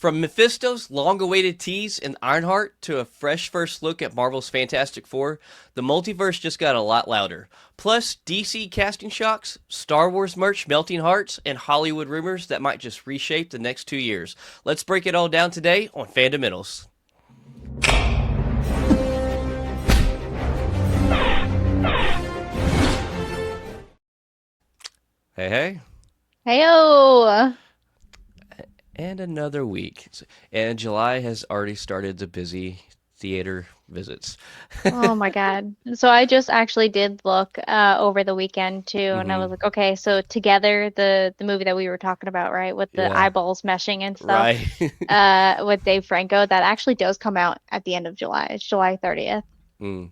From Mephisto's long-awaited tease in Ironheart to a fresh first look at Marvel's Fantastic Four, the multiverse just got a lot louder. Plus, DC casting shocks, Star Wars merch melting hearts, and Hollywood rumors that might just reshape the next 2 years. Let's break it all down today on Fundamentals. Hey, hey. Heyo! And another week. And July has already started the busy theater visits. Oh my God. So I just actually did look over the weekend too, and I hmm was like, okay, so Together, the movie that we were talking about, right, with the Yeah, eyeballs meshing and stuff, right. with Dave Franco, that actually does come out at the end of July. It's July 30th. mm.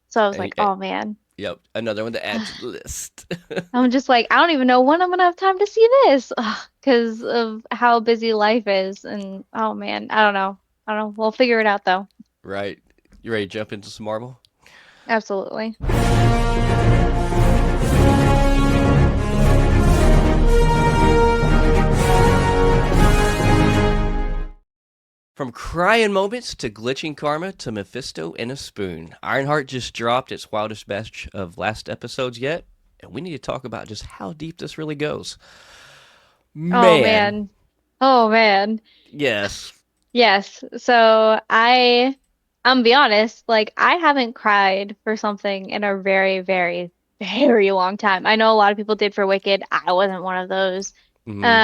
So I was And, like, oh man. yep, another one to add to the list. I'm just like, I don't even know when I'm gonna have time to see this, because of how busy life is. And oh man, I don't know. I don't know. We'll figure it out though. Right. You ready to jump into some Marvel? Absolutely. From crying moments to glitching karma to Mephisto in a spoon, Ironheart just dropped its wildest batch of last episodes yet, and we need to talk about just how deep this really goes. Oh Man, man. Oh man. yes. Yes. I'm be honest, like I haven't cried for something in a very, very, very long time. I know a lot of people did for Wicked. I wasn't one of those. hmm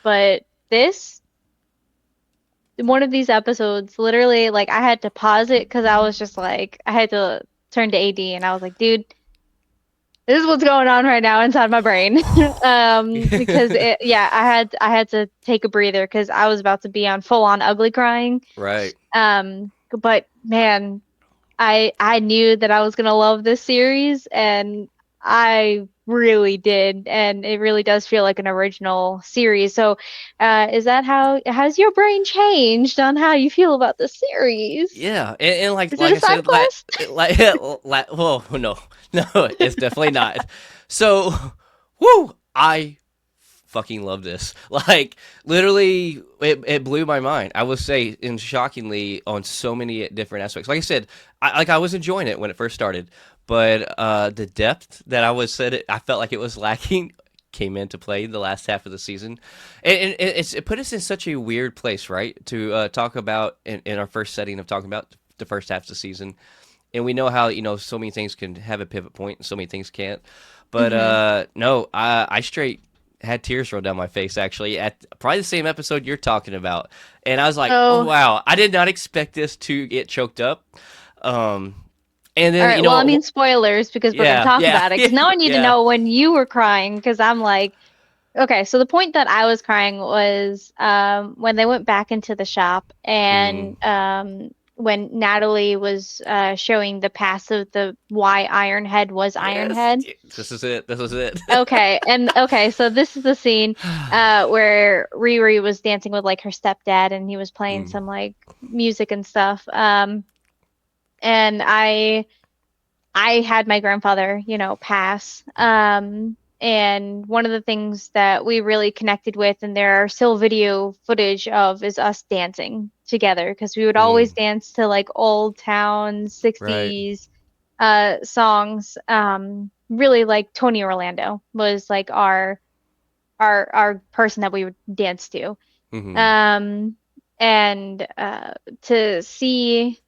But this one of these episodes, literally, like I had to pause it because I was just like I had to turn to AD and I was like, dude, this is what's going on right now inside my brain. Because yeah, I had to take a breather because I was about to be on full on ugly crying. Right. But man, I knew that I was gonna love this series, and I really did, and it really does feel like an original series. So, is that how has your brain changed on how you feel about the series? Yeah, and Is it like a I side said, quest? well, no, no, it's definitely not. So, whoo, I fucking love this. Like, literally, it blew my mind. I would say, and shockingly, on so many different aspects. Like I said, I was enjoying it when it first started, but the depth that I was said I felt like it was lacking came into play the last half of the season, and it put us in such a weird place, right? To talk about in our first setting of talking about the first half of the season, and we know how so many things can have a pivot point and so many things can't. But Hmm. no, I straight had tears roll down my face actually at probably the same episode you're talking about, and I was like, oh Oh, wow, I did not expect this to get choked up. Um, and all then right. Well, I mean spoilers because we're gonna yeah, talk yeah, about it. yeah, Because now I need to yeah. know when you were crying because I'm like, okay, so the point that I was crying was when they went back into the shop Mm, and when Natalie was showing the past of the why Ironhead was yes, Ironhead. this is it. This is it. Okay, so this is the scene where Riri was dancing with like her stepdad and he was playing mm, some like music and stuff. And I had my grandfather, pass. And one of the things that we really connected with, and there are still video footage of, is us dancing together because we would always mm, dance to like old town right. 60s songs. Really like Tony Orlando was like our person that we would dance to. hmm Um, and to see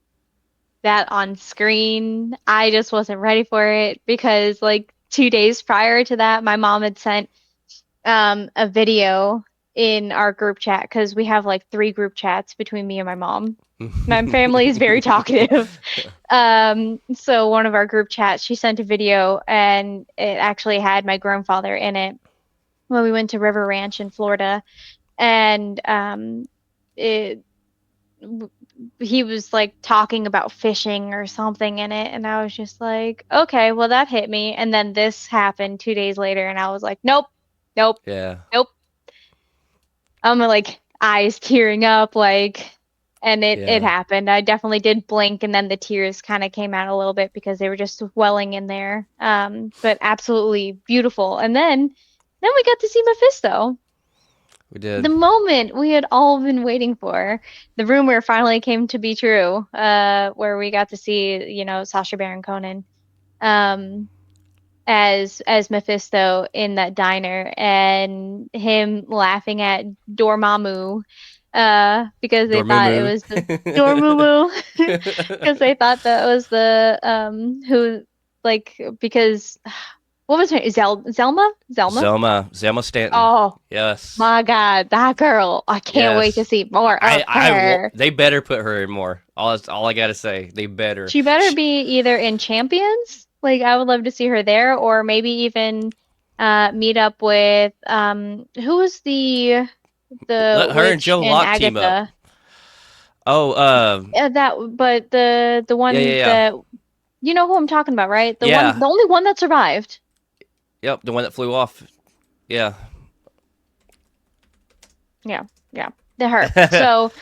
that on screen. I just wasn't ready for it because like 2 days prior to that, my mom had sent a video in our group chat because we have like three group chats between me and my mom. My family is very talkative. So one of our group chats, she sent a video and it actually had my grandfather in it when we went to River Ranch in Florida. And it he was like talking about fishing or something in it, and I was just like, okay, well that hit me. And then this happened 2 days later, and I was like, nope, nope, Yeah, nope. I'm like eyes tearing up, like, and it yeah. happened. I definitely did blink, and then the tears kind of came out a little bit because they were just welling in there. But absolutely beautiful. And then we got to see Mephisto. We The did. moment we had all been waiting for. The rumor finally came to be true, where we got to see, Sacha Baron Cohen, um, as Mephisto in that diner, and him laughing at Dormammu, because they thought it Dormumu. was the Dormammu, because they thought that was the who, like, because what was her Zelma? Zelma? Zelma Stanton. Oh Yes. my God, that girl! I can't wait to Yes. see more of her. They better put her in more. All I gotta say. They better. She better be either in Champions, like I would love to see her there, or maybe even meet up with who was the Let her and witch Joe in Locke team up. Agatha? Oh, That but the yeah, yeah, one yeah. that you know who I'm talking about, right? Yeah. The only one that survived. Yep, the one that flew off. Yeah. Yeah, yeah, the her. So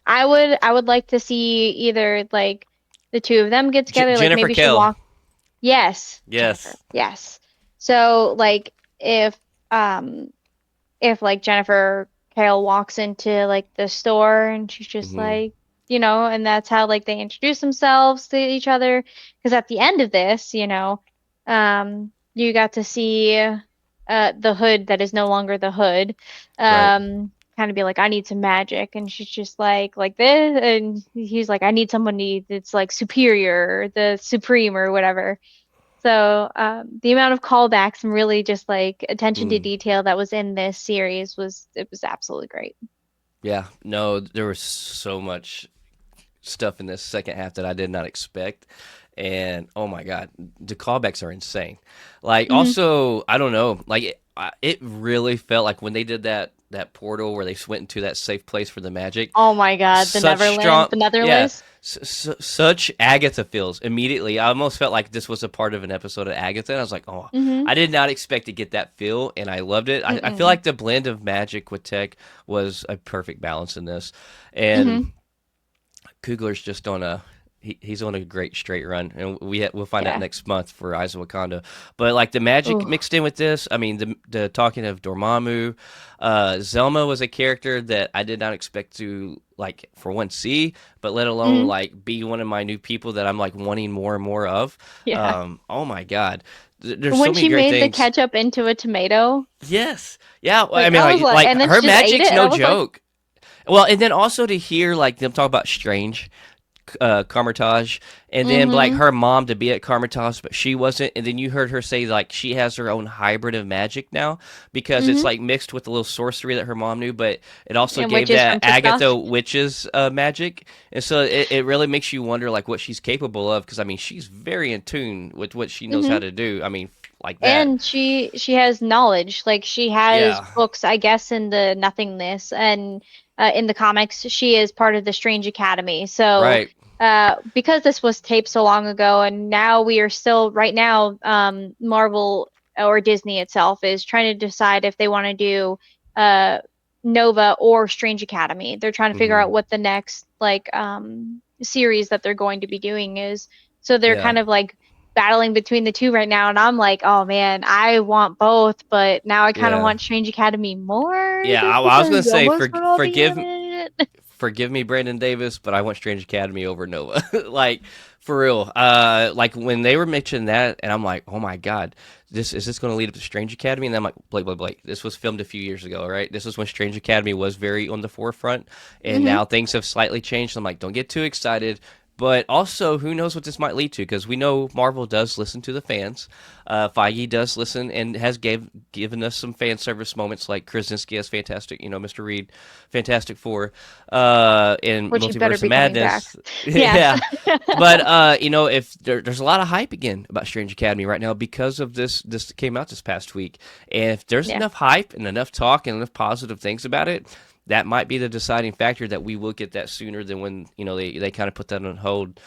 I would like to see either like the two of them get together, like Jennifer maybe she Kell. walk. Yes, Jennifer. Yes. Yes. So like um if like Jennifer Kale walks into like the store and she's just Hmm. like, and that's how like they introduce themselves to each other. Because at the end of this, you got to see the hood that is no longer the hood. Right. Kind of be like, I need some magic, and she's just like this, and he's like, I need somebody that's like superior, the supreme or whatever. So the amount of callbacks and really just like attention to Mm. detail that was in this series was absolutely great. Yeah. No, there was so much stuff in this second half that I did not expect. And oh my god, the callbacks are insane. Like Hmm. also, I don't know, like it really felt like when they did that portal where they went into that safe place for the magic, Oh my God, the such Neverland, strong, the yeah, Netherlands. such Agatha feels immediately. I almost felt like this was a part of an episode of Agatha. And I was like, oh, Hmm. I did not expect to get that feel, and I loved it. I feel Mm-mm. like the blend of magic with tech was a perfect balance in this, and Hmm. Kugler's just on a he's on a great straight run, and we'll find out Yeah. next month for Eyes of Wakanda. But like the magic Oh. mixed in with this, I mean the talking of Dormammu, Zelma was a character that I did not expect to like for one see, but let alone Hmm. like be one of my new people that I'm like wanting more and more of. Yeah. Oh my god, there's so When many she great made the things. ketchup into a tomato, Yes, yeah. Well, I like mean I was like, like and then she her just ate magic's it, and no I was like, joke. Well, and then also to hear like them talk about Strange Carmitage, and then like mm-hmm, her mom to be at Carmitage, but she wasn't. And then you heard her say like she has her own hybrid of magic now because it's mm-hmm, like mixed with a little sorcery that her mom knew, but it also and gave witches that from Agatha TikTok. witch's magic, and so it really makes you wonder like what she's capable of because I mean she's very in tune with what she knows how Mm-hmm. to do. I mean like that. And she has knowledge. Like she has Yeah. books, I guess, in the nothingness, and in the comics, she is part of the Strange Academy. So, Right. because this was taped so long ago, and now we are still right now, Marvel or Disney itself is trying to decide if they want to do uh Nova or Strange Academy. They're trying to figure Hmm. out what the next like series that they're going to be doing is. So they're Yeah. kind of like battling between the two right now, and I'm like, oh man, I want both, but now I kind of Yeah. want Strange Academy more Yeah. just I was because gonna say Zoma's gonna be in it. forgive me, Brandon Davis, but I want Strange Academy over Nova. Like for real. Like when they were mentioning that, and I'm like, oh my god, this going to lead up to Strange Academy? And I'm like, Blake. This was filmed a few years ago, right? This was when Strange Academy was very on the forefront, and Hmm. now things have slightly changed. I'm like, don't get too excited. But also, who knows what this might lead to? Because we know Marvel does listen to the fans. Feige does listen and has given us some fan service moments like Krasinski as Fantastic, Mr. Reed, Fantastic Four, in Which you better Multiverse of be coming back. Madness. Yes. Yeah, but if there's a lot of hype again about Strange Academy right now because of this came out this past week, and if there's Yeah. enough hype and enough talk and enough positive things about it, that might be the deciding factor that we will get that sooner than when they kind of put that on hold.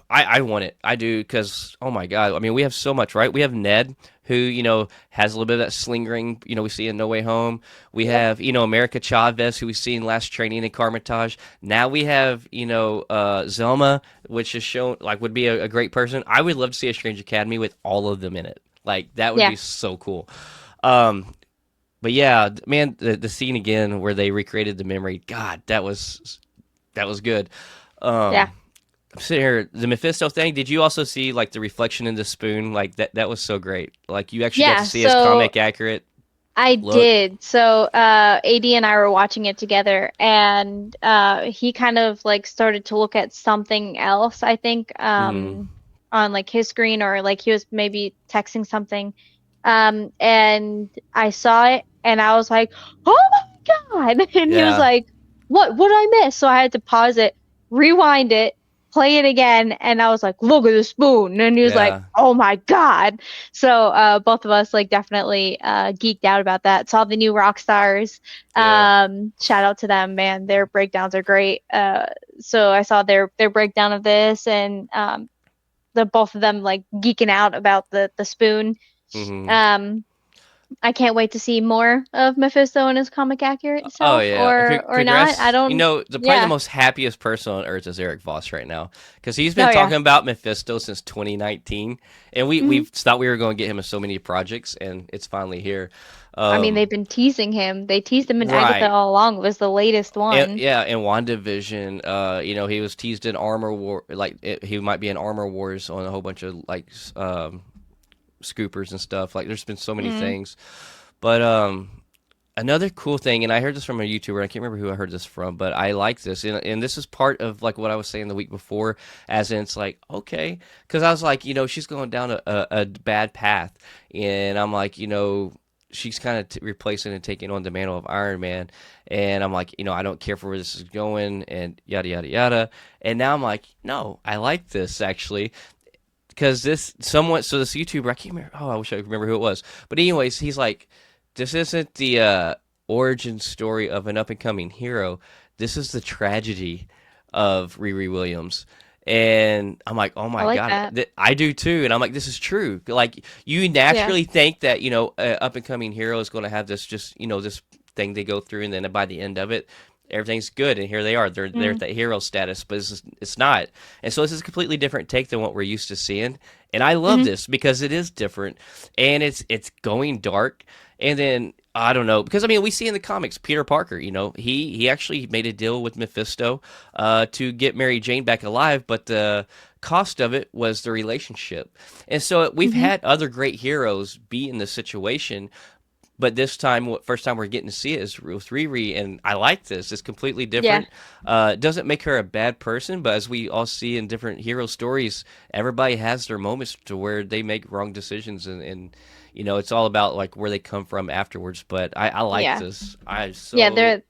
I want it. I do because oh my god. I mean, we have so much, right? We have Ned who has a little bit of that slingering. We see in No Way Home. We Yep. have America Chavez who we see in Last Training in Carmitage. Now we have Zelma, which is shown like would be a great person. I would love to see a Strange Academy with all of them in it. Like that would Yeah. be so cool. Um, but yeah, man, the scene again where they recreated the memory. God, that was good. Yeah. Um, I'm sitting here, the Mephisto thing. Did you also see like the reflection in the spoon? Like that was so great. Like you actually got to Yeah, see his so comic accurate I look. did. So, AD and I were watching it together, and he kind of like started to look at something else, I think, Mm-hmm. on like his screen, or like he was maybe texting something. And I saw it, and I was like, "Oh my God!" And he was Yeah, like, What did I miss?" So I had to pause it, rewind it, play it again, and I was like, "Look at the spoon!" And he was like, yeah, "Oh my God!" So both of us like definitely geeked out about that. Saw the new rock stars. yeah. Shout out to them, man. Their breakdowns are great. So I saw their breakdown of this, and the both of them like geeking out about the spoon. Mm-hmm. Um, I can't wait to see more of Mephisto and his comic accurate Oh self, yeah, or not. I congrats. You don't. know, probably the Yeah. most happiest person on earth is Eric Voss right now because he's been Oh yeah. talking about Mephisto since 2019, and we hmm thought we were going to get him in so many projects, and it's finally here. I mean, they've Um, been teasing him. They teased him in Agatha right. all along. Was the latest And, one. yeah, in WandaVision, you know, he was teased in Armor War, like he might be in Armor Wars on a whole bunch of like scoopers and stuff. Like, there's been so many Mm. things, but another cool thing, and I heard this from a YouTuber. I can't remember who I heard this from, but I like this, and this is part of like what I was saying the week before, as in it's like okay, because I was like, you know, she's going down a bad path, and I'm like, you know, she's kind of replacing and taking on the mantle of Iron Man, and I'm like, you know, I don't care for where this is going, and yada yada yada, and now I'm like, no, I like this actually, because this somewhat so this YouTuber I can't remember. Oh, I wish I could remember who it was. But anyways, he's like, this isn't the origin story of an up and coming hero. This is the tragedy of Riri Williams. And I'm like, oh I my like god, that. I do too. And I'm like, this is true. Like you Yeah. naturally think that you know, up and coming hero is going to have this just you know this thing they go through, and then by the end of it, everything's good. And here they are. They're at Mm. that hero status, but it's not. And so this is a completely different take than what we're used to seeing. And I love hmm this because it is different, and it's going dark. And then I don't know because I mean we see in the comics Peter Parker, you know, he actually made a deal with Mephisto to get Mary Jane back alive, but the cost of it was the relationship. And so we've hmm had other great heroes be in this situation, but this time, first time we're getting to see it is with Riri, and I like this. It's completely Yeah. different. It doesn't make her a bad person, but as we all see in different hero stories, everybody has their moments to where they make wrong decisions, and you know, it's all about like where they come from afterwards. But I like Yeah. this. I Yeah. so They're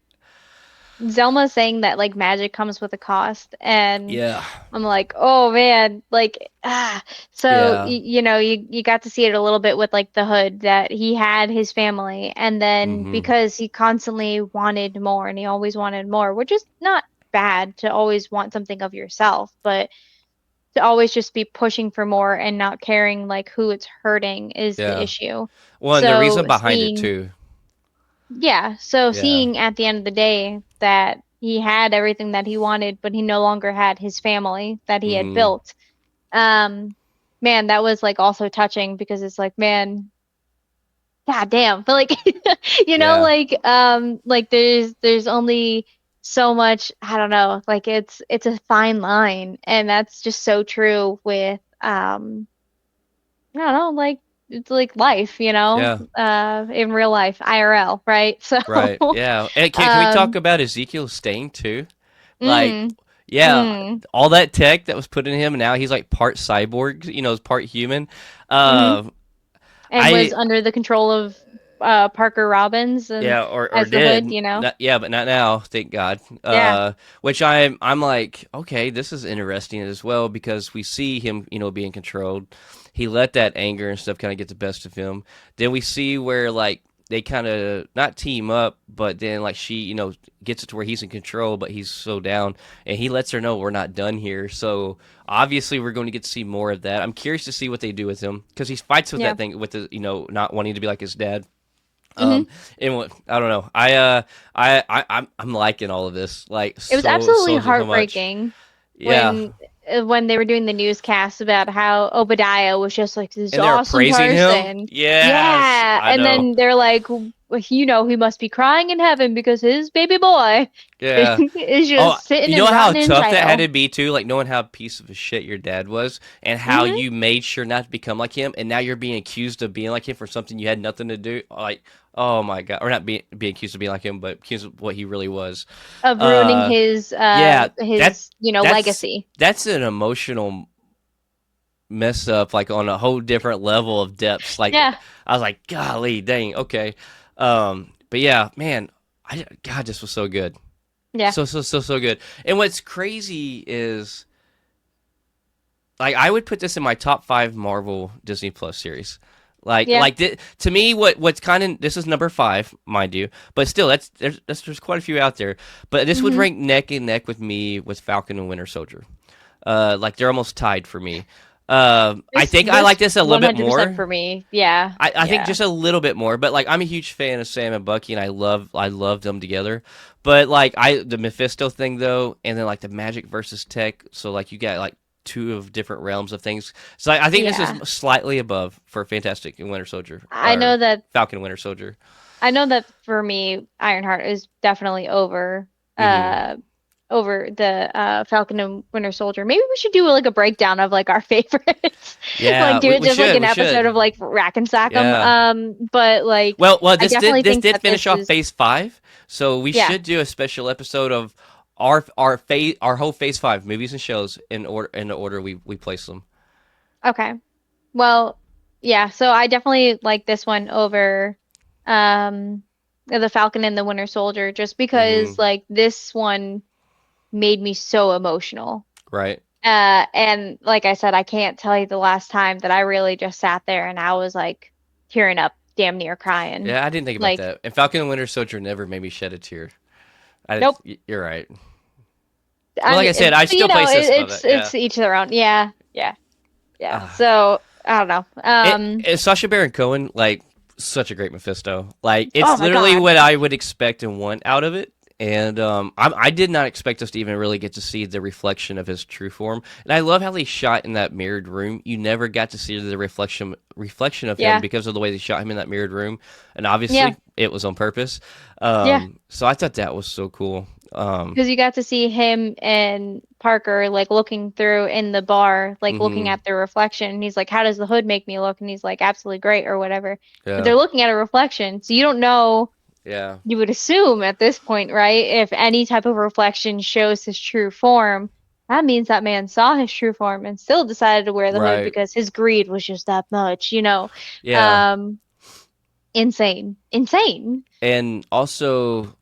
Zelma saying that like magic comes with a cost, and yeah, I'm like, oh man, like So yeah, you know, you got to see it a little bit with like the Hood, that he had his family, and then mm-hmm, because he constantly wanted more, and he always wanted more, which is not bad to always want something of yourself, but to always just be pushing for more and not caring like who it's hurting is the yeah. issue. Well, and the So reason behind it seeing too. Yeah, so Yeah. seeing at the end of the day that he had everything that he wanted, but he no longer had his family that he had Mm-hmm. built. Um, Man, that was like also touching, because it's like, man, god damn. But like Yeah. like there's only so much, I don't know, like it's a fine line, and that's just so true with I don't know, like it's like life, Yeah. in real life, IRL, right? So Right. Yeah. And can we talk um about Ezekiel staying too? Like, Mm, yeah, mm, all that tech that was put in him, and now he's like part cyborg, you know, part human. hmm Uh, And was I under the control of Parker Robbins and yeah, or as the did. Hood, you know? Not, yeah, but not now, thank God. Yeah. Which I'm like, okay, this is interesting as well because we see him, you know, being controlled. He let that anger and stuff kind of get the best of him. Then we see where like they kind of not team up, but then like she, you know, gets it to where he's in control, but he's so down, and he lets her know we're not done here. So obviously we're going to get to see more of that. I'm curious to see what they do with him because he fights with Yeah. that thing with the, you know, not wanting to be like his dad. hmm And I don't know. I'm liking all of this like It was so absolutely so much. heartbreaking Yeah, when they were doing the newscast about how Obadiah was just like this and they were awesome praising him. person. Yes, Yeah. I And know. then they're like, he must be crying in heaven because his baby boy Yeah. is Oh, just sitting you and know how rotting in tough that had jail. to be too, like knowing how piece of shit your dad was, and how Hmm. you made sure not to become like him, and now you're being accused of being like him for something you had nothing to do. Like, oh my god, or not being accused of being like him, but accused of what he really was. Of ruining Uh, his yeah, that that's legacy. that's an emotional mess up, like on a whole different level of depths. Like, Yeah, I was like, golly, dang, okay. But yeah, man, God, this was so good. yeah, So good. And what's crazy is like I would put this in my top 5 Marvel Disney Plus series. yeah. To me, what's kind of this is number 5, mind you, but still there's quite a few out there. But this would Hmm. rank neck and neck with me with Falcon and Winter Soldier. Like they're almost tied for me. I think I like This this a little bit 100% more. for me. Yeah, I think yeah. just a little bit more, but like I'm a huge fan of Sam and Bucky, and I love them together. But like the Mephisto thing though, and then like the magic versus tech, so like you got like two of different realms of things. So I think this is Yeah. slightly above for Fantastic and Winter Soldier I or know that Falcon and Winter Soldier. I know that for me, Ironheart is definitely Hmm. uh over the Falcon and Winter Soldier. Maybe we should do like a breakdown of like our favorites. Like Yeah, do it we just like should an we episode should. of like rack and sack 'em. Yeah. But like Well, I this did definitely this think did that finish this off is Phase 5, so we yeah. should do a special episode of our whole Phase 5 movies and shows in the order we place them. Okay. Well, yeah, so I definitely like this one over um the Falcon and the Winter Soldier just Hmm. because like this one made me so emotional. Right. And like I said, I can't tell you the last time that I really just sat there and I was like tearing up, damn near crying. Yeah, I didn't think about Like, that. And Falcon and Winter Soldier never made me shed a tear. nope. You're right. But I like I mean, said, I'd still place this above it. Yeah. it's each their own. Yeah, yeah, yeah. Uh, So I don't know. Sacha Baron Cohen, like such a great Mephisto. Like Oh it's my literally God. what I would expect and want out of it. And I did not expect us to even really get to see the reflection of his true form. And I love how they shot in that mirrored room. You never got to see the reflection of him Yeah, because of the way they shot him in that mirrored room. And yeah, obviously, it was on purpose. yeah. So I thought that was so cool. Because you got to see him and Parker like looking through in the bar, like looking Hmm. at their reflection. And he's like, "How does the hood make me look?" And he's like, "Absolutely great," or whatever. But Yeah, they're looking at a reflection, so you don't know. yeah, You would assume at this point, right? If any type of reflection shows his true form, that means that man saw his true form and still decided to wear the hood right, because his greed was just that much. yeah. Um, insane, insane. And also,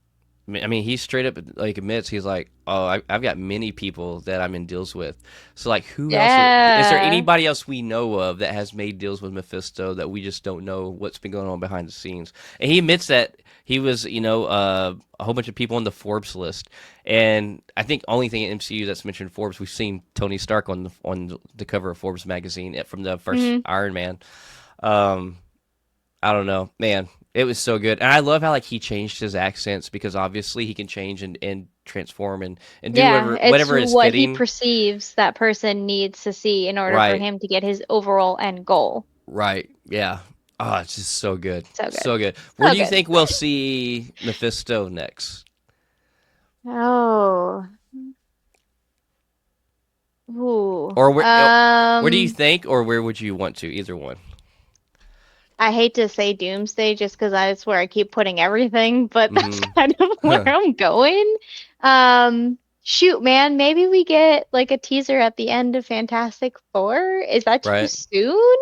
I mean, he straight up like admits he's like, "Oh, I've got many people that I'm in deals with." So, like, who else is there? Yeah, Anybody else we know of that has made deals with Mephisto that we just don't know what's been going on behind the scenes? And he admits that he was, a whole bunch of people on the Forbes list. And I think only thing in MCU that's mentioned Forbes, we've seen Tony Stark on the cover of Forbes magazine from the first hmm Iron Man. Um, I don't know, man. It was so good, and I love how like he changed his accents because obviously he can change and transform and do yeah. It's whatever is what he fitting. perceives that person needs to see in order for Right, him to get his overall end goal. right, yeah. Oh, it's just so good, So good, so good. Where so do you good. think we'll see Mephisto next, Oh, ooh. or where do you think, or where would you want to? Either one. I hate to say doomsday just because that's where I keep putting everything, but that's Mm-hmm. kind of where I'm going. Shoot, man, maybe we get like a teaser at the end of Fantastic Four. Is that too Right. soon?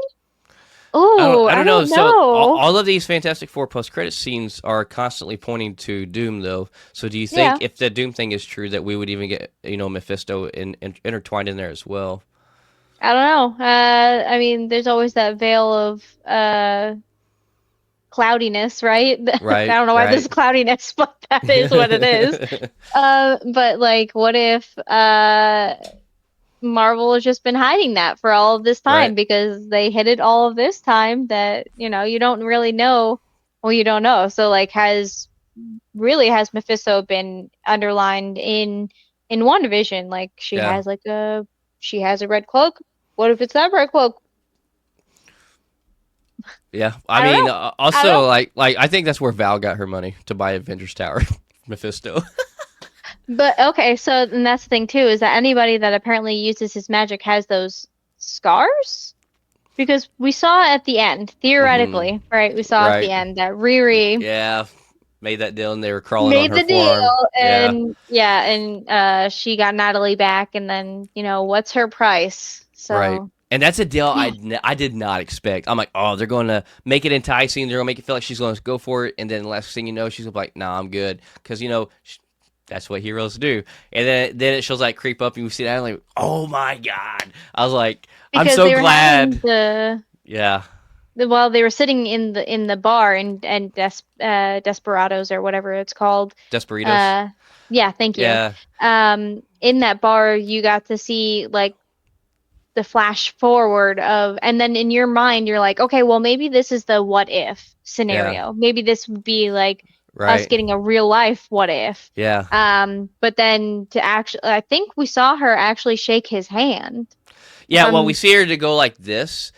Oh, I I don't know. don't So know. all of these Fantastic Four post credit scenes are constantly pointing to Doom, though. So do you think Yeah, if the Doom thing is true, that we would even get Mephisto intertwined in there as well? I don't know. I mean, there's always that veil of cloudiness, right? I Right. don't know why there's Right. cloudiness, but that is what it is. But like, what if Marvel has just been hiding that for all of this time Right. because they hid it all of this time that, you don't really know. Well, you don't know. So like has Mephisto been underlined in WandaVision? Like Yeah. she has a red cloak. What if it's that red cloak? Yeah, I I don't mean, know. I also don't. like I think that's where Val got her money to buy Avengers Tower, Mephisto. But okay, so and that's the thing too, is that anybody that apparently uses his magic has those scars? Because we saw at the end, hmm theoretically, right? We saw at the Right. end that Riri Yeah. Made that deal and they were crawling on made her the forearm. deal, Yeah. and yeah, and she got Natalie back, and then, what's her price? Right. So, And that's a deal yeah, I did not expect. I'm like, oh, they're going to make it enticing. They're going to make it feel like she's going to go for it. And then the last thing you know, she's going to be like, nah, I'm good. Because, that's what heroes do. And then it shows like creep up and we see that. I'm like, oh my God. I was like, I'm because so they were having glad. Yeah. while they were sitting in the bar and Desperados or whatever it's called. Desperitos. Uh, yeah, thank you. Yeah. In that bar, you got to see like the flash forward of, and then in your mind, you're like, okay, well, maybe this is the what if Yeah. scenario. Maybe this would be like us Right. getting a real life what if. Yeah. But then to actually, I think we saw her actually shake his hand. If Yeah, well, we I'm, see her to go like this,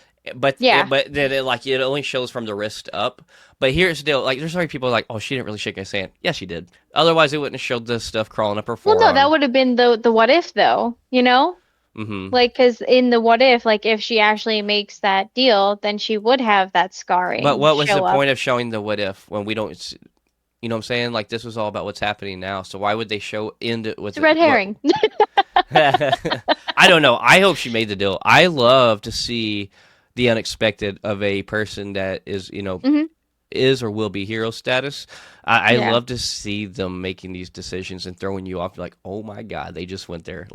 yeah. but then it only shows from the wrist up. But here's the deal: like, there's already people like, oh, she didn't really shake his hand. Yeah, she did. Otherwise, it wouldn't have showed this stuff crawling up her Well, no, that forearm. would have been the what if though, you know? Mm-hmm. Like, because in the what if, like, if she actually makes that deal, then she would have that But scarring what was the show up. point of showing the what if when we don't? You know what I'm saying? Like, this was all about what's happening now. So why would they show end it It's with a red what? herring. I don't know. I hope she made the deal. I love to see the unexpected of a person that is, Hmm. is or will be hero status. I Yeah. love to see them making these decisions and throwing you off like, oh my god, they just went there.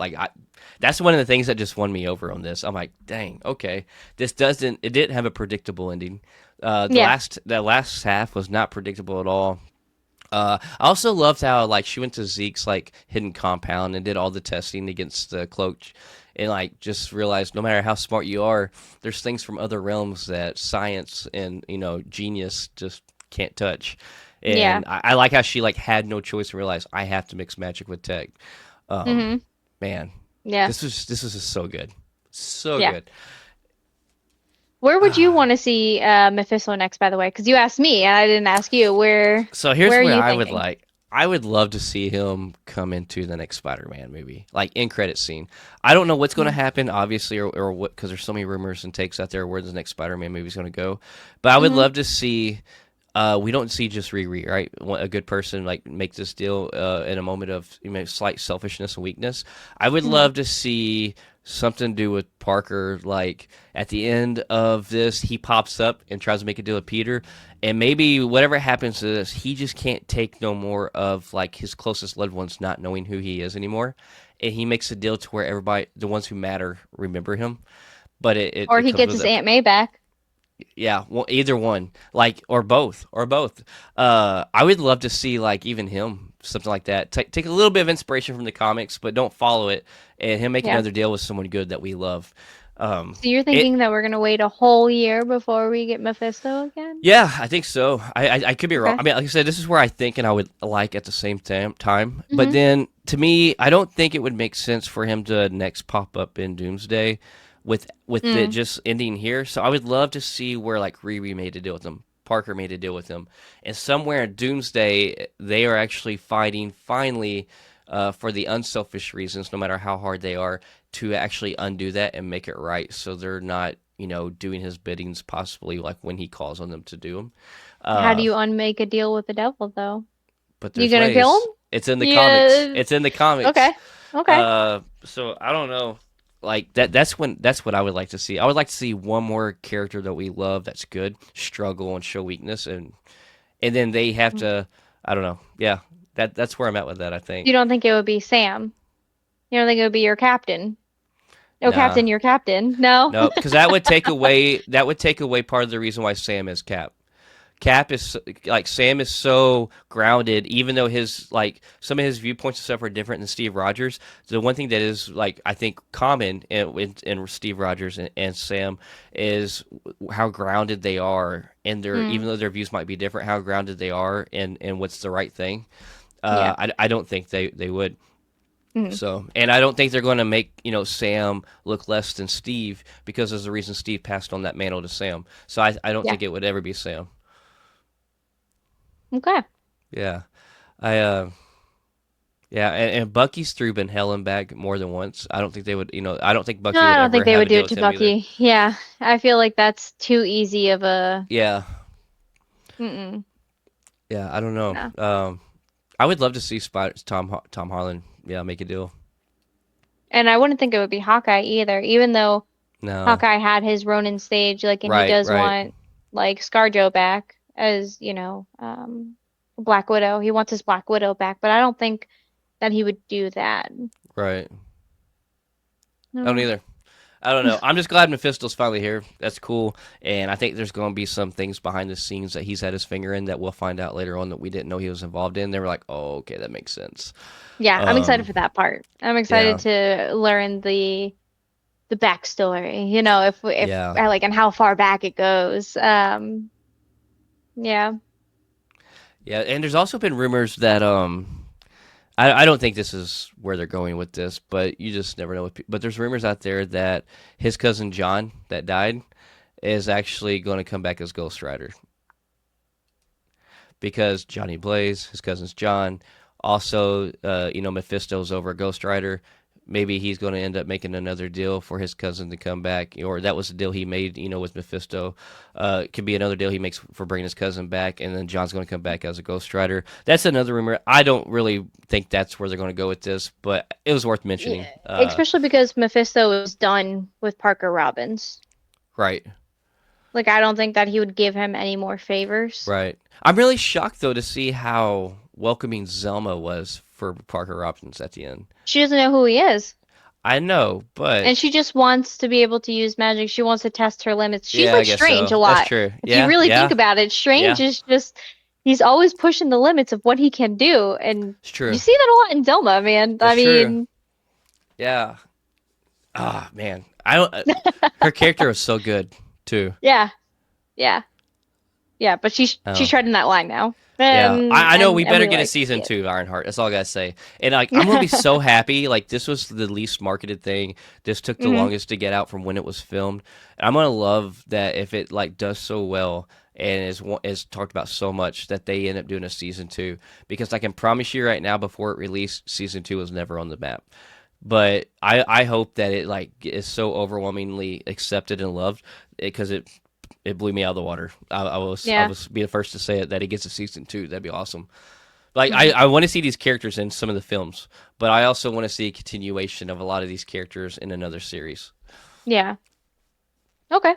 That's one of the things that just won me over on this. I'm like, dang, okay, it didn't have a predictable ending. Yeah. The last half was not predictable at all. I also loved how like she went to Zeke's like hidden compound and did all the testing against the cloak, and like just realized no matter how smart you are, there's things from other realms that science and genius just can't touch. Yeah. And I like how she like had no choice and realized I have to mix magic with tech. Um, Hmm. Man, Yeah. this was just so good, so Yeah. good. Where would you want to see Mephisto next, by the way? Because you asked me and I didn't ask you. So here's Where are where you I would thinking? like. I would love to see him come into the next Spider-Man movie, like in credit scene. I don't know what's going to Mhm. happen, obviously, or what, because there's so many rumors and takes out there where the next Spider-Man movie is going to go. But I would Hmm. love to see. We don't see just Riri, right? A good person like make this deal in a moment of slight selfishness and weakness. I would Hmm. love to see something to do with Parker. Like at the end of this, he pops up and tries to make a deal with Peter, and maybe whatever happens to this, he just can't take no more of like his closest loved ones not knowing who he is anymore, and he makes a deal to where everybody, the ones who matter, remember him. But Or it he comes gets with his a Aunt May back. yeah, well, either one, like or both. I would love to see like even him something like that. Take a little bit of inspiration from the comics, but don't follow it, and him make Yeah. another deal with someone good that we love. So you're It thinking that we're gonna wait a whole year before we get Mephisto again? Yeah, I think so. I could be wrong. Okay. I mean, like I said, this is where I think and I would like at the same time. But Hmm. then to me, I don't think it would make sense for him to next pop up in Doomsday with it Mm. just ending here. So I would love to see where like Riri made a deal with him. Parker made a deal with him, and somewhere in Doomsday, they are actually fighting finally for the unselfish reasons, no matter how hard they are, to actually undo that and make it right. So they're not, doing his biddings possibly like when he calls on them to do them. How do Uh, you unmake a deal with the devil, though? but You there's gonna kill ways. him? It's in the comics. Yeah. It's in the comics. Okay. Okay. So I don't know. Like that's what I would like to see. I would like to see one more character that we love that's good struggle and show weakness, and then they have to. I don't know. Yeah, that's where I'm at with that. I You think. don't think it would be Sam? You don't think it would be your captain? Oh, Nah, Captain, your captain. No? no, because that would take away part of the reason why Sam is Cap. Cap is like Sam is so grounded, even though his like some of his viewpoints and stuff are different than Steve Rogers. The one thing that is like I think common in Steve Rogers and Sam is how grounded they are, and their Mm, even though their views might be different, how grounded they are and what's the right thing. yeah. I don't think they would. Mhm. So, and I don't think they're going to make Sam look less than Steve because there's a reason Steve passed on that mantle to Sam. So I don't Yeah. think it would ever be Sam. Okay. Yeah, I yeah, and Bucky's through been Helen back more than once. I don't think they would, I don't think No, Bucky I would don't ever think they have would a do deal it with to him either. Bucky. Yeah. I feel like that's too easy of a Yeah, mm-mm. yeah, I don't know. No. I would love to see Tom Holland, yeah, make a deal. And I wouldn't think it would be Hawkeye either, even though No, Hawkeye had his Ronin stage, like, and he right, does right, want like ScarJo back as, Black Widow. He wants his Black Widow back, but I don't think that he would do that. right. I don't No. either. I don't know. I'm just glad Mephisto's finally here. That's cool, and I think there's going to be some things behind the scenes that he's had his finger in that we'll find out later on that we didn't know he was involved in. They were like, "Oh, okay, that makes sense." Yeah, I'm excited Um, for that part. I'm excited yeah, to learn the backstory, if yeah, like and how far back it goes. Yeah. yeah. And there's also been rumors that I don't think this is where they're going with this, but you just never know. But there's rumors out there that his cousin John that died is actually going to come back as Ghost Rider because Johnny Blaze, his cousin's John, also Mephisto's over at Ghost Rider. Maybe he's going to end up making another deal for his cousin to come back, or that was the deal he made, with Mephisto. It could be another deal he makes for bringing his cousin back, and then John's going to come back as a Ghost Rider. That's another rumor. I don't really think that's where they're going to go with this, but it was worth mentioning. Yeah, especially because Mephisto is done with Parker Robbins. Right, Like, I don't think that he would give him any more favors. right. I'm really shocked though to see how welcoming Zelma was for Parker Robbins at the end. She doesn't know who he is. I know, but And she just wants to be able to use magic. She wants to test her limits. She's yeah, I like guess Strange so. a That's lot. true. If you Yeah, really think yeah, about it, Strange yeah. is just, he's always pushing the limits of what he can do. And It's you true. see that a lot in Zelma, man. That's I true. mean, Yeah. Ah, man. I don't. Her character was so good too. yeah, yeah, yeah. But she's Oh, treading that line now. yeah. I know. We And better we get a like to see season it. two, Ironheart. That's all I gotta say. And like, I'm gonna be so happy. Like, this was the least marketed thing. This took the Hmm. longest to get out from when it was filmed. And I'm gonna love that if it like does so well and is talked about so much that they end up doing a season two. Because I can promise you right now, before it released, season two was never on the map. But I hope that it like is so overwhelmingly accepted and loved because it blew me out of the water. I Yeah. was be the first to say it that it gets a season two. That'd be awesome. Like Hmm. I want to see these characters in some of the films, but I also want to see a continuation of a lot of these characters in another series. Yeah. Okay.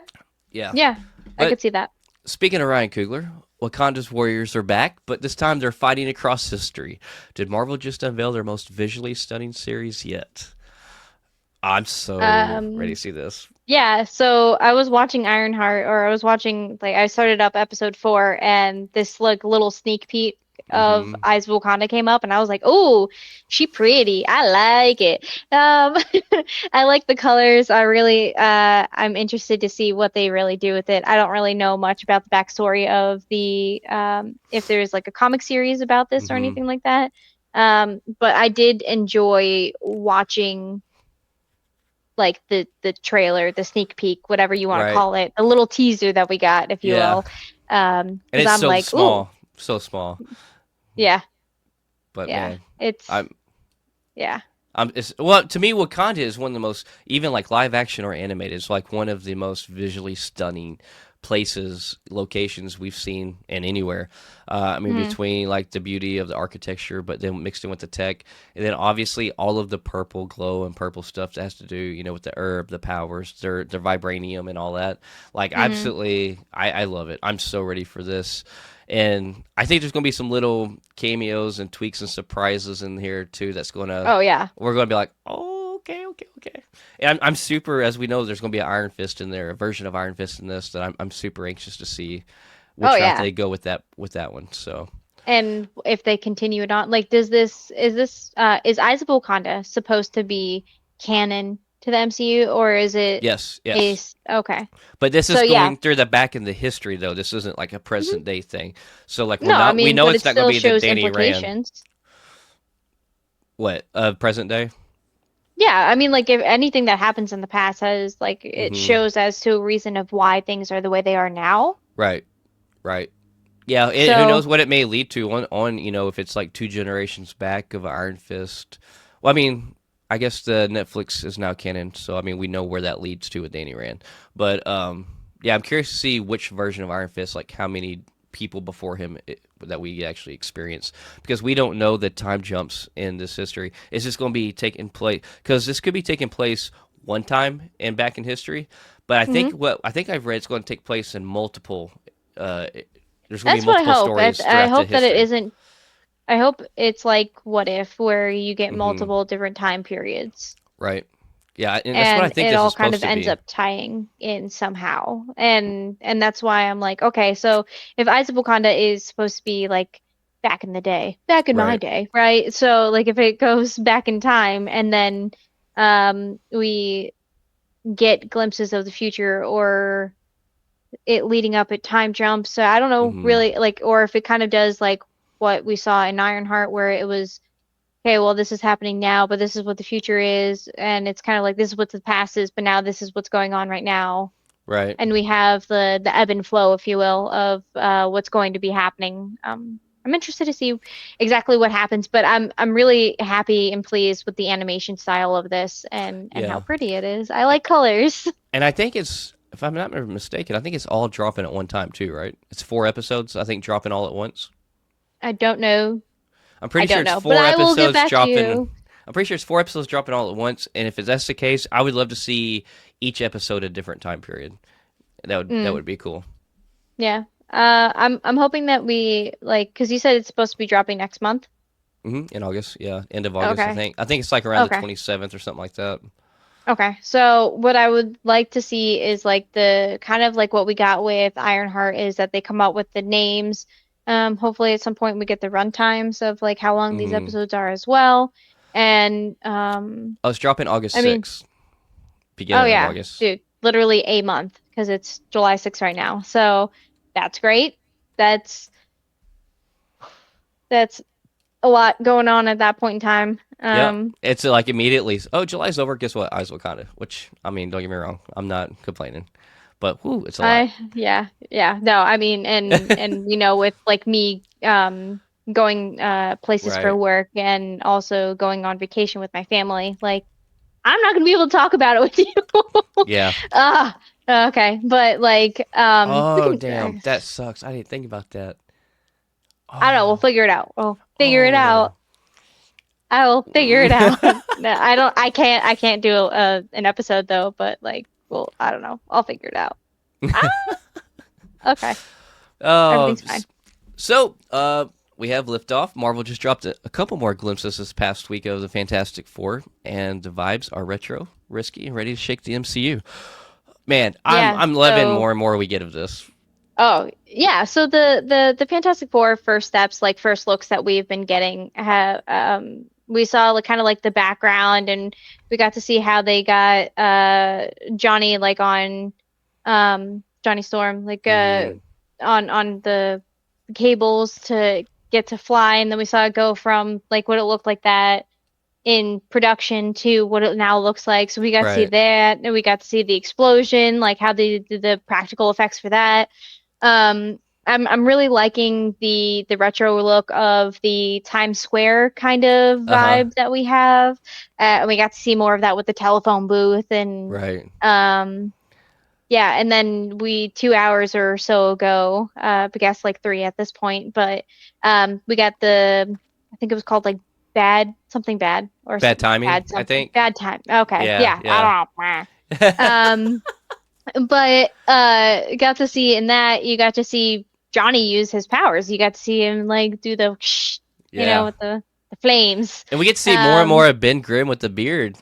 Yeah. Yeah. I But could see that. speaking of Ryan Coogler, Wakanda's warriors are back, but this time they're fighting across history. Did Marvel just unveil their most visually stunning series yet? I'm so ready Um, to see this. Yeah, so I was watching Ironheart, or I was watching, like, I started up episode 4, and this like little sneak peek of Hmm. Eyes of Wakanda came up, and I was like, "Oh, she pretty. I like it." Um, I like the colors. I'm interested to see what they really do with it. I don't really know much about the backstory of the if there's like a comic series about this or Hmm. anything like that. But I did enjoy watching like the trailer, the sneak peek, whatever you want to Right. call it, the little teaser that we got, if you Yeah. will. And Because it's I'm so like, ooh, small, so small. yeah, But yeah, man, it's I'm yeah, it's well to me Wakanda is one of the most even like live action or animated. It's like one of the most visually stunning places, locations we've seen in anywhere. I mean, mm, between like the beauty of the architecture, but then mixed in with the tech, and then obviously all of the purple glow and purple stuff that has to do, with the herb, the powers, their vibranium, and all that. Like, mm. absolutely, I love it. I'm so ready for this. And I think there's gonna be some little cameos and tweaks and surprises in here too. Oh yeah, We're gonna be like, oh, okay, okay, okay. And I'm super, as we know, there's gonna be an Iron Fist in there, a version of Iron Fist in this that I'm super anxious to see oh which route yeah. they go with that one. So And if they continue it on, like, is Eyes of Wakanda supposed to be canon to the MCU, or is it yes, yes. okay? But this So is yeah. going through the back in the history though. This isn't like a Mhm. present day thing. So like No, I we mean, know but it it's not gonna still be the shows Danny Rand. implications. What? Present day? Yeah, I mean, like if anything that happens in the past has like it Mm-hmm. shows as to a reason of why things are the way they are now. Right. Right. Yeah. Who So knows what it may lead to on if it's like two generations back of Iron Fist. Well, I mean, I guess the Netflix is now canon, so I mean we know where that leads to with Danny Rand. But yeah, I'm curious to see which version of Iron Fist, like how many people before him that we actually experience, because we don't know the time jumps in this history. Is this going to be taking place? Because this could be taking place one time and back in history, but mhm. I think I've read it's going to take place in multiple. Uh, there's going to be That's what I multiple hope. stories I throughout the hope that it history. isn't. I hope it's like What If, where you get Hmm. multiple different time periods, Right. Yeah, and that's what I and think it this is all kind supposed of to ends be. up tying in somehow. And that's why I'm like, okay, so if Eyes of Wakanda is supposed to be like back in the day, back in my Right. day, right? So like if it goes back in time, and then we get glimpses of the future, or it leading up at time jumps. So I don't know Hmm. really like, or if it kind of does like what we saw in Ironheart, where it was, okay, well, this is happening now, but this is what the future is, and it's kind of like this is what the past is, but now this is what's going on right now, Right. and we have the ebb and flow, if you will, of what's going to be happening. I'm interested to see exactly what happens, but I'm really happy and pleased with the animation style of this, and how Yeah. pretty it is. I like colors. And I think it's, if I'm not mistaken, I think it's all dropping at one time too, right? It's 4 episodes, I think, dropping all at once. I don't know. I'm I pretty sure don't it's know, but four I will get episodes back to dropping. you. I'm pretty sure it's 4 episodes dropping all at once. And if that's the case, I would love to see each episode a different time period. That Mm, would be cool. yeah. I'm hoping that we like, because you said it's supposed to be dropping next month. In August, yeah, end of August, I Okay. think. I think it's like around the Okay. 27th or something like that. Okay. So what I would like to see is like the kind of like what we got with Ironheart is that they come up with the names. Hopefully at some point we get the run times of like how long these Hmm. episodes are as well. And Oh, it's dropping August I mean, 6th, oh beginning of yeah, August. dude, literally a month because it's July 6th right now. So that's great. That's that's a lot going on at that point in time. Yep. It's like immediately. Oh, July's over. Guess what? Eyes Wakanda. Which I mean, don't get me wrong. I'm not complaining, but whoo, it's a lot. Yeah, no, I mean, and with like me going places for Right. work, and also going on vacation with my family, like I'm not gonna be able to talk about it with you. Yeah. Ah, okay, but like we Oh, can damn. That sucks. I didn't think about that. I don't know, we'll Oh. figure it out. We'll figure it Oh. out. I will figure it out. No, I can't do an episode though, but like, well, I don't know. I'll figure it out. Ah, okay. Oh. Everything's fine. So, we have liftoff. Marvel just dropped a couple more glimpses this past week of the Fantastic Four, and the vibes are retro, risky, and ready to shake the MCU. Man, Yeah, I'm loving so more and more we get of this. oh, yeah. So the Fantastic Four first steps, like first looks that we've been getting, have we saw like kind of like the background, and we got to see how they got Johnny like on Johnny Storm like Hmm. on the cables to get to fly, and then we saw it go from like what it looked like that in production to what it now looks like. So we got to see Right. that, and we got to see the explosion, like how they did the practical effects for that. I'm really liking the retro look of the Times Square kind of Uh huh. vibe that we have. And we got to see more of that with the telephone booth, and Right. yeah, and then we 2 hours or so ago, I guess like three at this point, but we got I think it was called like bad something bad or Bad timing, bad I something think. bad time. Okay, Yeah. yeah, Yeah. I don't know. But got to see in that you got to see Johnny use his powers. You got to see him like do the Yeah. with the flames. And we get to see more and Um, more of Ben Grimm with the beard.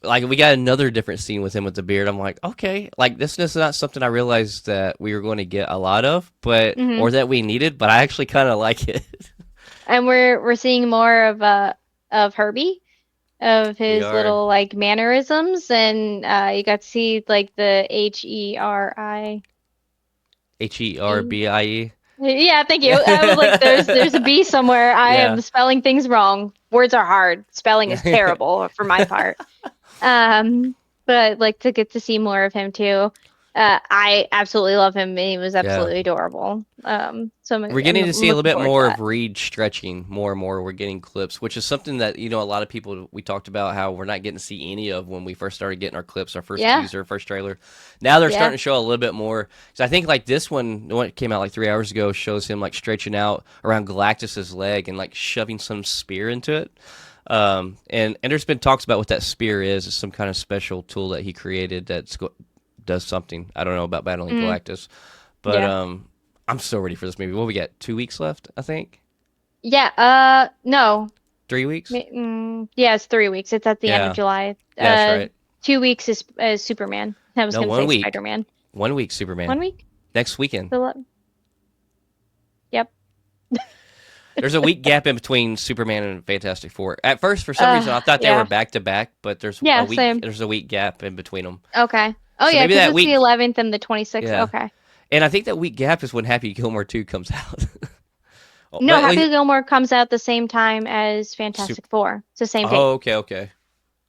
Like we got another different scene with him with the beard. I'm like, okay, like this is not something I realized that we were going to get a lot of, but mhm. or that we needed, but I actually kind of like it. And we're seeing more of Herbie, of We his are little like mannerisms, and you got to see like the HERIE. HERBIE. Yeah, thank you. I was like, there's a B somewhere. I Yeah. am spelling things wrong. Words are hard. Spelling is terrible for my part. Um, but like to get to see more of him too. I absolutely love him. He was Yeah. absolutely adorable. So We're I'm getting to see a little looking bit forward to more of that. Reed stretching more and more. We're getting clips, which is something that, a lot of people, we talked about how we're not getting to see any of when we first started getting our clips, our first Yeah, teaser, first trailer. Now they're yeah. starting to show a little bit more. So I think like this one, the one that came out like 3 hours ago, shows him like stretching out around Galactus's leg and like shoving some spear into it. And there's been talks about what that spear is. It's some kind of special tool that he created does something. I don't know about battling Mm, Galactus, but yeah. I'm so ready for this movie. What we got? 2 weeks left, I think. Yeah, no. 3 weeks? Yeah, it's 3 weeks. It's at the end of Yeah, July. yeah, that's right. 2 weeks is Superman. I was No, gonna one say week. Spider-Man. 1 week, Superman. 1 week? Next weekend. Yep. There's a week gap in between Superman and Fantastic Four. At first, for some reason, I thought they were Yeah. back to back, but there's a Yeah, week. same. There's a week gap in between them. Okay. Oh So yeah, maybe because that it's the week. 11th and the 26th. Yeah, Okay. and I think that week gap is when Happy Gilmore 2 comes out. Oh, No, but at Happy least, Gilmore comes out the same time as Super. Fantastic Four. It's the same date. Oh, okay, okay.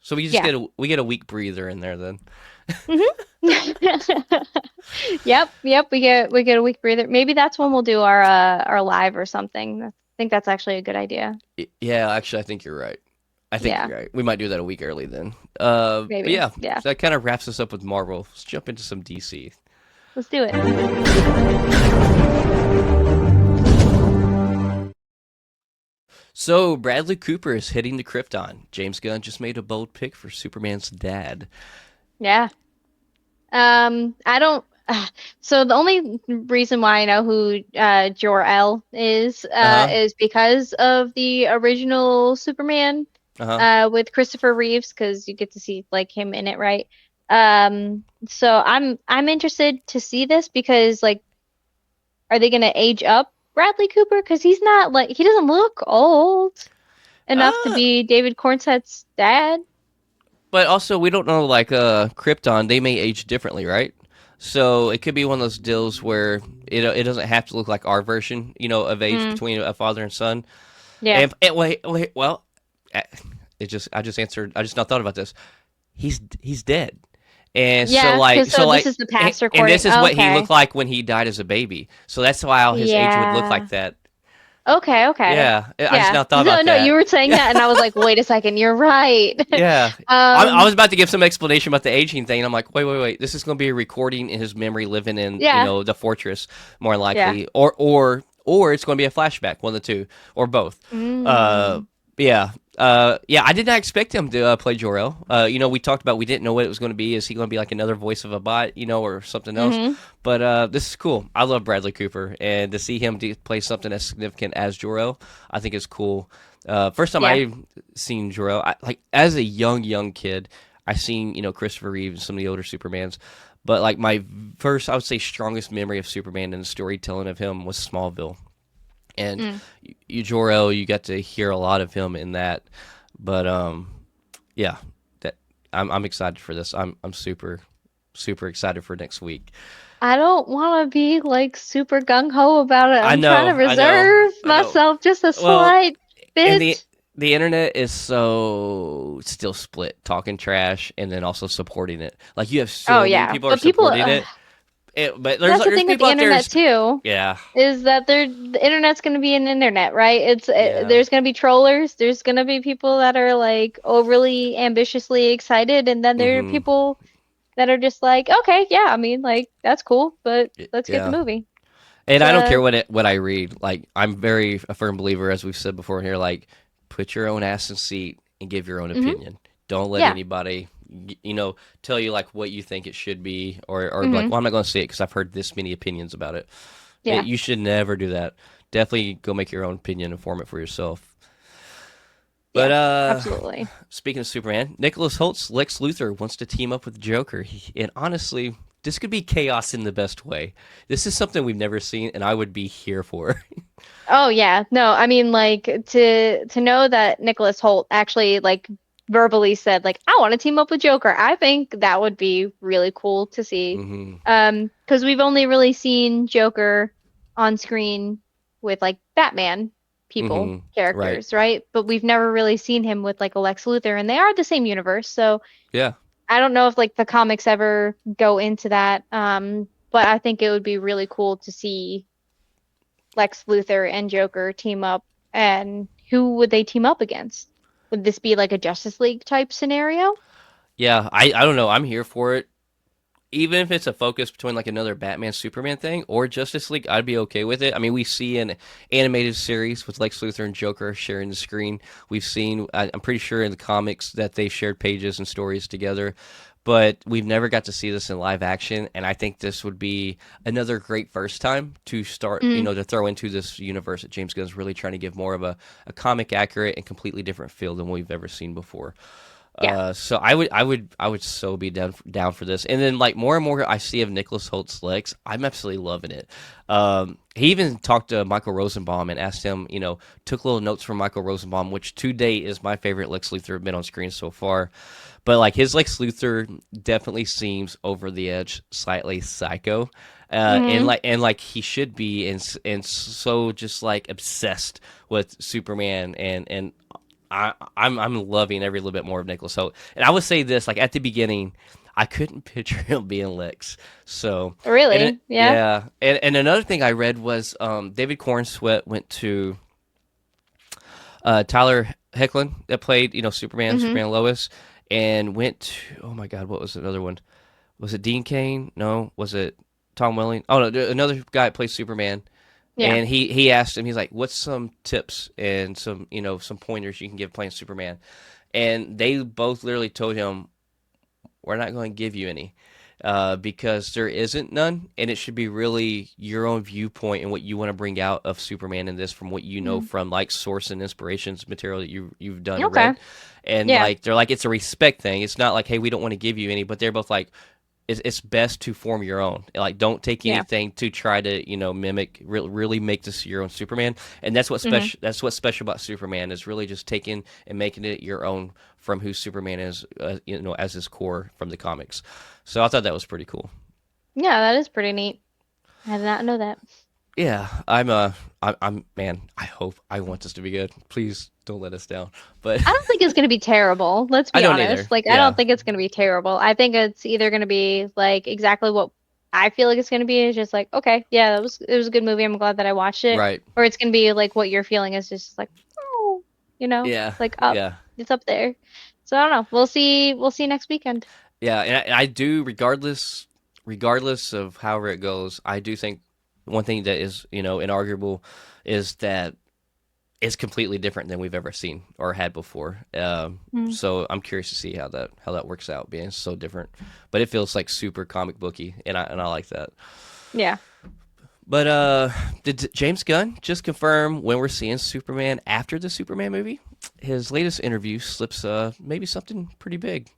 So we just Yeah. get a week breather in there then. hmm Yep. We get a week breather. Maybe that's when we'll do our live or something. I think that's actually a good idea. Yeah, actually, I think you're right. I think Yeah, you're right. We might do that a week early then. But maybe. yeah, Yeah. so that kind of wraps us up with Marvel. Let's jump into some DC. Let's do it. So Bradley Cooper is hitting the Krypton. James Gunn just made a bold pick for Superman's dad. Yeah. I don't. So the only reason why I know who Jor-El Uh huh. is because of the original Superman Uh huh. with Christopher Reeves, because you get to see like him in it, right? So I'm interested to see this because like, are they gonna age up Bradley Cooper? Because he's not like he doesn't look old enough to Uh, be David Cornsett's dad. but also we don't know like Krypton. They may age differently, right? So it could be one of those deals where it doesn't have to look like our version, of age Mm, between a father and son. yeah. And wait, well, uh, I just answered. I just not thought about this. He's dead. And so Yeah, like because so this like is the past and recording. this is what he Okay. looked like when he died as a baby. So that's why all his age would look Yeah. like that. Okay. Yeah, I just Yeah. now thought No, about no, you that. were saying Yeah, that, and I was like, wait a second, you're right. yeah. I was Um, about to give some explanation about the aging thing. And I'm like, wait. This is going to be a recording in his memory, living in yeah, the fortress, more yeah. likely, or it's going to be a flashback, one of the two, or both. Uh, Mm, yeah. Yeah, I did not expect him to play Jor-El. We talked about we didn't know what it was going to be. Is he going to be like another voice of a bot, or something else? hmm But this is cool. I love Bradley Cooper, and to see him play something as significant as Jor-El, I think is cool. First time Yeah. I seen Jor-El, like as a young kid, I seen Christopher Reeve and some of the older Supermans. But like my first, I would say, strongest memory of Superman and the storytelling of him was Smallville. And Mm. Jor-El, you got to hear a lot of him in that. But yeah, that I'm excited for this. I'm super excited for next week. I don't want to be like super gung ho about it. I I'm trying to know, I know, reserve I know. myself just a Well, slight and bit. the internet is so still split, talking trash and then also supporting it. Like you have Oh so many yeah, people are but people. supporting it, but That's the there's thing with people the out there. internet too, Yeah, is that the internet's going to be an internet, right? yeah. There's going to be trollers, there's going to be people that are like overly ambitiously excited, and then there are Mm-hmm. people that are just like, okay, yeah, I mean, like that's cool, but let's get the Yeah. movie. And I don't So care what I read. Like I'm very a firm believer, as we've said before here. Like put your own ass in seat and give your own hmm opinion. Don't let yeah, anybody, tell you like what you think it should be, or be like, hmm well, I'm not going to see it because I've heard this many opinions about it. yeah, You should never do that. Definitely go make your own opinion and form it for yourself. But yeah, absolutely. speaking of Superman, Nicholas Holt's Lex Luthor wants to team up with Joker, and honestly, this could be chaos in the best way. This is something we've never seen, and I would be here for. Oh yeah, no, I mean like to know that Nicholas Hoult actually like verbally said like I want to team up with Joker. I think that would be really cool to see. hmm Because we've only really seen Joker on screen with like Batman people, Mm-hmm. Right. characters, right? But we've never really seen him with like a Lex Luthor, and they are the same universe. So Yeah. I don't know if like the comics ever go into that. But I think it would be really cool to see Lex Luthor and Joker team up. And who would they team up against? Would this be like a Justice League type scenario? Yeah. I don't know. I'm here for it. Even if it's a focus between like another Batman Superman thing or Justice League, I'd be okay with it. I mean, we see an animated series with Lex Luthor and Joker sharing the screen. We've seen, I'm pretty sure in the comics that they shared pages and stories together, but we've never got to see this in live action. And I think this would be another great first time to start, Mm, to throw into this universe that James Gunn's really trying to give more of a comic accurate and completely different feel than we've ever seen before. yeah. So I would so be down for this. And then like more and more I see of Nicholas Holt's Lex, I'm absolutely loving it. He even talked to Michael Rosenbaum and asked him, took little notes from Michael Rosenbaum, which to date is my favorite Lex Luthor been on screen so far. But like his Lex Luthor definitely seems over the edge, slightly psycho. Hmm. And like he should be, and so just like obsessed with Superman and I'm loving every little bit more of Nicholas Hoult. And I would say this, like at the beginning, I couldn't picture him being Lex. So, Really? Yeah. yeah, and another thing I read was David Cornsweet went to Tyler Hoechlin that played Superman, Hmm. Superman Lois, and went to, oh my God, what was another one? Was it Dean Cain? No, was it Tom Welling? Oh no, another guy that plays Superman. Yeah. And he asked him, he's like, "What's some tips and some pointers you can give playing Superman?" And they both literally told him, "We're not going to give you any, because there isn't none, and it should be really your own viewpoint and what you want to bring out of Superman in this, from what you know Mm. from like source and inspirations material that you've done and Okay. read." And Yeah. like they're like, it's a respect thing. It's not like, hey, we don't want to give you any, but they're both like, it's best to form your own. Like, don't take Yeah. anything to try to mimic. Really make this your own Superman, and that's what Hmm. special. That's what's special about Superman, is really just taking and making it your own from who Superman is. As his core from the comics. So I thought that was pretty cool. Yeah, that is pretty neat. I did not know that. Yeah, I'm man. I want this to be good. Please don't let us down. But I don't think it's going to be terrible. Let's I be don't either. honest. Like, I don't Yeah, think it's going to be terrible. I think it's either going to be like exactly what I feel like it's going to be. It's just like, okay, yeah, it was a good movie. I'm glad that I watched it. right. Or it's going to be like what you're feeling is just like, oh, Yeah, like up. yeah. It's up there. So I don't know. We'll see. We'll see next weekend. Yeah, and I do, regardless of however it goes, I do think one thing that is, inarguable is that it's completely different than we've ever seen or had before. Mm. So I'm curious to see how that works out, being so different. But it feels like super comic booky, and I like that. Yeah. But did James Gunn just confirm when we're seeing Superman after the Superman movie? His latest interview slips maybe something pretty big.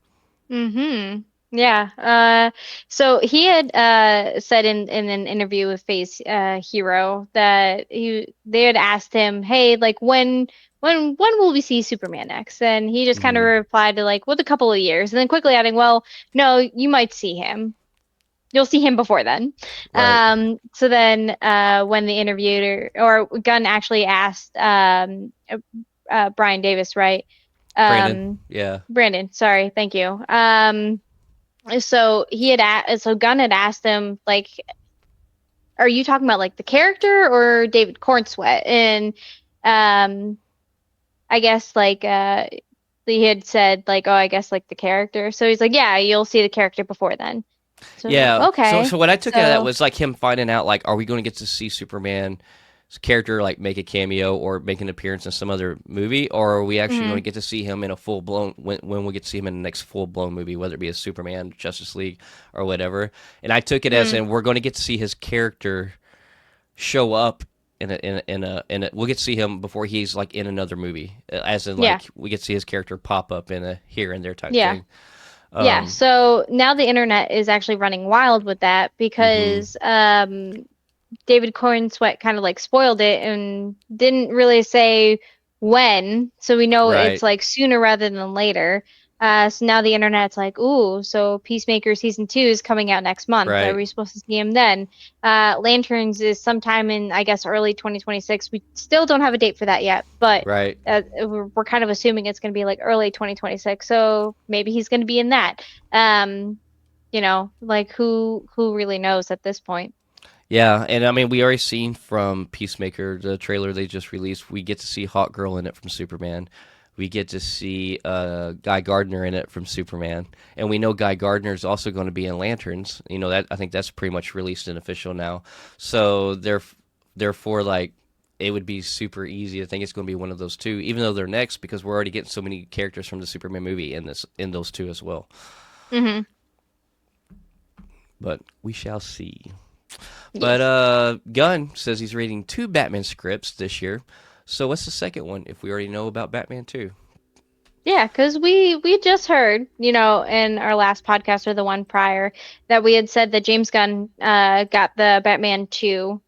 Mm-hmm. Yeah. So he had said in an interview with Face Hero that they had asked him, "Hey, like when will we see Superman next?" And he just kind of Hmm. replied to like, "With a couple of years," and then quickly adding, "Well, no, you might see him. You'll see him before then." Right, So then when the interviewer or Gunn actually asked Brian Davis, right? Brandon. Um, Yeah. Brandon, sorry, thank you. So so Gunn had asked him like, "Are you talking about like the character or David Cornsweet?" And um, I guess like he had said like, "Oh, I guess like the character." So he's like, "Yeah, you'll see the character before then." So I was like, Yeah. So "Okay." so what I took out of that So was like him finding out, like, are we going to get to see Superman's character like make a cameo or make an appearance in some other movie, or are we actually going to mhm, get to see him in a full blown, when we get to see him in the next full blown movie, whether it be a Superman, Justice League, or whatever. And I took it as mm, in we're going to get to see his character show up in a we'll get to see him before he's like in another movie, as in yeah, like we get to see his character pop up in a here and there type yeah. thing. Yeah, Um. so now the internet is actually running wild with that Hmm. because David Cornsweet kind of like spoiled it and didn't really say when, so we know it's Right. like sooner rather than later. So now the internet's like, ooh, so Peacemaker season 2 is coming out next month. Are Right. we supposed to see him then? Lanterns is sometime in, I guess, early 2026. We still don't have a date for that yet, but Right. we're kind of assuming it's going to be like early 2026. So maybe he's going to be in that. Um, like who really knows at this point? Yeah, and I mean, we already seen from Peacemaker, the trailer they just released. We get to see Hawk Girl in it from Superman. We get to see Guy Gardner in it from Superman, and we know Guy Gardner is also going to be in Lanterns. You know that I think that's pretty much released and official now. So therefore, like it would be super easy. I think it's going to be one of those two, even though they're next because we're already getting so many characters from the Superman movie in those two as well. Hmm. But we shall see. But Yes. Gunn says he's reading two Batman scripts this year. So what's the second one if we already know about Batman 2? Yeah, because we just heard, in our last podcast or the one prior, that we had said that James Gunn got the Batman 2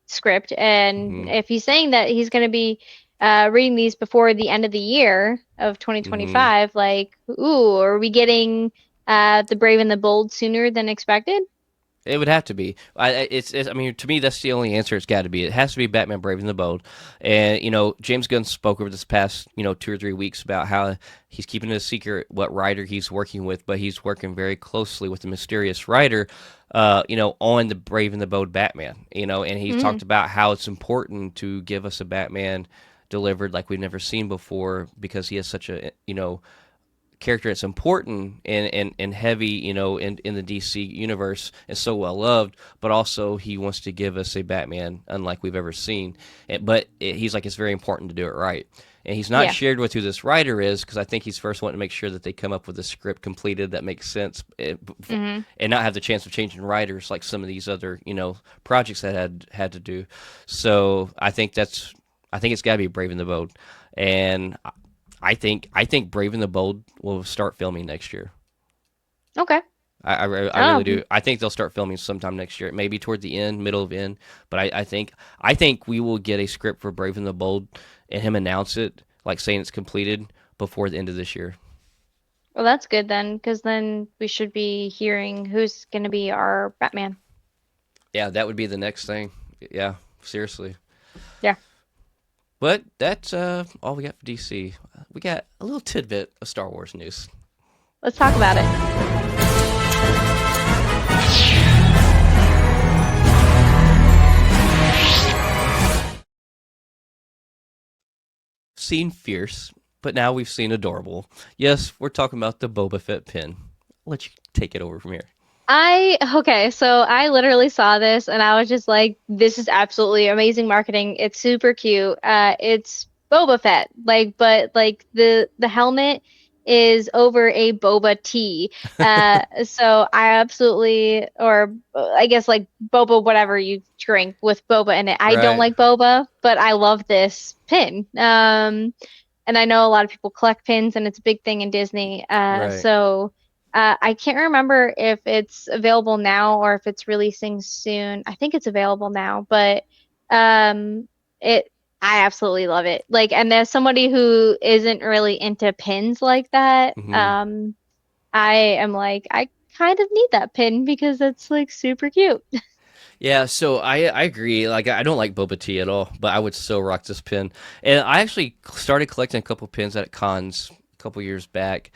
script, and Mhm. if he's saying that he's going to be reading these before the end of the year of Mhm. 2025, like, ooh, are we getting the Brave and the Bold sooner than expected? It would have to be. I mean, to me, that's the only answer. It's got to be. It has to be Batman: Brave and the Bold. And James Gunn spoke over this past 2 or 3 weeks about how he's keeping it a secret what writer he's working with, but he's working very closely with the mysterious writer, on the Brave and the Bold Batman. And he Mm, talked about how it's important to give us a Batman delivered like we've never seen before because he has such a character that's important and heavy, in the DC universe and so well loved, but also he wants to give us a Batman unlike we've ever seen. He's like, it's very important to do it right. And he's not yeah. shared with who this writer is because I think he's first wanting to make sure that they come up with a script completed that makes sense Hmm. and not have the chance of changing writers like some of these other, projects that had to do. So I think it's got to be Brave and the Bold. And I think Brave and the Bold will start filming next year. Okay. I really do. Oh, I think they'll start filming sometime next year, maybe toward the end, middle of end. But I think we will get a script for Brave and the Bold and him announce it, like saying it's completed before the end of this year. well, that's good then, because then we should be hearing who's going to be our Batman. Yeah, that would be the next thing. Yeah, seriously. Yeah. But that's all we got for DC. We got a little tidbit of Star Wars news. Let's talk about it. Seen fierce, but now we've seen adorable. Yes, we're talking about the Boba Fett pin. I'll let you take it over from here. Okay, so I literally saw this and I was just like, this is absolutely amazing marketing. It's super cute. It's Boba Fett, but like the helmet is over a boba tea. So I absolutely, or I guess like boba, whatever you drink with boba in it. I don't Right, like boba, but I love this pin. And I know a lot of people collect pins, and it's a big thing in Disney. right. So I can't remember if it's available now or if it's releasing soon. I think it's available now, but um, it I absolutely love it. Like, and as somebody who isn't really into pins like that, Hmm. I am like, I kind of need that pin because it's like super cute. Yeah, so I agree. Like I don't like boba tea at all, but I would so rock this pin. And I actually started collecting a couple pins at cons a couple years back,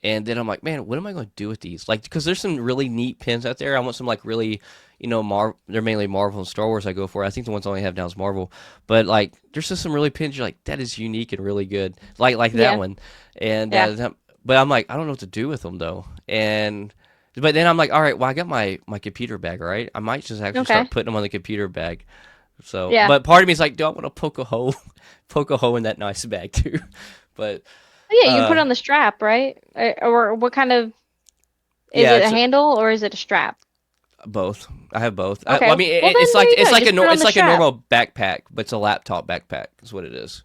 and then I'm like, man, what am I going to do with these? Like, because there's some really neat pins out there. I want some like really, they're mainly Marvel and Star Wars I go for. I think the ones I only have now is Marvel, but like, there's just some really pins you're like, that is unique and really good, like that Yeah, one. And yeah. but I'm like, I don't know what to do with them though, and. But then I'm like, all right, well, I got my computer bag, right? I might just actually Okay. start putting them on the computer bag. So, Yeah. but part of me is like, do I want to poke a hole, poke a hole in that nice bag too? But Oh, yeah, you can put uh, it on the strap, right? Or what kind of is yeah, it a it's handle or is it a strap? both. I have both. Well, Okay. I mean, Well, then it's there like you go. You just put it on the it's like a strap. normal backpack, but it's a laptop backpack. Is what it is.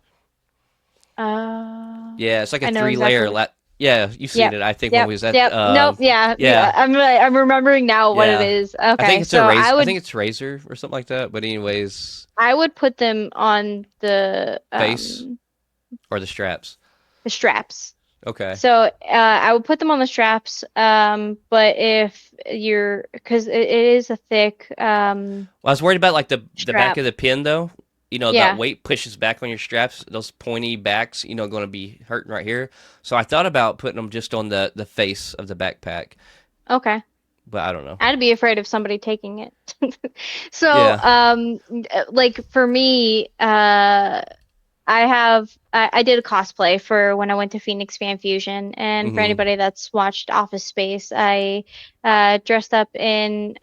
Uh, Yeah, it's like a I know three exactly layer what. lap. Yeah, you've seen Yep. it. I think when we Yep. was at Yep. Nope. Yeah. yeah, I'm remembering now what it yeah. is. I think Okay. it's a So razor. I think it's razor or something like that. But anyways, I would put them on face or the straps. the straps. Okay. So I would put them on the straps. But if because it is a thick Well, I was worried about like the back strap. of the pin though. That Yeah. weight pushes back on your straps. Those pointy backs, going to be hurting right here. So I thought about putting them just on the face of the backpack, Okay. but I don't know. I'd be afraid of somebody taking it. So, Yeah. like for me, I did a cosplay for when I went to Phoenix Fan Fusion, and for Hmm. anybody that's watched Office Space, I dressed up in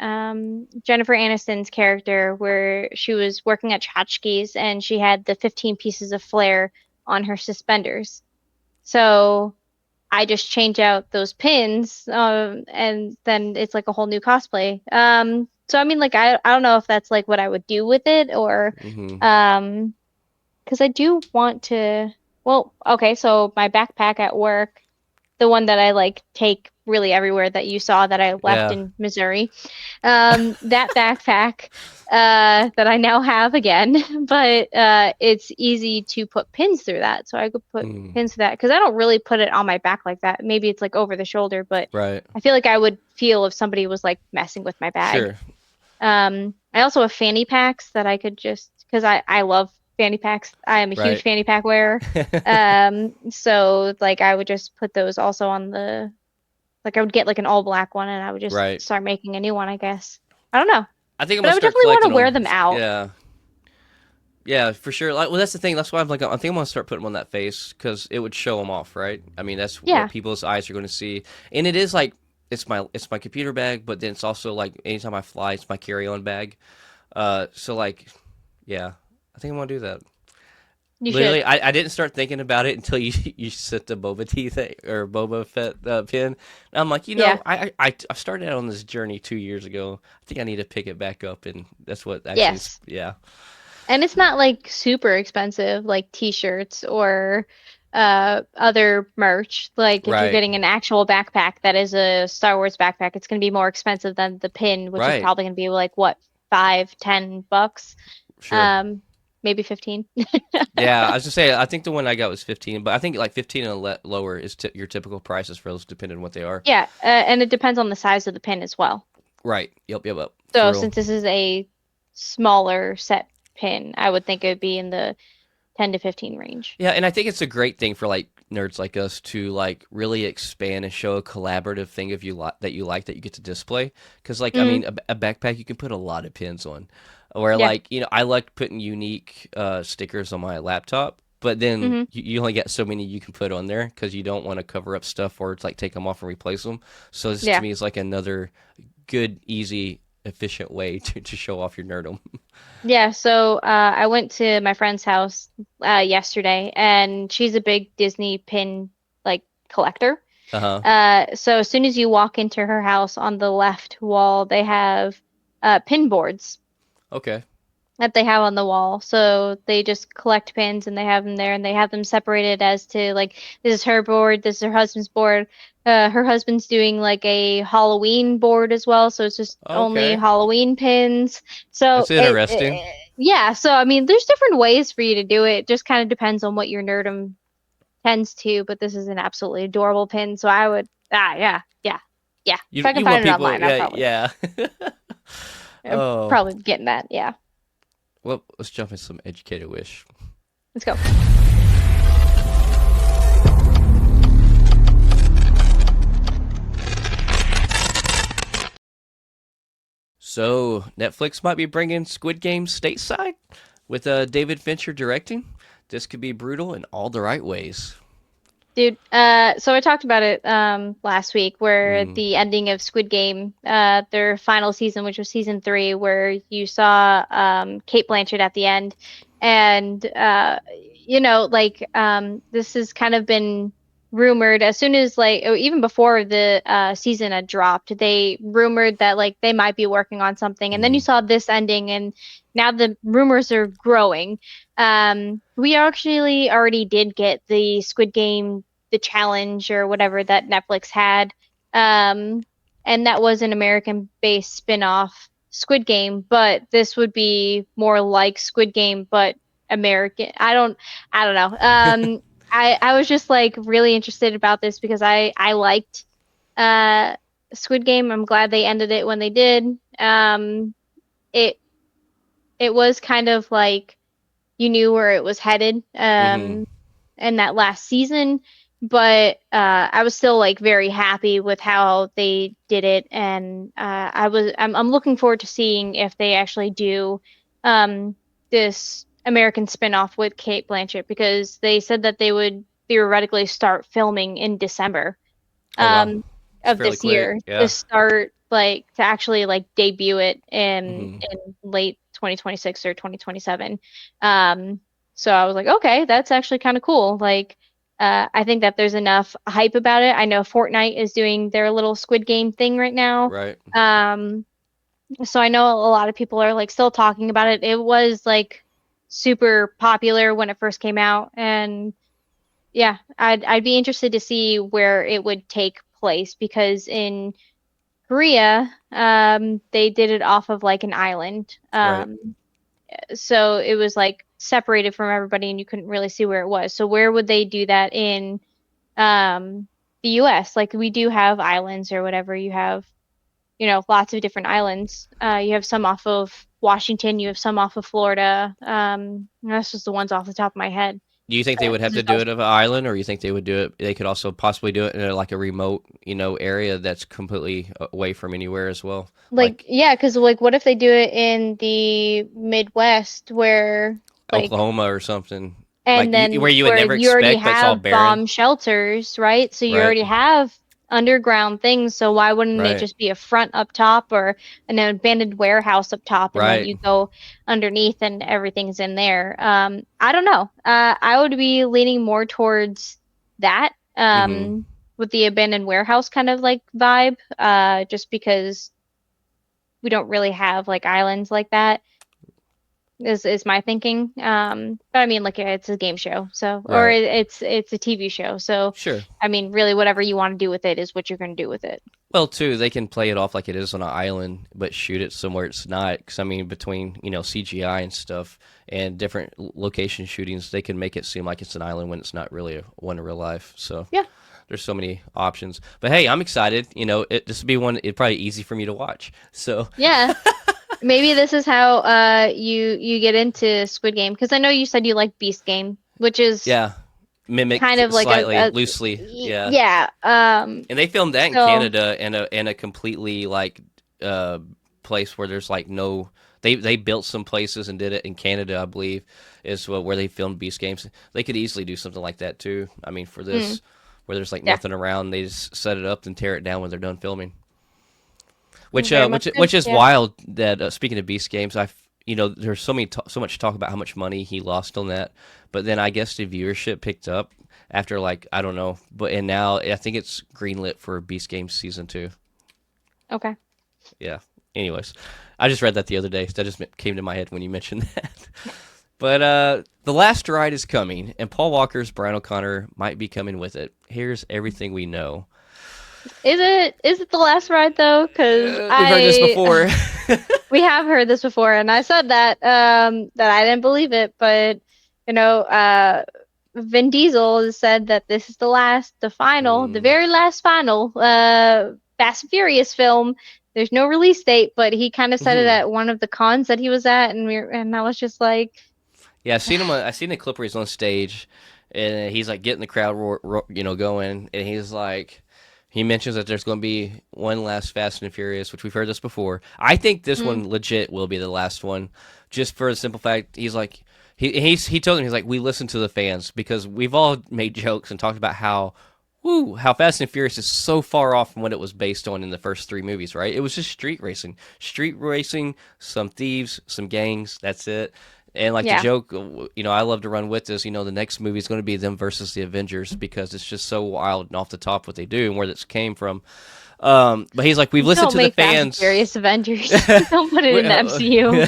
Jennifer Aniston's character, where she was working at Tchotchke's and she had the 15 pieces of flair on her suspenders. So I just change out those pins, and then it's like a whole new cosplay. So I mean, like I don't know if that's like what I would do with it, or Hmm. um, because I do want to. Well, okay, so my backpack at work, the one that I like take really everywhere that you saw that I left Yeah. in Missouri, that backpack that I now have again, but it's easy to put pins through that. So I could put Mm. pins through that because I don't really put it on my back like that. Maybe it's like over the shoulder, but Right. I feel like I would feel if somebody was like messing with my bag. Sure. I also have fanny packs that I could just because I love fanny packs. I am a huge Right. fanny pack wearer. So like I would just put those also on the like I would get like an all black one and I would just Right. start making a new one, I guess. I don't know. I think I'm But gonna I would start definitely want collecting to wear them. them out. Yeah. Yeah, for sure. Like, well, that's the thing. That's why I think I'm gonna start putting them on that face because it would show them off, right? I mean, that's what Yeah. people's eyes are going to see, and it is like it's my computer bag, but then it's also like anytime I fly, it's my carry-on bag. So like, yeah, I think I'm gonna do that. You should. Literally, I didn't start thinking about it until you you sent the Boba Tea thing or Boba Fett pin. And I'm like, Yeah. I started out on this journey 2 years ago. I think I need to pick it back up, and that's what actually, Yes. yeah, And it's not like super expensive like t-shirts or other merch. Like if you're right, getting an actual backpack that is a Star Wars backpack, it's going to be more expensive than the pin, which is right, probably going to be like what, 5, 10 bucks. sure. Um, maybe 15. Yeah, I was just saying. I think the one I got was 15, but I think like 15 and lower is your typical prices for those, depending on what they are. Yeah, and it depends on the size of the pin as well. Right. Yep. Yep. Yep. For So real. since this is a smaller set pin, I would think it would be in the 10 to 15 range. Yeah, and I think it's a great thing for like nerds like us to like really expand and show a collaborative thing of you that you like that you get to display. Because like I Hmm. mean, a backpack you can put a lot of pins on. Where Yeah. like I like putting unique stickers on my laptop, but then Hmm. you only get so many you can put on there because you don't want to cover up stuff or it's like take them off and replace them. So this to Yeah. me is like another good, easy, efficient way to show off your nerdum. Yeah, so I went to my friend's house yesterday, and she's a big Disney pin like collector. Uh huh. So as soon as you walk into her house, on the left wall, they have pin boards Okay. that they have on the wall. So they just collect pins and they have them there, and they have them separated as to like this is her board, this is her husband's board. Her husband's doing like a Halloween board as well, so it's just only Okay. Halloween pins. So That's interesting. yeah, so I mean there's different ways for you to do it. It just kind of depends on what your nerdum tends to, but this is an absolutely adorable pin, so I would yeah, yeah. Yeah. If I can You want find it people? online, I'll Yeah. probably Yeah. I'm Oh. probably getting that. Yeah. Well, let's jump into some educated wish. Let's go. So Netflix might be bringing Squid Game stateside with David Fincher directing. This could be brutal in all the right ways. Dude, so I talked about it last week where Mm. the ending of Squid Game, their final season, which was season 3, where you saw Kate Blanchett at the end. And like this has kind of been rumored as soon as like or even before the season had dropped, they rumored that like they might be working on something. And then you Mm. saw this ending and now the rumors are growing. We actually already did get the Squid Game, the challenge or whatever that Netflix had. And that was an American-based spin-off Squid Game, but this would be more like Squid Game, but American. I don't know. I was just like really interested about this because I liked uh Squid Game. I'm glad they ended it when they did. It it was kind of like you knew where it was headed Mm-hmm. in that last season, but I was still like very happy with how they did it, and I'm looking forward to seeing if they actually do um this American spinoff with Kate Blanchett because they said that they would theoretically start filming in December Oh wow, um it's of fairly this quick. year to Yeah. start like to actually like debut it Mm-hmm. in late 2026 or 2027. Um so I was like, okay, that's actually kind of cool. Like I think that there's enough hype about it. I know Fortnite is doing their little Squid Game thing right now. Right. Um so I know a lot of people are like still talking about it. It was like super popular when it first came out, and yeah, I'd be interested to see where it would take place because in Korea, they did it off of like an island. Right. So it was like separated from everybody and you couldn't really see where it was. So where would they do that in the US? Like we do have islands or whatever. You have, lots of different islands. You have some off of Washington, you have some off of Florida. That's just the ones off the top of my head. Do you think they would have to There's do it of an island, or you think they would do it? They could also possibly do it in like a remote, area that's completely away from anywhere as well, Like, like yeah, because like, what if they do it in the Midwest where, like, Oklahoma or something, like and where then you would where never you already expect, but it's all have barren. bomb shelters, right? So you Right. already have underground things. So why wouldn't it Right. just be a front up top or an abandoned warehouse up top, and then Right. you go underneath and everything's in there? I don't know. I would be leaning more towards that, Mm-hmm. with the abandoned warehouse kind of like vibe, just because we don't really have like islands like that is my thinking. But I mean, like it's a game show, so or Right. it's a TV show, so Sure. I mean, really, whatever you want to do with it is what you're going to do with it. Well, too, they can play it off like it is on an island, but shoot it somewhere it's not. Because I mean, between CGI and stuff and different location shootings, they can make it seem like it's an island when it's not really one in real life. So Yeah, there's so many options. But hey, I'm excited. This would be one. It'd probably easy for me to watch. So yeah. Maybe this is how you get into Squid Game because I know you said you like Beast Game, which is yeah, mimic kind of like slightly loosely. Yeah, yeah. and they filmed that in So Canada in a completely like uh place where there's like no. They built some places and did it in Canada, I believe, is where they filmed Beast Games. They could easily do something like that too. I mean, for mm, this, where there's like yeah, nothing around, they just set it up and tear it down when they're done filming. Which very uh, much which could. which is Yeah. wild. That Speaking of Beast Games, there's so much talk about how much money he lost on that, but then I guess the viewership picked up after like I don't know, and now I think it's greenlit for Beast Games season 2. Okay. Yeah. Anyways, I just read that the other day. So that just came to my head when you mentioned that. But the last ride is coming, and Paul Walker's Brian O'Connor might be coming with it. Here's everything we know. Is it the last ride though? Because We've heard this I before. we have heard this before, and I said that I didn't believe it, but you know, Vin Diesel has said that this is the Mm, very last final Fast and Furious film. There's no release date, but he kind of said it mhm. at one of the cons that he was at, and I was just like, Yeah, I seen him. I seen the clip where he's on stage, and he's like getting the crowd, going, and he's like, he mentions that there's going to be one last Fast and Furious, which we've heard this before. I think this mm, one legit will be the last one, just for the simple fact he's like, he told him he's like, we listen to the fans because we've all made jokes and talked about how Fast and Furious is so far off from what it was based on in the first 3 movies, right? It was just street racing, some thieves, some gangs. That's it. And like the yeah, joke, I love to run with this. The next movie is going to be them versus the Avengers because it's just so wild and off the top what they do and where this came from. But he's like, we've listened don't to the make Fast and fans. Furious Avengers. Don't put it in the MCU.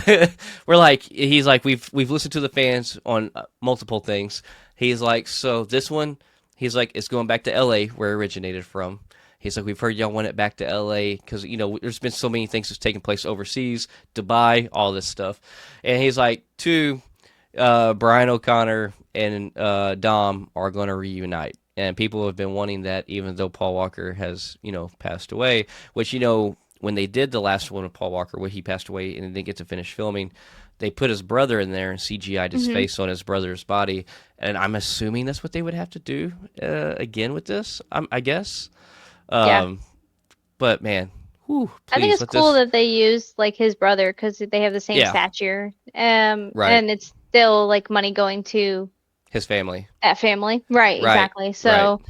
We're like, he's like, we've listened to the fans on multiple things. He's like, so this one, he's like, it's going back to L.A. where it originated from. He's like, we've heard y'all want it back to L.A. because there's been so many things that's taken place overseas, Dubai, all this stuff, and he's like, to Brian O'Connor and Dom are going to reunite. And people have been wanting that, even though Paul Walker has, passed away. Which, when they did the last one with Paul Walker, where he passed away and didn't get to finish filming, they put his brother in there and CGI'd his Hmm. face on his brother's body. And I'm assuming that's what they would have to do again with this, I guess. Yeah. Um, but man, whew, I think please it's let cool this. that they used like his brother because they have the same Yeah, stature. right. And it's still like money going to His family. that family. Right, Right, exactly. right. So,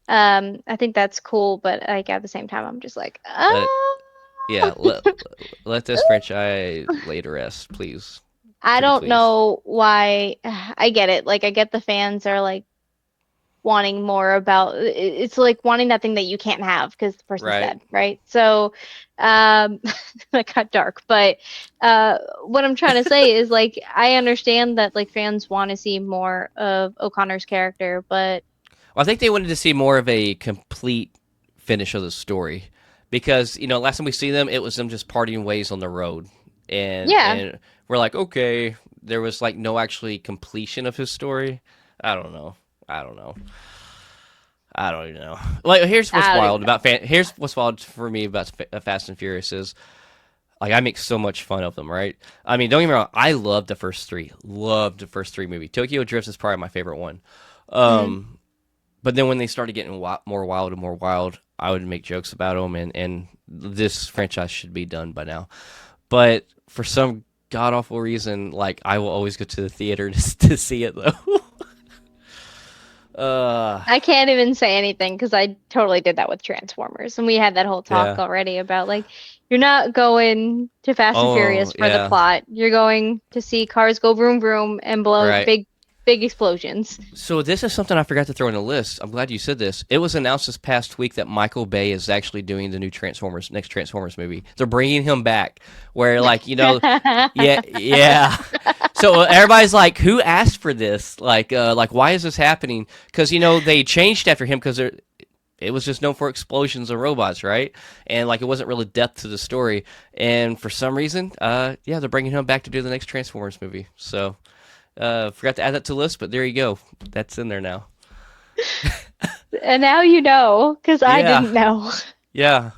I think that's cool, but like at the same time, I'm just like, Let ah. yeah, let this franchise lay to rest, please. I Pretty don't please. know why. I get it. Like, I get the fans are like wanting more about it's like wanting that thing that you can't have because the person's Right. dead, right? So, um, that got dark. But what I'm trying to say is like I understand that like fans want to see more of O'Connor's character, but Well, I think they wanted to see more of a complete finish of the story because last time we see them, it was them just parting ways on the road, and yeah, and we're like, okay, there was like no actually completion of his story. I don't know. I don't know. I don't even know. Like, I don't even know. here's what's wild for me about Fast and Furious is like I make so much fun of them, right? I mean, don't get me wrong, I love the first three. Loved the first three movie. Tokyo Drift is probably my favorite one. Mm. Um, but then when they started getting more wild and more wild, I would make jokes about them, and this franchise should be done by now. But for some god awful reason, like I will always go to the theater to see it though. uh, I can't even say anything because I totally did that with Transformers, and we had that whole talk yeah. already about like you're not going to Fast and Oh, Furious for the yeah. plot. You're going to see cars go vroom vroom and blow Right. big explosions. So this is something I forgot to throw in the list. I'm glad you said this. It was announced this past week that Michael Bay is actually doing the new Transformers, next Transformers movie. They're bringing him back. Where like yeah, yeah. So everybody's like, who asked for this? Like why is this happening? Because they changed after him because it was just known for explosions and robots, right? And like it wasn't really depth to the story. And for some reason, yeah, they're bringing him back to do the next Transformers movie. So. Forgot to add that to the list, but there you go. That's in there now. And now you know, because I Yeah, didn't know. yeah.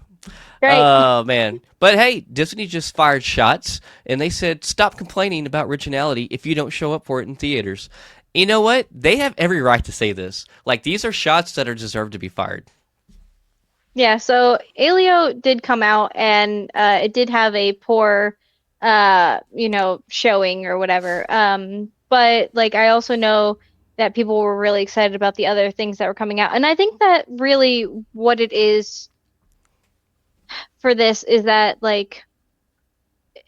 Great. Man. But hey, Disney just fired shots, and they said stop complaining about originality if you don't show up for it in theaters. You know what? They have every right to say this. Like these are shots that are deserved to be fired. Yeah, so Alio did come out and it did have a poor showing or whatever. But like I also know that people were really excited about the other things that were coming out. And I think that really what it is for this is that like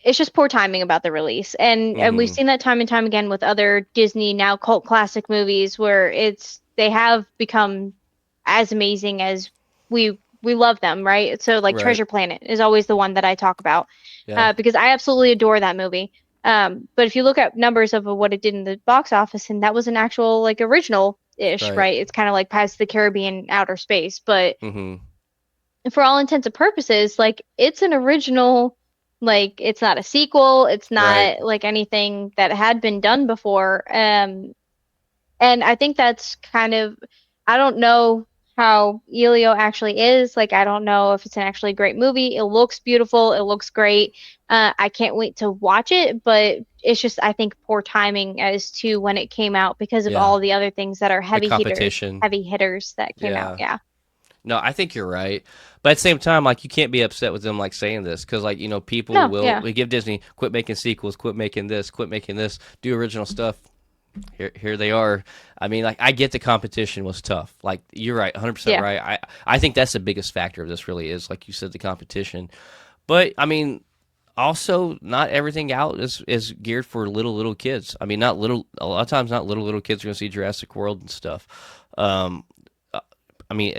it's just poor timing about the release. And we've Mm-hmm. seen that time and time again with other Disney now cult classic movies where they have become as amazing as we love them, right? So like Right. Treasure Planet is always the one that I talk about Yeah. because I absolutely adore that movie. But if you look at numbers of what it did in the box office, and that was an actual like original ish, Right. right? It's kind of like Pirates of the Caribbean outer space, but Mm-hmm. for all intents and purposes, like it's an original, like it's not a sequel, it's Right. not like anything that had been done before. And I think that's kind of, I don't know how Elio actually is. Like, I don't know if it's an actually great movie. It looks beautiful, it looks great. I can't wait to watch it, but it's just, I think, poor timing as to when it came out because of Yeah. all the other things that are The competition. heavy hitters that came out. Yeah. Yeah. No, I think you're right. But at the same time, like you can't be upset with them like saying this because like people No, will yeah. we give Disney quit making sequels, quit making this, do original stuff. Here they are. I mean, like I get the competition was tough. Like you're right, 100% Yeah. right. I think that's the biggest factor of this really is like you said the competition. But I mean, also not everything out is geared for little kids. I mean, not little a lot of times not little kids are going to see Jurassic World and stuff. Um uh, I mean,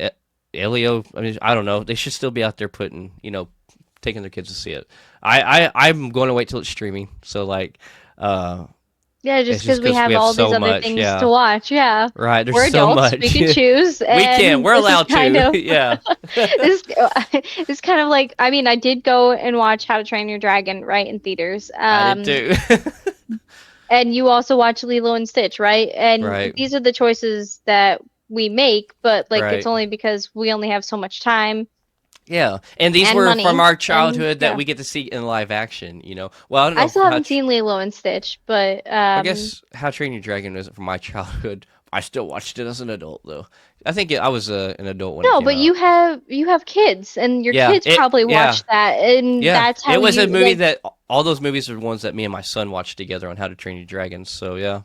Elio, I mean, I don't know. They should still be out there putting, taking their kids to see it. I'm going to wait till it's streaming. So like uh Yeah, it's just just because we because we have have all these so other much. things to Yeah. watch. Yeah. Right. There's We're so adults, we much. can choose, We can. and We're this is allowed kind to. of Yeah. this it's kind of like I mean, I did go and watch How to Train Your Dragon right in theaters. I did too. And you also watch Lilo and Stitch, right? And Right. these are the choices that we make, but like it's Right. only because we only have so much time Yeah, and these and were from money. our And childhood that yeah, we get to see in live action. Well, I don't I know still how. haven't seen Lilo and Stitch, but I guess How to Train Your Dragon isn't from my childhood. I still watched it as an adult though. I think I was an adult when it no, came but out. you have kids, and your Yeah, kids probably yeah, watch that, and yeah. that's It how was a you movie like. that all those movies are ones that me and my son watched together on How to Train Your Dragon. So yeah,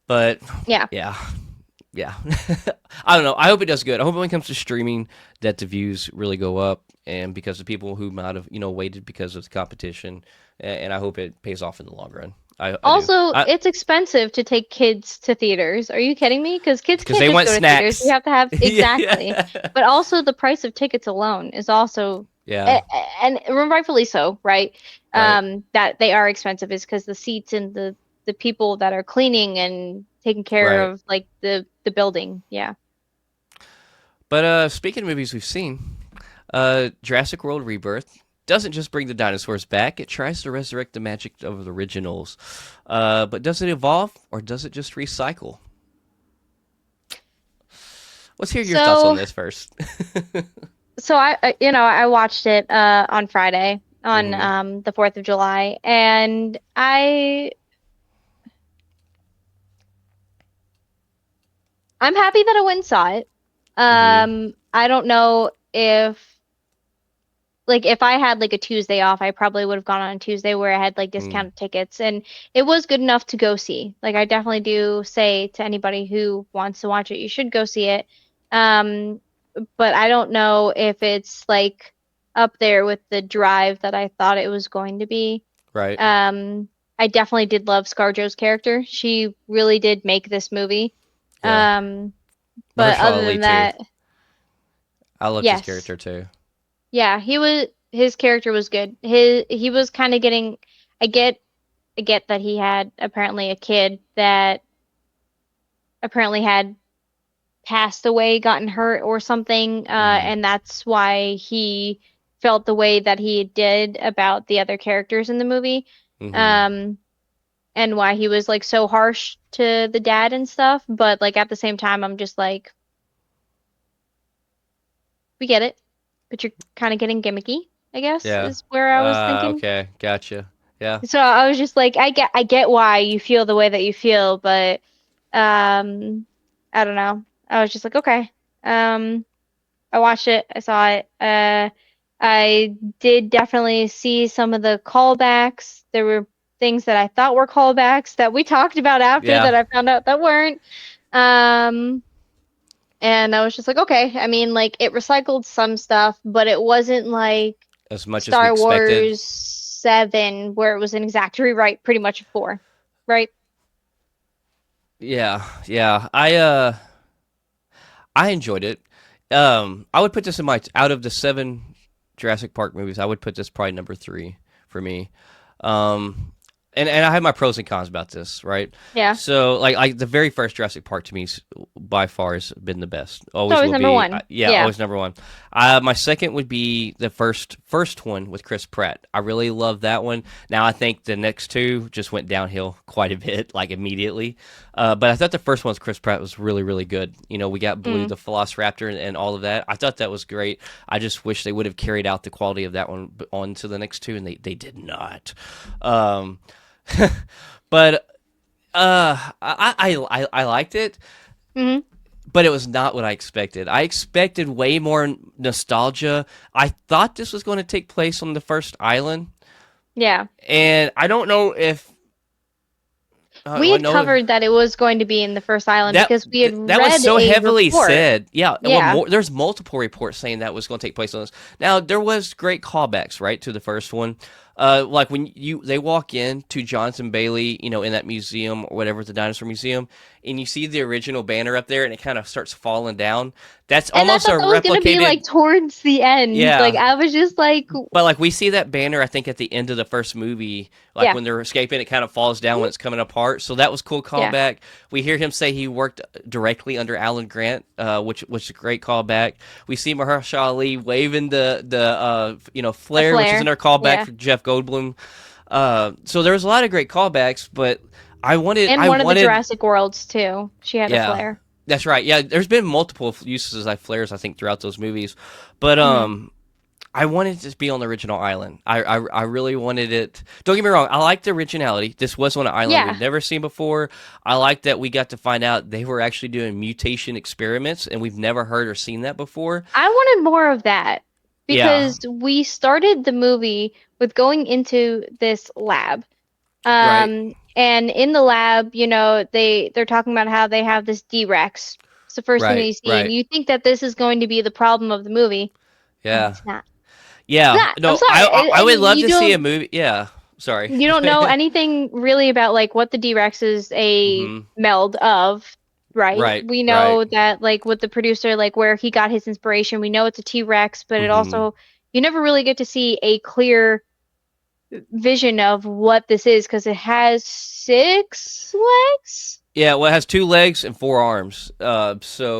but Yeah. yeah, yeah. I don't know. I hope it does good. I hope when it comes to streaming that the views really go up, and because the people who might have waited because of the competition, and I hope it pays off in the long run. I do. Also, it's expensive to take kids to theaters. Are you kidding me? Because kids Because can't they just want go to theaters. You snacks. have to have exactly. Yeah. But also, the price of tickets alone is also, Yeah. and rightfully so, right? Right. That they are expensive is because the seats and the people that are cleaning and taking care Right. of like the building. Yeah. But speaking of movies we've seen, Jurassic World Rebirth doesn't just bring the dinosaurs back; it tries to resurrect the magic of the originals. But does it evolve or does it just recycle? Let's hear your thoughts on So this first. so I watched it on Friday on Mm-hmm. the 4th of July, and I'm happy that I went and saw it. Mm-hmm. I don't know if I had like a Tuesday off, I probably would have gone on a Tuesday where I had like Mm. discounted tickets, and it was good enough to go see. Like I definitely do say to anybody who wants to watch it, you should go see it. Um, but I don't know if it's like up there with the drive that I thought it was going to be. Right. Um, I definitely did love ScarJo's character. She really did make this movie. Yeah. Um, but Mahershala other Ali than too. that, I loved his yes. character too. Yeah, his character was good. He was kind of getting I get I get that he had apparently a kid that apparently had passed away, gotten hurt or something, Mm-hmm. and that's why he felt the way that he did about the other characters in the movie. Mm-hmm. Um, and why he was like so harsh to the dad and stuff, but like at the same time I'm just like we get it, but you're kind of getting gimmicky, I guess, Yeah. is where I was thinking. Okay. Gotcha. Yeah. So I was just like, I get why you feel the way that you feel, but um, I don't know. I was just like, okay. Um, I watched it, I saw it. I did definitely see some of the callbacks. There were things that I thought were callbacks that we talked about after Yeah. that I found out that weren't. Um, and I was just like, okay. I mean, like it recycled some stuff, but it wasn't like As much as we Star expected. Wars 7, where it was an exact rewrite, pretty much a 4, right? Yeah. Yeah. I enjoyed it. I would put this in my out of the 7 Jurassic Park movies. I would put this probably number 3 for me. Um, and I have my pros and cons about this, right? Yeah. So like the very first Jurassic Park to me by far has been the best. It's Always always will number be. one. Yeah, Yeah. always number one. My second would be the first one with Chris Pratt. I really love that one. Now I think the next two just went downhill quite a bit, like immediately. But I thought the first one with Chris Pratt was really really good. We got Blue Mm. the Velociraptor and all of that. I thought that was great. I just wish they would have carried out the quality of that one on to the next two, and they did not. Um, but I liked it, Hmm. but it was not what I expected. I expected way more nostalgia. I thought this was going to take place on the first island, Yeah. and I don't know if We I had know covered that it was going to be in the first island that because we had that was read so a heavily report. said. Yeah, well, Yeah. there's multiple reports saying that was going to take place on this. Now there was great callbacks, right, to the first one. Like when they walk in to Johnson Bailey, in that museum or whatever, the dinosaur museum, and you see the original banner up there, and it kind of starts falling down. That's And I almost a thought that was going to be replicated. like towards the end. Like Yeah, I was just like, but like we see that banner, I think at the end of the first movie, like yeah. when they're escaping, it kind of falls down when Mhm. it's coming apart. So that was cool Yeah. callback. We hear him say he worked directly under Alan Grant, which is a great callback. We see Mahershala Ali waving the The flare, which is flare. another callback Yeah. for Jeff Goldblum. So there was a lot of great callbacks, but And I one of the wanted, Jurassic Worlds too. She had a yeah, flare. that's right. Yeah, there's been multiple uses of flares, I think, throughout those movies, but Hmm. I wanted to be on the original island. I really wanted it. Don't get me wrong. I like the originality. This was on an island Yeah, we'd never seen before. I like that we got to find out they were actually doing mutation experiments, and we've never heard or seen that before. I wanted more of that Yeah, because we started the movie with going into this lab. right, And in the lab, they're talking about how they have this D-Rex. It's the first thing that right, you see, and right. you think that this is going to be the problem of the movie, and Yeah, it's not. It's yeah. not. I'm No, sorry. I And would love you to see a don't movie. Yeah, sorry. you don't know anything really about like what the D-Rex is a hmm meld of, right? Right, We right. know that like with the producer, like where he got his inspiration, we know it's a T-Rex, but it hmm also you never really get to see a clear vision of what this is because it has 6 legs. Yeah, well, it has 2 legs and 4 arms.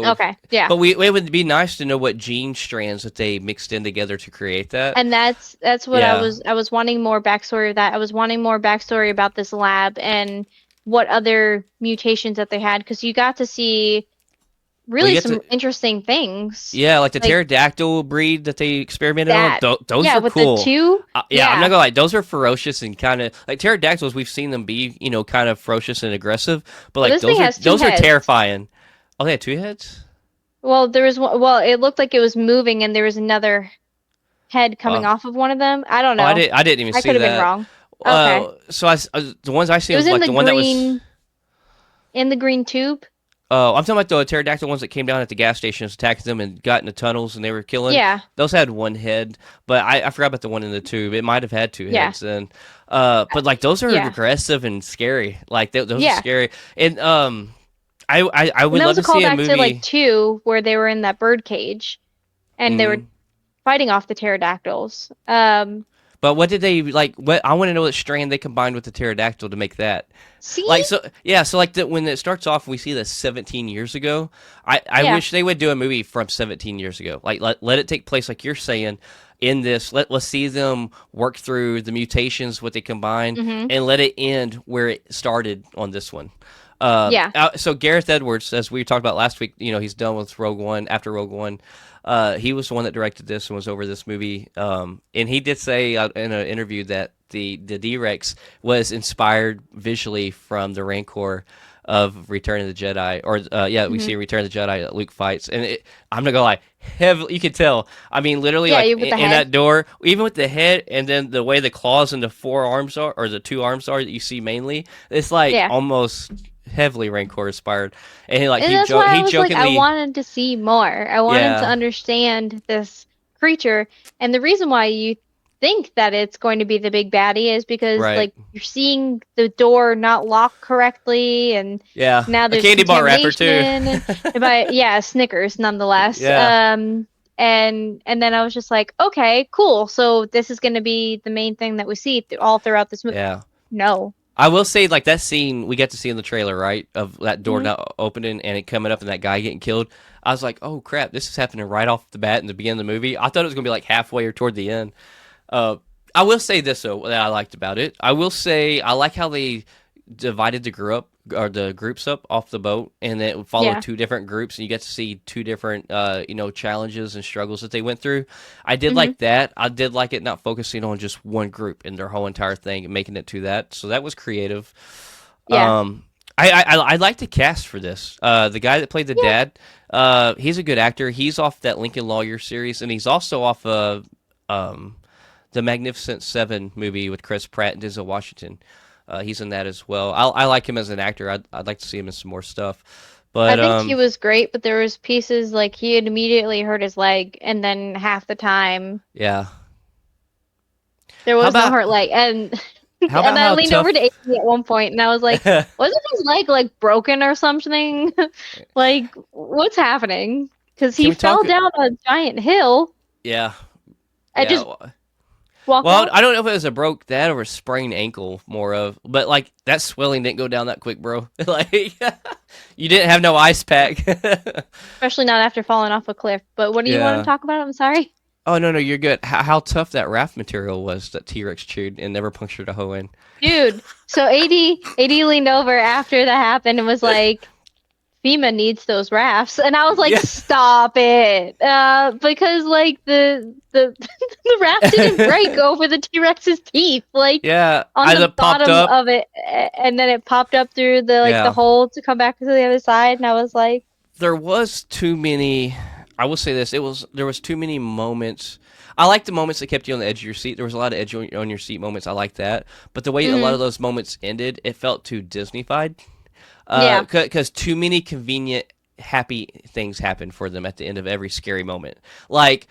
Okay, yeah. But it would be nice to know what gene strands that they mixed in together to create that. And that's what I Yeah. was I was wanting more backstory of that. I was wanting more backstory about this lab and what other mutations that they had because you got to see Well, you really get some to, interesting things yeah, like the like pterodactyl breed that they experimented on. that. Those Yeah, are with the cool. two. Yeah, I'm not Yeah, gonna lie, those are ferocious and kind of like pterodactyls. We've seen them be, kind of ferocious and aggressive, but well, like this thing has two those are heads. terrifying. Oh, they had 2 heads. Well, there was one, well, it looked like it was moving and there was another head coming Uh, off of one of them. I don't oh, know. I didn't even I see could have been that. wrong. Okay. So the ones I seen It was was in like the the one that was. green tube. Oh, I'm talking about the pterodactyl ones that came down at the gas stations, attacked them, and got in the tunnels, and they were killing. Yeah. Those had 1 head, but I forgot about the one in the tube. It might have had two Yeah. heads, and but like those are Yeah. aggressive and scary. Like those are Yeah. scary, and I And would that love was a to see a callback to like movie. 2 where they were in that bird cage and they were hmm fighting off the pterodactyls. But what did they like? What I want to know what strand they combined with the pterodactyl to make that. See? Like so, yeah. So like when it starts off, we see this 17 years ago. I Yeah. wish they would do a movie from 17 years ago. Like let it take place, like you're saying, in this. Let's see them work through the mutations, what they combine, Mm-hmm. and let it end where it started on this one. Yeah. So Gareth Edwards, as we talked about last week, he's done with Rogue One. After Rogue One, he was the one that directed this and was over this movie. And he did say in an interview that the D-Rex was inspired visually from the Rancor of Return of the Jedi, or yeah, we Mm-hmm. see Return of the Jedi that Luke fights, and I'm not gonna lie, heavily you could tell. I mean, literally, Yeah, like you with the in head. that door, even with the head, and then the way the claws and the 4 arms are, or the 2 arms are that you see mainly, it's like Yeah. almost heavily Rancor inspired, and And that's why I he was like, I jokingly, wanted to see more. I wanted to yeah, understand this creature. And the reason why you think that it's going to be the big baddie is because, right, like, you're seeing the door not lock correctly, and yeah, now a there's candy bar wrapper contamination. too, But yeah, Snickers nonetheless. yeah, And then I was just like, okay, cool. So this is going to be the main thing that we see all throughout this movie. yeah. No. I will say, like that scene we get to see in the trailer, right, of that door Hmm. not opening and it coming up and that guy getting killed. I was like, oh crap, this is happening right off the bat in the beginning of the movie. I thought it was gonna be like halfway or toward the end. Uh, I will say this though that I liked about it. I will say I like how they divided the groups up off the boat, and then it followed Yeah. 2 different groups, and you get to see 2 different challenges and struggles that they went through. I did Hmm. like that. I did like it not focusing on just one group and their whole entire thing and making it to that. So that was creative. Yeah. Um, I like the cast for this. The guy that played the Yeah. dad, he's a good actor. He's off that Lincoln Lawyer series, and he's also off of the Magnificent Seven movie with Chris Pratt and Denzel Washington. He's in that as well. I like him as an actor. I'd like to see him in some more stuff. I But think he was great, but there was pieces like he had immediately hurt his leg, and then half the time yeah. there How was no about hurt leg. And how and about I how leaned over tough? to Amy at one point, and I was like, "Wasn't his leg like broken or something? Like, what's happening?" Because Can he we talk? fell down a giant hill. Yeah, I yeah. just walked Well, out. I don't know if it was a broke that or a sprained ankle, more of. But like that swelling didn't go down that quick, bro. Like you didn't have no ice pack. Especially not after falling off a cliff. But what do you want to Yeah. talk about? I'm sorry. Oh no, no, you're good. How tough that raft material was that T-Rex chewed and never punctured a hole in. Dude, so AD leaned over after that happened and was like, FEMA needs those rafts. And I was like, Yeah. stop it. Because like the the raft didn't break over the T-Rex's teeth, like Yeah, on as the it popped bottom up. of it, and then it popped up through the like the Yeah, hole to come back to the other side, and I was like, there was too many. I will say this: there was too many moments. I like the moments that kept you on the edge of your seat. There was a lot of edge on your seat moments. I like that, but the way a lot mm-hmm, of those moments ended, it felt too Disney-fied. yeah, Because too many convenient, happy things happen for them at the end of every scary moment. Like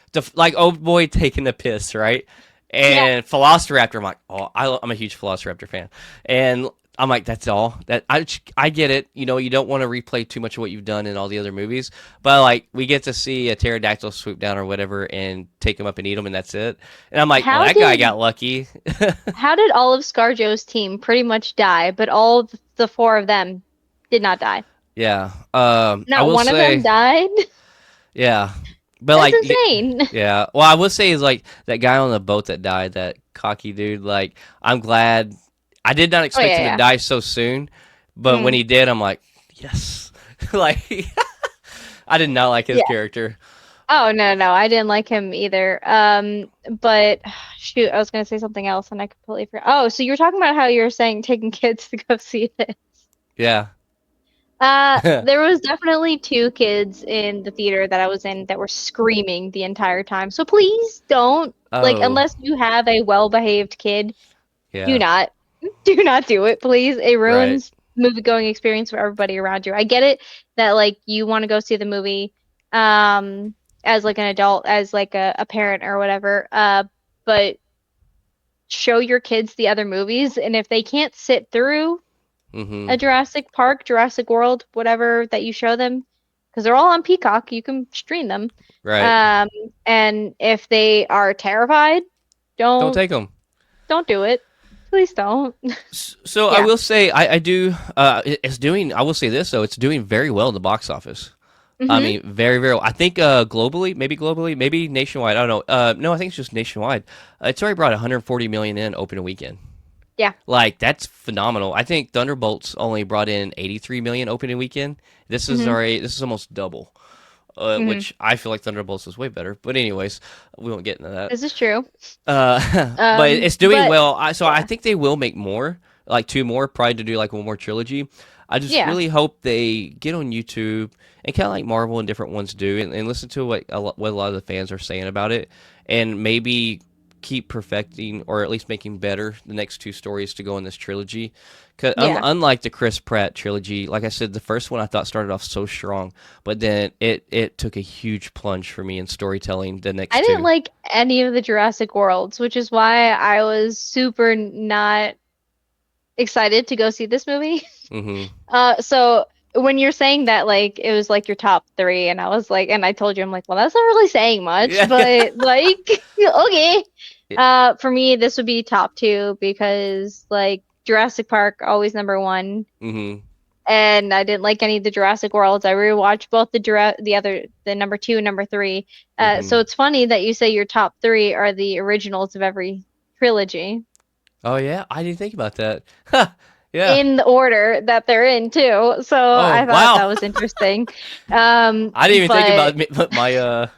old boy taking a piss, right? yeah. And Velociraptor, I'm like, oh, I'm a huge Velociraptor fan, and I'm like, that's all. That I get it. You know, you don't want to replay too much of what you've done in all the other movies, but like we get to see a pterodactyl swoop down or whatever and take him up and eat him, and that's it. And I'm like, well, How that guy did got lucky. how did all of ScarJo's team pretty much die, but all of the four of them did not die? Yeah. I Not will one of them say, died? yeah, but That's like, insane. yeah. Well, I will say is like that guy on the boat that died, that cocky dude. Like, I'm glad. I did not Oh expect yeah, him to yeah. die so soon, but when Mm, he did, I'm like, yes. Like, I did not like his yeah. character. Oh no, no, I didn't like him either. But shoot, I was gonna say something else and I completely forgot. Oh, so you were talking about how you were saying taking kids to go see this. Yeah. There was definitely two kids in the theater that I was in that were screaming the entire time. So please don't, like, Oh, unless you have a well-behaved kid, do yeah. not, do not do it, please. It Right. ruins movie-going experience for everybody around you. I get it that like you want to go see the movie, um, as like an adult, as like a parent or whatever. But show your kids the other movies, and if they can't sit through Mm-hmm. a Jurassic Park, Jurassic World, whatever that you show them, because they're all on Peacock. You can stream them. Right. Um, and if they are terrified, Don't don't take them. don't do it. Please don't. So I Yeah. will say I do. It's doing. I will say this though. It's doing very well in the box office. I Hmm. mean, very, very. I think globally, maybe nationwide. I don't know. No, I think it's just nationwide. It's already brought 140 million in opening weekend. Yeah. Like that's phenomenal. I think Thunderbolts only brought in 83 million opening weekend. Hmm. This is almost double. Hmm. Which I feel like Thunderbolts was way better. But anyways, we won't get into that. This is true. But it's doing But well. So I yeah. think they will make more, like two more, probably to do like one more trilogy. I just Yeah. really hope they get on YouTube and kind of like Marvel and different ones do, and listen to what a lot of the fans are saying about it, and maybe keep perfecting or at least making better the next two stories to go in this trilogy. Cause Yeah. unlike the Chris Pratt trilogy, like I said, the first one I thought started off so strong, but then it took a huge plunge for me in storytelling. The I next didn't two. like any of the Jurassic Worlds, which is why I was super not excited to go see this movie. Mm-hmm. So when you're saying that like it was like your top three, and I was like, and I told you I'm like, well, that's not really saying much, Yeah, yeah. but like, okay. Yeah. For me, this would be top two because like Jurassic Park always number one, Mm-hmm. and I didn't like any of the Jurassic Worlds. I rewatched both the number two and number three. Mm-hmm. So it's funny that you say your top three are the originals of every trilogy Oh yeah, I didn't think about that. Huh. Yeah. in the order that they're in too. So Oh I thought wow. that was interesting. I didn't even think But about my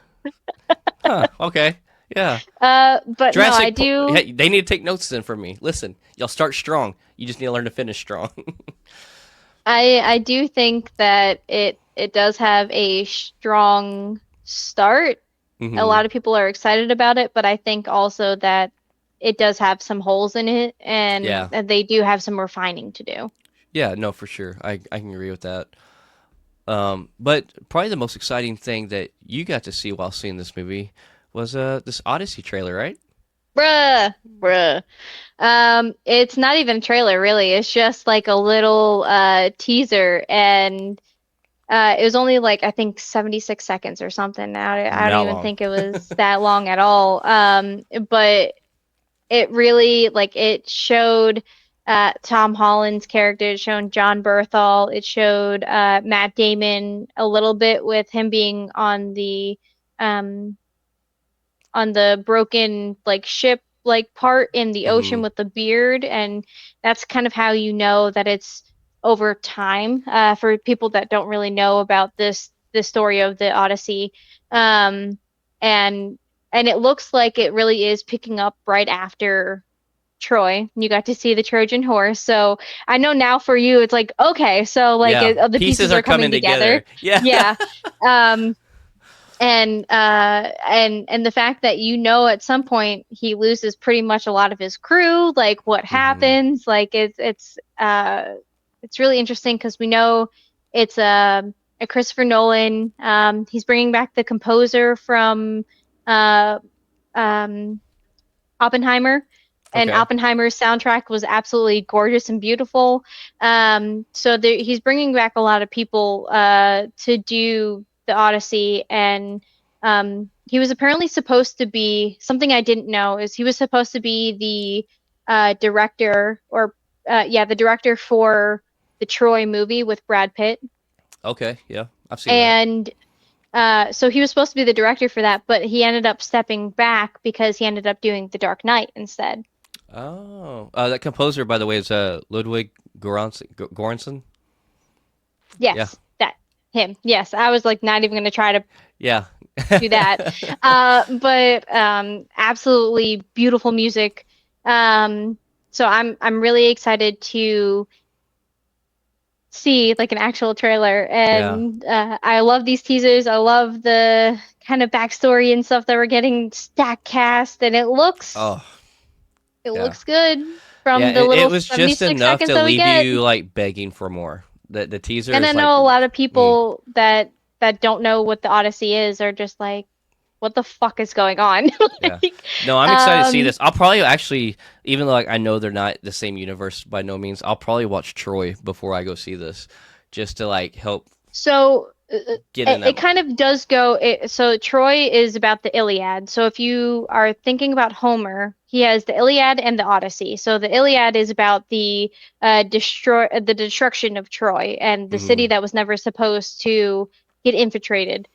Huh. Okay. Yeah. but no, I do Hey, they need to take notes then from me. Listen, y'all start strong. You just need to learn to finish strong. I do think that it does have a strong start. A Mm-hmm. lot of people are excited about it, but I think also that it does have some holes in it and Yeah. that they do have some refining to do. Yeah. No, for sure. I can agree with that. But probably the most exciting thing that you got to see while seeing this movie was this Odyssey trailer, right? Bruh, bruh. It's not even a trailer, really. It's just like a little teaser, and it was only like I think 76 seconds or something. I don't Not even long. think it was that long at all. But it really like it showed Tom Holland's character. It showed John Berthal. It showed Matt Damon a little bit with him being um on the broken like ship like part in the Mm-hmm. ocean with the beard, and that's kind of how you know that it's over time. For people that don't really know about this story of the Odyssey, um, and and it looks like it really is picking up right after Troy. You got to see the Trojan horse. So I know now for you, it's like, okay, so like Yeah, the pieces pieces are are coming coming together. together. Yeah. Yeah. Um, and the fact that you know at some point he loses pretty much a lot of his crew, like what Mm-hmm. happens, like it's really interesting because we know it's a Christopher Nolan. He's bringing back the composer from uh um Oppenheimer, and Okay. Oppenheimer's soundtrack was absolutely gorgeous and beautiful. So he's bringing back a lot of people to do the Odyssey, and he was apparently supposed to be something I didn't know is he was supposed to be the director or yeah, the director for the Troy movie with Brad Pitt, Okay. Yeah, I've seen that. and so he was supposed to be the director for that, but he ended up stepping back because he ended up doing The Dark Knight instead. Oh, that composer, by the way, is Ludwig Göransson. Yeah. Yes, that him. Yes, I was like not even going to try to Yeah. do that. But absolutely beautiful music. Um, so I'm really excited to see like an actual trailer, Yeah. and I love these teasers. I love the kind of backstory and stuff that we're getting stack cast, and Oh, it yeah. looks good Yeah, from the it little was just 76 enough seconds to that we leave get. you like begging for more. The teaser And I is like, know a lot of mm, people that don't know what the Odyssey is are just like, what the fuck is going on? yeah. Like, No, I'm excited to see um, this. I'll probably actually, even though like I know they're not the same universe by no means, I'll probably watch Troy before I go see this, just to like help so get in it that. kind of does go. So Troy is about the Iliad. So if you are thinking about Homer, he has the Iliad and the Odyssey. So the Iliad is about the destruction of Troy and the city Mm, that was never supposed to get infiltrated.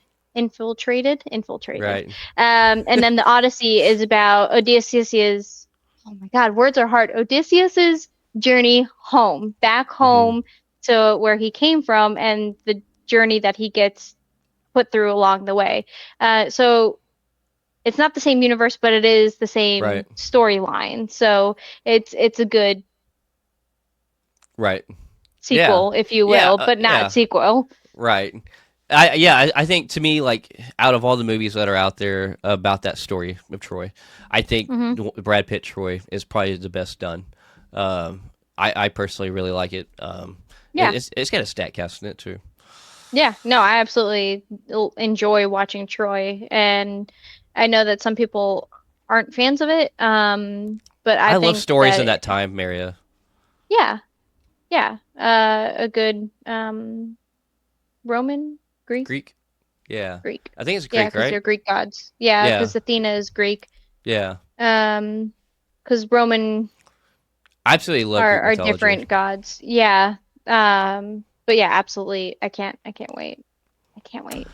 right. And then the Odyssey is about Odysseus's. Oh my God, words are hard. Odysseus's journey home, back Hmm. home to where he came from, and the journey that he gets put through along the way. So it's not the same universe, but it is the Right. same storyline. So it's a good Right. Yeah. sequel, if you Yeah. will, but not Yeah. sequel. Right. I think to me, like out of all the movies that are out there about that story of Troy, I think Hmm. Brad Pitt Troy is probably the best done. I personally really like it. Yeah. It's got a stat cast in it too. Yeah. No, I absolutely enjoy watching Troy, and I know that some people aren't fans of it. But I I love think stories in that that time, Maria. yeah, yeah, a good Roman, Greek, Greek. Yeah, Greek. I think it's Yeah, Greek, because right? they're Greek gods. Yeah, Yeah, because Athena is Greek. yeah. Um, because Roman I absolutely love Greek are mythology. different gods. Yeah. But yeah, absolutely. I can't wait. I can't wait.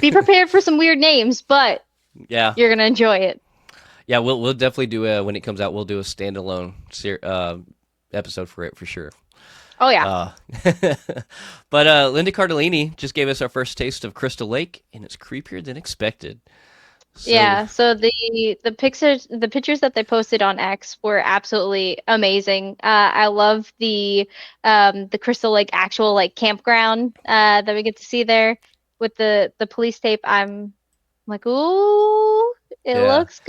Be prepared for some weird names, but Yeah, you're gonna enjoy it. yeah. We'll definitely do a when it comes out. We'll do a standalone episode for it for sure. Oh yeah. Uh, but Linda Cardellini just gave us our first taste of Crystal Lake, and it's creepier than expected. So Yeah, so the pictures that they posted on X were absolutely amazing. I love the Crystal Lake actual like campground that we get to see there with the police tape. I'm like, ooh, it yeah, looks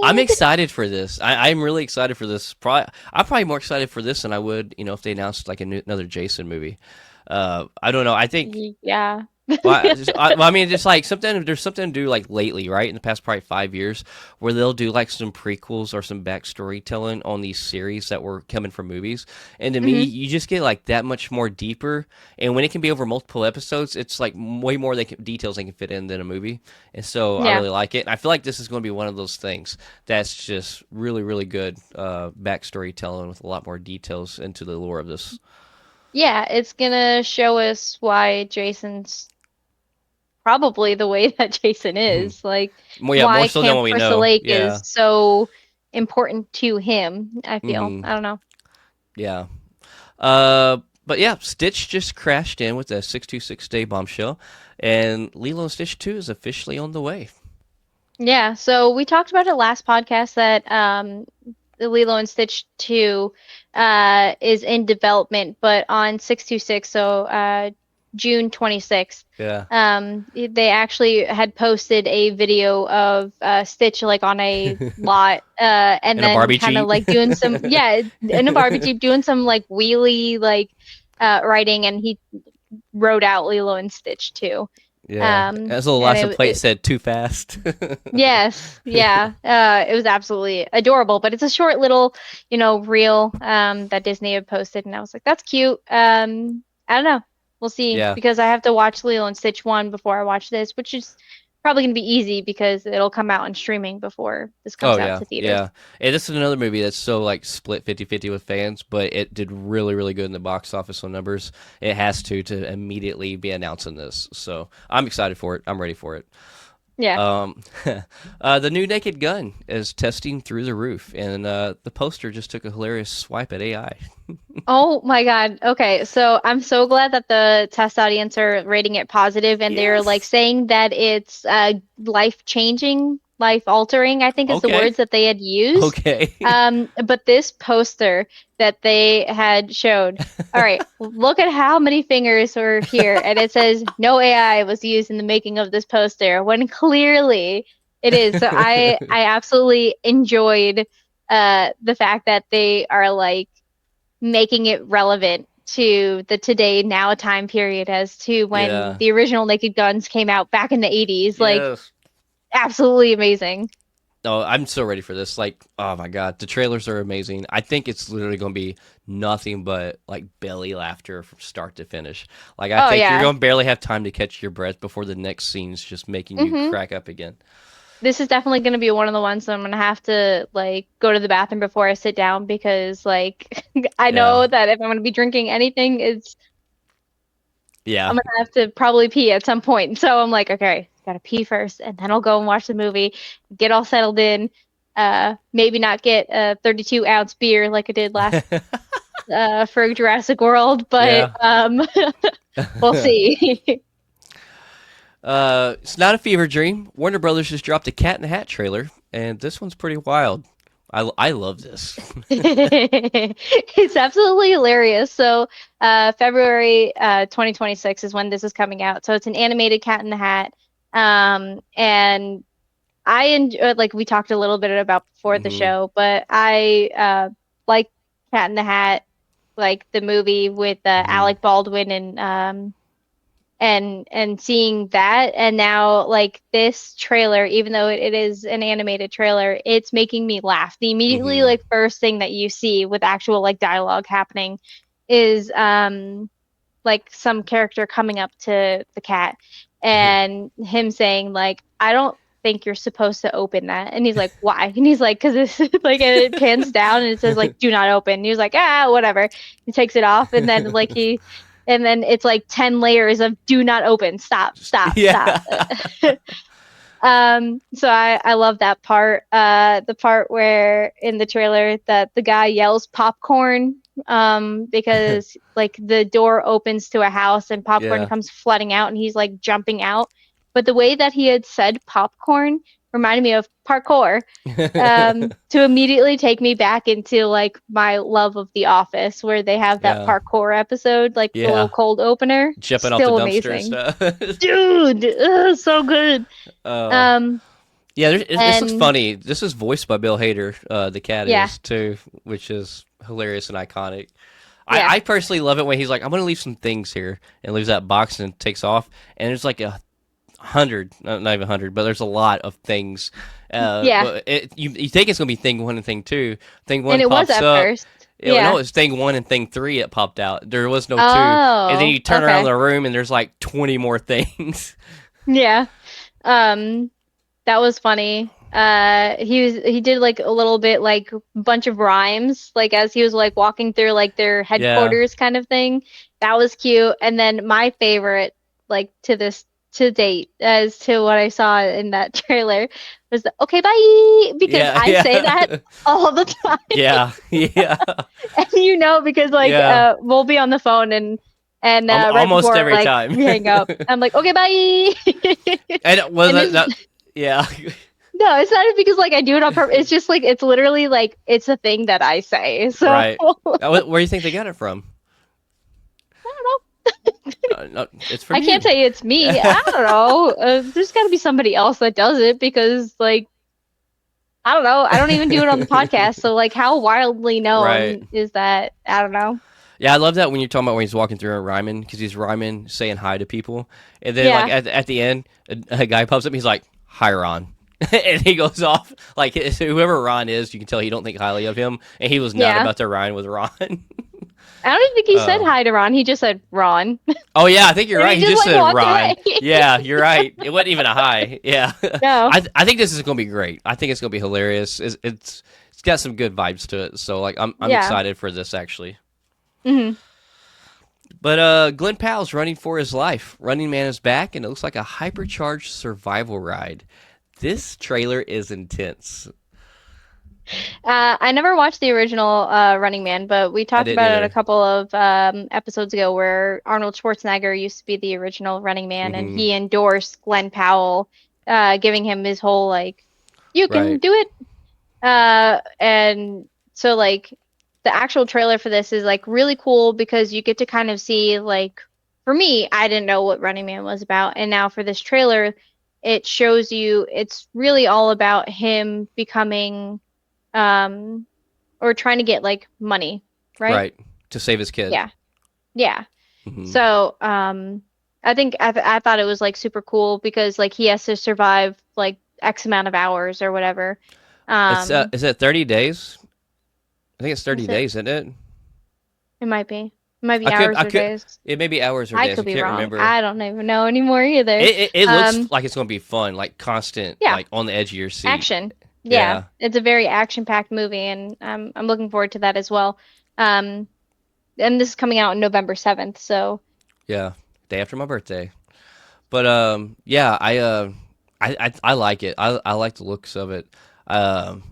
I'm good. excited for this. I'm really excited for this. I'm probably more excited for this than I would, if they announced like another Jason movie. I don't know. I think Yeah. well, I mean, just like something. There's something to do like lately, right? In the past probably 5 years, where they'll do like some prequels or some backstory telling on these series that were coming from movies. And to me, Hmm. you just get like that much more deeper. And when it can be over multiple episodes, it's like way more details they can fit in than a movie. And so I Yeah. really like it. And I feel like this is going to be one of those things that's just really, really good backstory telling with a lot more details into the lore of this. Yeah, it's gonna show us why Jason's probably the way that Jason Mhm. is. Like, More, yeah, more why so than Camp what we Crystal know. Lake Yeah. is so important to him, I feel. Hmm. I don't know. Yeah. Uh, but yeah, Stitch just crashed in with a 626 day bombshell, and Lilo and Stitch 2 is officially on the way. Yeah, so we talked about it last podcast that the Lilo and Stitch 2 is in development, but on 626, so June 26th, Yeah. they actually had posted a video of Stitch like on a lot and And a then Barbie kind of Jeep. like doing some yeah, in a Barbie Jeep doing some like wheelie like riding and he rode out Lilo and Stitch too. Yeah. As a little And license plate said too fast. yes, yeah. It was absolutely adorable, but it's a short little, reel that Disney had posted, and I was like, that's cute. I don't know. We'll see Yeah. because I have to watch Lilo and Stitch 1 before I watch this, which is probably gonna be easy because it'll come out on streaming before this Oh comes out yeah, to theaters. yeah. And this is another movie that's so like split 50-50 with fans, but it did really, really good in the box office on numbers. It has to immediately be announcing this. So I'm excited for it. I'm ready for it. Yeah. Um, the new Naked Gun is testing through the roof, and the poster just took a hilarious swipe at AI. Oh my God. Okay, so I'm so glad that the test audience are rating it positive and they're like Yes. saying that it's life-changing, life-altering, I think is the Okay. words that they had used. Okay. But this poster that they had showed, all right, look at how many fingers were here, and it says no AI was used in the making of this poster when clearly it is. So I absolutely enjoyed the fact that they are like making it relevant to the today now time period as to when Yeah. the original Naked Guns came out back in the 80s. Like, Yes. absolutely amazing. Oh, I'm so ready for this. Like, oh my god, the trailers are amazing. I think it's literally going to be nothing but like belly laughter from start to finish. Like, I Oh, think you're yeah. going to barely have time to catch your breath before the next scene's just making you hmm crack up again. This is definitely going to be one of the ones that I'm going to have to like go to the bathroom before I sit down because like I Yeah. know that if I'm going to be drinking anything, I'm Yeah. gonna have to probably pee at some point. So I'm like, okay, gotta pee first, and then I'll go and watch the movie, get all settled in. Maybe not get a 32-ounce beer like I did last for Jurassic World, but Yeah. we'll see. It's not a fever dream. Warner Brothers just dropped a Cat in the Hat trailer, and this one's pretty wild. I love this. It's absolutely hilarious. So, February 2026 is when this is coming out. So it's an animated Cat in the Hat. And I enjoy, like we talked a little bit about before the Hmm. show, but I like Cat in the Hat, like the movie with Hmm. Alec Baldwin and seeing that, and now like this trailer, even though it is an animated trailer, it's making me laugh. The immediately Hmm. like first thing that you see with actual like dialogue happening is like some character coming up to the cat and him saying like, I don't think you're supposed to open that. And he's like, why? And he's like, because it's like it pans down and it says like do not open. And he was like, whatever. He takes it off and then and then it's like 10 layers of do not open. Stop, Just stop, stop. yeah. So I love that part. The part where in the trailer that the guy yells popcorn, because like the door opens to a house and popcorn Yeah. comes flooding out and he's like jumping out. But the way that he had said popcorn reminded me of parkour, to immediately take me back into like my love of The Office, where they have that Yeah. parkour episode, like the little Yeah. cold opener. Jumping off the Still dumpster and amazing. stuff. Dude, so good. Oh. Um, Yeah, this looks and funny. This is voiced by Bill Hader, the cat yeah, is, too, which is hilarious and iconic. yeah, I personally love it when he's like, I'm going to leave some things here, and leaves that box and takes off. And there's like a hundred, not even 100, but there's a lot of things. yeah. But you think it's going to be thing one and thing two. Thing And one it was pops at up. first. No, Yeah. it's thing one and thing three. It popped out. There was no two. And then Oh, you turn around okay. the room, and there's like 20 more things. Yeah. Um, that was funny. He did like a little bit like bunch of rhymes, like as he was like walking through like their Yeah. headquarters kind of thing. That was cute. And then my favorite, like to this to date as to what I saw in that trailer was the okay, bye, because Yeah, I say that yeah, all the time. yeah, yeah, And because like yeah. we'll be on the phone and right Almost before every like time. we hang up, I'm like, okay, bye. And was And that, it's yeah, no, it's not because like I do it on purpose. It's just like it's literally like it's a thing that I say. So right. Where do you think they got it from? I don't know. No, it's from I can't you. say it's me. I don't know. There's got to be somebody else that does it because like I don't know. I don't even do it on the podcast. So like how wildly Right. known is that? I don't know. Yeah, I love that when you're talking about when he's walking through and rhyming because he's rhyming, saying hi to people, and then like Yeah. at the end, a guy pops up, and he's like, "Hi, Ron," and he goes off like whoever Ron is, you can tell he don't think highly of him, and he was not Yeah. about to rhyme with Ron. I don't even think he said uh, hi to Ron. He just said Ron. oh yeah, I think you're And right. he He just just like said walked Ron. away. Yeah, you're right. It wasn't even a hi. Yeah, No. I think this is gonna be great. I think it's gonna be hilarious. It's got some good vibes to it. So like I'm Yeah. excited for this actually. Hmm. But Glenn Powell's running for his life. Running Man is back, and it looks like a hypercharged survival ride. This trailer is intense. I never watched the original Running Man, but we I talked didn't about it a either. couple of episodes ago where Arnold Schwarzenegger used to be the original Running Man and Hmm. he endorsed Glenn Powell, giving him his whole like, you can Right, do it. And so like the actual trailer for this is like really cool because you get to kind of see like, for me, I didn't know what Running Man was about, and now for this trailer, it shows you it's really all about him becoming um or trying to get like money, right? right. To save his kid. Yeah. Yeah. Hmm. So, I think I thought it was like super cool because like he has to survive like X amount of hours or whatever. It's Um, is it 30 days? I think it's 30 is it? days, isn't it? It might be. It might be I could hours I or could days. it may be hours or I days. I could be can't wrong. remember. I don't even know anymore either. It looks Um, like it's gonna be fun, like constant, yeah, like on the edge of your seat. action. Yeah, Yeah, it's a very action-packed movie, and I'm looking forward to that as well. Um, and this is coming out on November 7th, so yeah. Day after my birthday. But yeah, I like it. I like the looks of it. Um,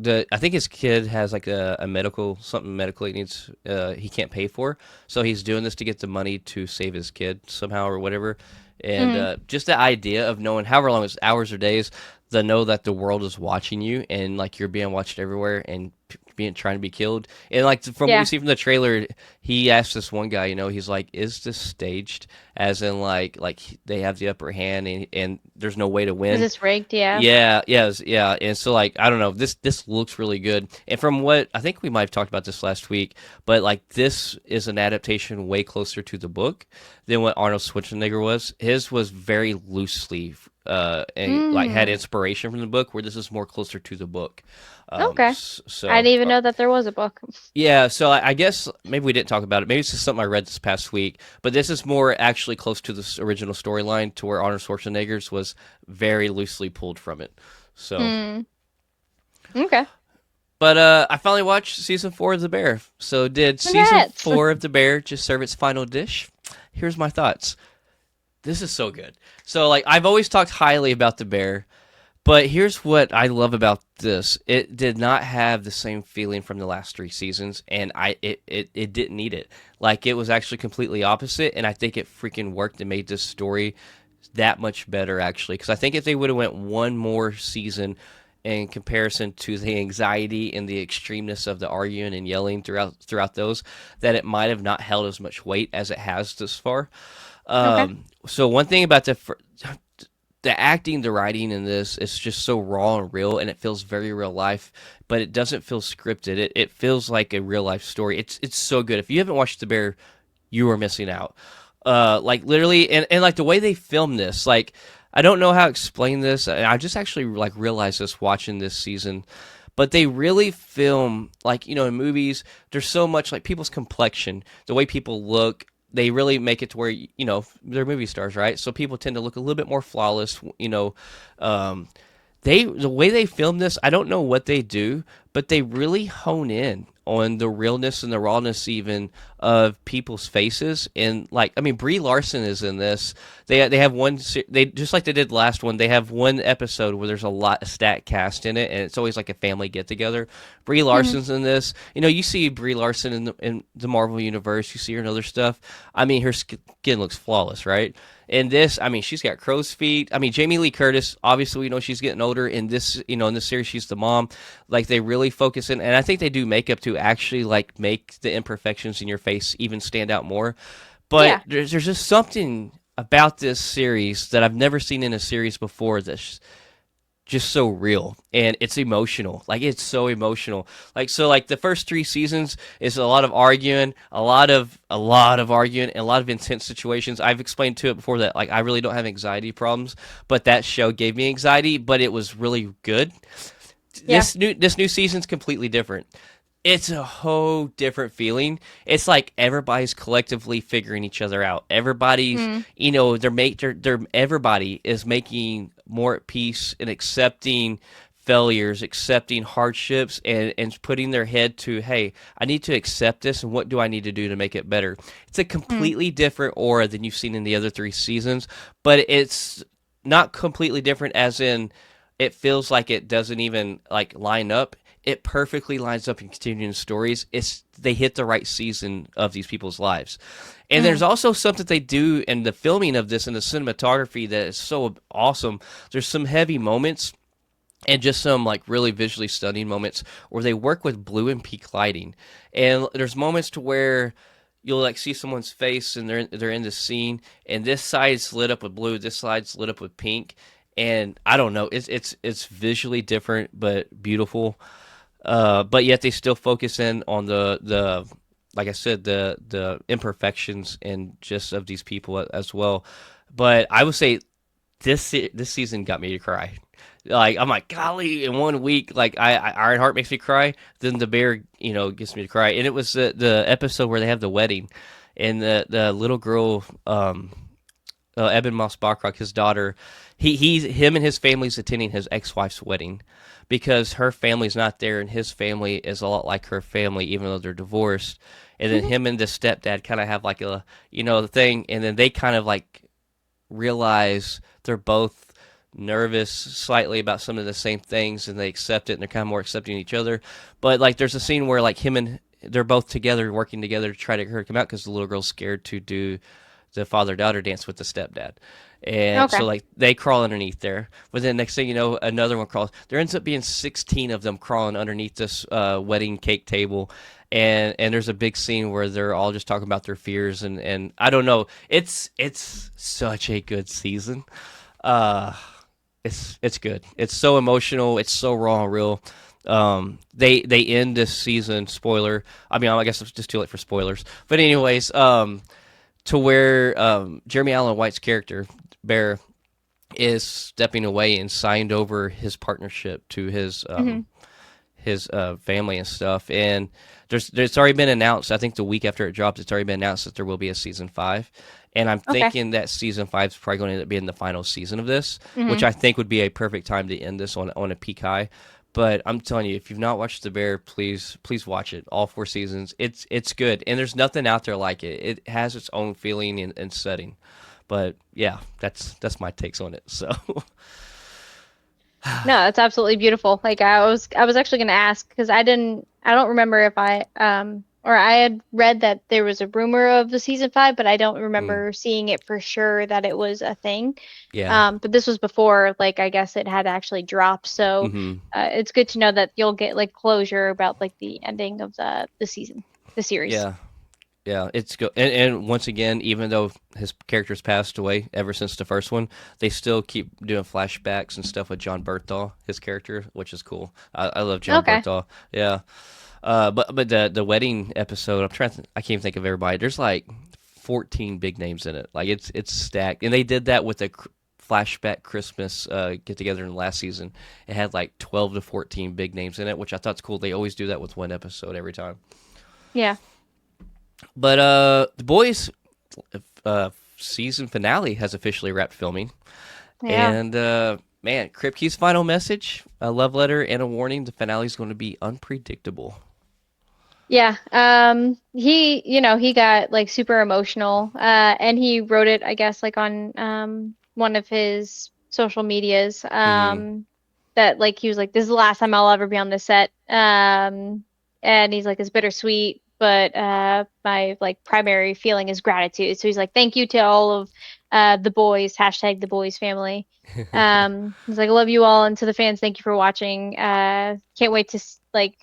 I think his kid has like a medical something medical he needs he can't pay for, so he's doing this to get the money to save his kid somehow or whatever. And mhm. just the idea of knowing however long it's hours or days, to know that the world is watching you and like you're being watched everywhere and being trying to be killed. And like from what we Yeah. see from the trailer, he asked this one guy, he's like, "Is this staged?" As in like they have the upper hand and there's no way to Is win. this rigged? Yeah. Yeah, yes, yeah. And so like I don't know, this looks really good. And from what I think we might have talked about this last week, but like this is an adaptation way closer to the book than what Arnold Schwarzenegger was. His was very loosely and like had Mm. inspiration from the book, where this is more closer to the book. Okay. I So didn't even know that there was a book. yeah, so I guess maybe we didn't talk about it. Maybe it's just something I read this past week, but this is more actually close to the original storyline, to where Arnold Schwarzenegger's was very loosely pulled from it. So, Hmm. Okay. but I finally watched season 4 of The Bear. So, did season Congrats. 4 of The Bear just serve its final dish? Here's my thoughts. This is so good. So, like, I've always talked highly about The Bear. But here's what I love about this. It did not have the same feeling from the last 3 seasons, and it didn't need it. Like, it was actually completely opposite, and I think it freaking worked and made this story that much better, actually. Because I think if they would have went one more season in comparison to the anxiety and the extremeness of the arguing and yelling throughout those, that it might have not held as much weight as it has this far. Okay. So one thing about the acting, the writing in this is just so raw and real, and it feels very real life, but it doesn't feel scripted. It feels like a real life story. It's so good. If you haven't watched The Bear, you are missing out. Like literally, and like the way they film this, like I don't know how to explain this. I just actually like realized this watching this season. But they really film, like, in movies, there's so much like people's complexion, the way people look, they really make it to where they're movie stars, right? So people tend to look a little bit more flawless. Um, the way they film this, I don't know what they do, but they really hone in on the realness and the rawness even of people's faces. And like, I mean, Brie Larson is in this. They have they just like they did last one. They have one episode where there's a lot of stat cast in it, and it's always like a family get together. Brie Hmm. Larson's in this. You know, you see Brie Larson in the Marvel universe. You see her in other stuff. I mean, her skin looks flawless, right? In this, I mean, she's got crow's feet. I mean, Jamie Lee Curtis, obviously, we know she's getting older. In this, you know, in this series, she's the mom. Like, they really focus in, and I think they do makeup to actually, like, make the imperfections in your face even stand out more. But Yeah. there's just something about this series that I've never seen in a series before that's just so real, and it's emotional. Like, it's so emotional. Like, so like the first 3 seasons is a lot of arguing, a lot of arguing, and a lot of intense situations. I've explained to it before that like I really don't have anxiety problems, but that show gave me anxiety, but it was really good. Yeah. This new season's completely different. It's a whole different feeling. It's like everybody's collectively figuring each other out. Everybody's, Mm. you know, they're everybody is making more at peace and accepting failures, accepting hardships, and putting their head to, hey, I need to accept this, and what do I need to do to make it better? It's a Mm. completely different aura than you've seen in the other 3 seasons, but it's not completely different as in it feels like it doesn't even like line up. It perfectly lines up in continuing stories. It's they hit the right season of these people's lives. And there's Mm. also something they do in the filming of this and the cinematography that is so awesome. There's some heavy moments and just some like really visually stunning moments where they work with blue and pink lighting. And there's moments to where you'll like see someone's face and they're in the scene, and this side's lit up with blue, this side's lit up with pink, and I don't know, it's visually different but beautiful. But yet they still focus in on the like I said, the imperfections and just of these people as well. But I would say this season got me to cry. Like I'm like, golly, in one week, like Ironheart makes me cry. Then the bear, you know, gets me to cry. And it was the episode where they have the wedding, and the little girl, Eben Moss Bachrach, his daughter, him and his family's attending his ex-wife's wedding because her family's not there, and his family is a lot like her family, even though they're divorced. And then Mhm. him and the stepdad kind of have like a, you know, the thing, and then they kind of like realize they're both nervous slightly about some of the same things, and they accept it, and they're kind of more accepting each other. But like there's a scene where like him and they're both together working together to try to get her to come out because the little girl's scared to do the father daughter dance with the stepdad. And so Okay. like they crawl underneath there, but then next thing you know, another one crawls. There ends up being 16 of them crawling underneath this wedding cake table, and there's a big scene where they're all just talking about their fears, and I don't know. It's such a good season. Uh, it's good. It's so emotional. It's so raw and real. They end this season. Spoiler. I mean, I guess it's just too late for spoilers. But anyways, to where Jeremy Allen White's character Bear is stepping away and signed over his partnership to Hmm. his family and stuff. And there's already been announced. I think the week after it drops, it's already been announced that there will be a season 5. And I'm Okay. thinking that season 5 is probably going to end up being the final season of this, which Hmm. I think would be a perfect time to end this on a peak high. But I'm telling you, if you've not watched The Bear, please watch it. All 4 seasons. It's good, and there's nothing out there like it. It has its own feeling and setting. But yeah, that's my takes on it. So No, it's absolutely beautiful. Like I was actually going to ask because I don't remember if or I had read that there was a rumor of the season 5, but I don't mm, remember seeing it for sure that it was a thing. yeah. But this was before, like I guess it had actually dropped, so Hmm. it's good to know that you'll get like closure about like the ending of the season, the series. Yeah. Yeah, it's good. And once again, even though his character's passed away ever since the first one, they still keep doing flashbacks and stuff with John Berthal, his character, which is cool. I love John Okay. Berthal. Yeah. But the wedding episode, I can't even think of everybody. There's like 14 big names in it. Like it's stacked, and they did that with the flashback Christmas get together in the last season. It had like 12 to 14 big names in it, which I thought's cool. They always do that with one episode every time. Yeah. But the boys season finale has officially wrapped filming, Yeah. and Man, Kripke's final message, a love letter and a warning. The finale is going to be unpredictable. Yeah, he got like super emotional, and he wrote it, I guess, like on one of his social medias, Mm-hmm. that like he was like, "This is the last time I'll ever be on this set," and he's like, "It's bittersweet, but my like primary feeling is gratitude." So he's like, "Thank you to all of the boys, hashtag the boys family." He's like, "I love you all, and to the fans, thank you for watching. Can't wait to like."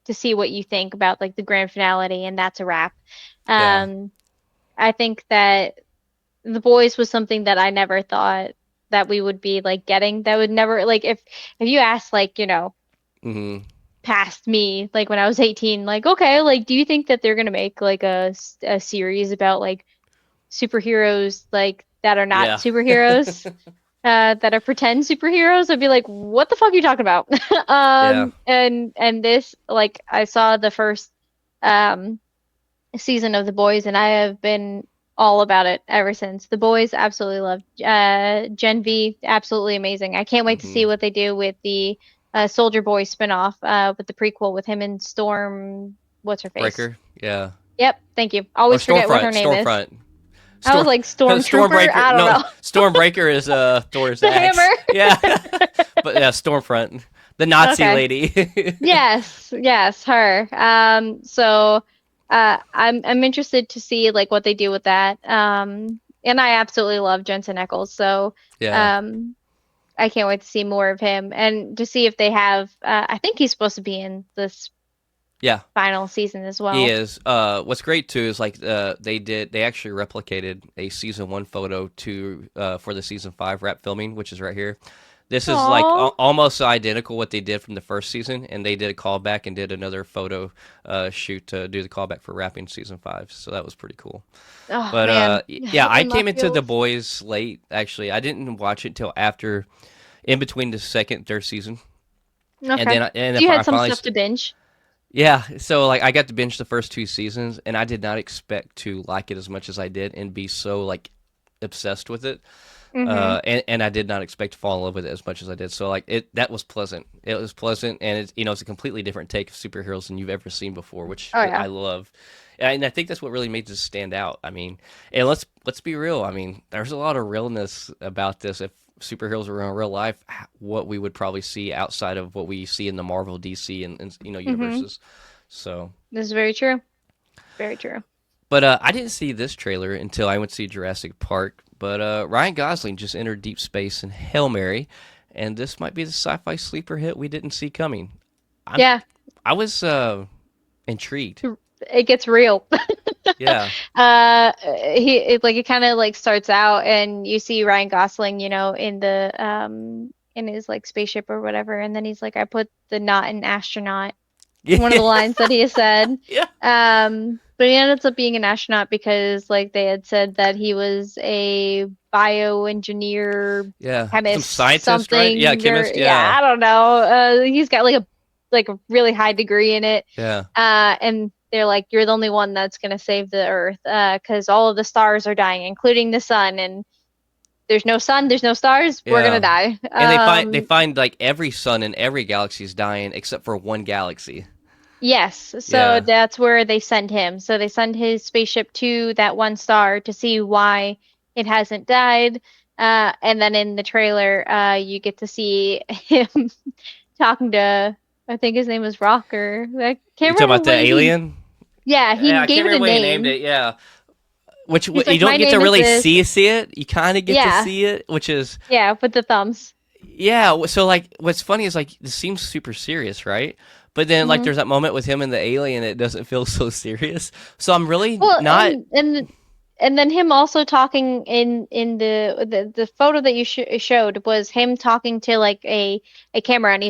To see what you think about like the grand finale, and that's a wrap. Yeah. Um, I think that The Boys was something that I never thought that we would be like getting. That would never like if you asked like, Mm-hmm. past me like when I was 18, like okay, like do you think that they're gonna make like a series about like superheroes like that are not Yeah. superheroes? That are pretend superheroes, I'd be like, what the fuck are you talking about? Yeah. And this, like, I saw the first um season of The Boys, and I have been all about it ever since. The Boys, absolutely love. Gen V, absolutely amazing. I can't wait to Mm-hmm. see what they do with the Soldier Boy spinoff, with the prequel with him and Storm. What's her face? Breaker. Yeah. Yep, thank you. Or Always forget what Stormfront. her name is. Stormfront. I was Storm like Stormtrooper. Stormbreaker. I don't No, know. Stormbreaker is Thor's The hammer. axe. Yeah. But yeah, Stormfront. The Nazi Okay. lady. Yes, yes, her. So I'm interested to see like what they do with that. And I absolutely love Jensen Ackles, so Yeah. um I can't wait to see more of him and to see if they have I think he's supposed to be in this Yeah. final season as He well. is. What's great too is like they actually replicated a season one photo to for the season five wrap filming, which is right here. This is like Oh, almost identical what they did from the first season, and they did a callback and did another photo shoot to do the callback for wrapping season five. So that was pretty cool. oh But man, yeah, I in came left into the field. boys late. Actually, I didn't watch it till after, in between the second and third season, and Okay. then So you I had some finally stuff to binge. yeah, so like I got to binge the first two seasons, and I did not expect to like it as much as I did and be so like obsessed with it. Mm-hmm. And I did not expect to fall in love with it as much as I did. So like that was pleasant. It was pleasant, and it's a completely different take of superheroes than you've ever seen before, which Oh I yeah. love. And I think that's what really made this stand out. I mean, and let's be real. I mean, there's a lot of realness about this. If superheroes were in real life, what we would probably see outside of what we see in the Marvel, DC, and Mm-hmm. universes. So, This is very true. Very true. but I didn't see this trailer until I went to see Jurassic Park. But Ryan Gosling just entered deep space in Hail Mary, and this might be the sci-fi sleeper hit we didn't see coming. I'm Yeah, I was intrigued. it gets real. Yeah, It kind of like starts out and you see Ryan Gosling, in the in his like spaceship or whatever, and then he's like, I put the not an astronaut. One of yeah, the lines that he has said. yeah, But he ended up being an astronaut because like they had said that he was a bioengineer, yeah. Some chemist, scientist, right? Yeah, something, or chemist. yeah, Yeah, I don't know. He's got like a really high degree in it. yeah, And they're like, you're the only one that's gonna save the Earth, because all of the stars are dying, including the sun, and there's no sun, there's no stars, we're gonna yeah. die. And they find like every sun in every galaxy is dying except for one galaxy. Yes, so Yeah, that's where they send him. So they send his spaceship to that one star to see why it hasn't died. And then in the trailer, you get to see him talking to, I think his name was Rocker. I you can't talking remember about the what he, alien? yeah, Yeah, he I gave can't it a remember what he named name. it. Yeah, which He's you like, don't my get to name is really this. see it. You kind of get to Yeah, see it, which is yeah, with the thumbs. yeah. So like, what's funny is like this seems super serious, right? But then like Hmm. there's that moment with him and the alien, it doesn't feel so serious. So I'm really Well, not. and then him also talking in the photo that you showed was him talking to like a camera, and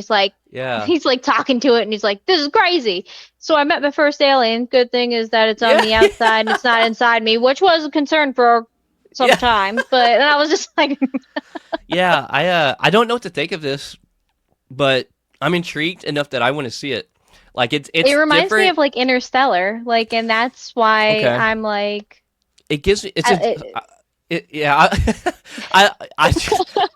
Yeah, he's like talking to it, and he's like, "This is crazy." So I met my first alien. Good thing is that it's on yeah, the outside and it's not inside me, which was a concern for some yeah, time. But and I was just like, yeah. I don't know what to think of this, but I'm intrigued enough that I want to see it. Like it it's reminds me different. of like Interstellar, like, and that's why Okay, I'm like, it gives me it's I, a it, Yeah,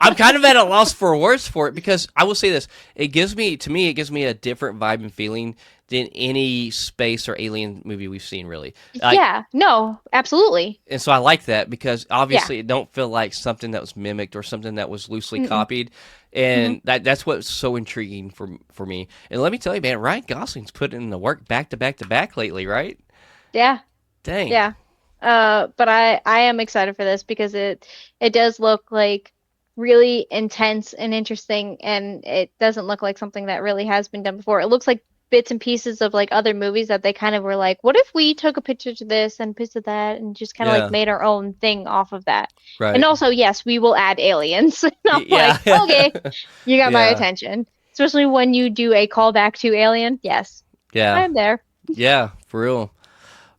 I'm kind of at a loss for words for it because I will say this: to me, it gives me a different vibe and feeling than any space or alien movie we've seen, really. Like, Yeah, no, absolutely. and so I like that because Yeah. obviously it don't feel like something that was mimicked or something that was loosely Mm-mm. copied, Hmm. and that's what's so intriguing for me. And let me tell you, man, Ryan Gosling's put in the work back to back to back lately, right? Yeah. Dang. Yeah. But I am excited for this because it does look like really intense and interesting, and it doesn't look like something that really has been done before. It looks like bits and pieces of like other movies that they kind of were like, what if we took a picture to this and picture that and just kind of like Yeah. made our own thing off of that. And Right. also, yes, we will add aliens. And I'm Yeah. like, okay, you got my Yeah. attention. Especially when you do a callback to Alien. Yes, I Yeah. am there. Yeah. For real.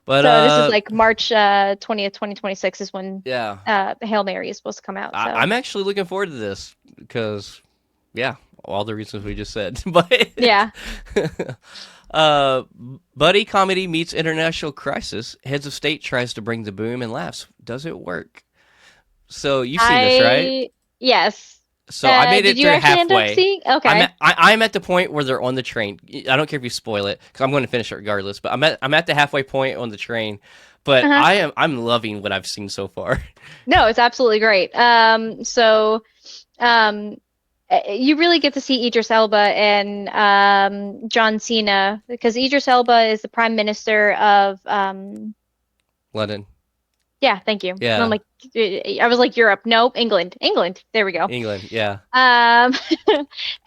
But So this is like March 20th, 2026 is when yeah. Hail Mary is supposed to come out. So I'm actually looking forward to this because yeah, all the reasons we just said. But yeah. uh, buddy comedy meets international crisis. Heads of state tries to bring the boom and laughs. Does it work? So you've seen this, right? I yes. So I made Did it you through actually end up halfway. seeing? Okay. I'm at the point where they're on the train. I don't care if you spoil it because I'm going to finish it regardless. But I'm at the halfway point on the train. But Uh-huh. I'm loving what I've seen so far. No, it's absolutely great. Um you really get to see Idris Elba and John Cena because Idris Elba is the Prime Minister of London, yeah, thank you. And I'm yeah, like I was like Europe. Nope, England. England. There we go. England, yeah. Um,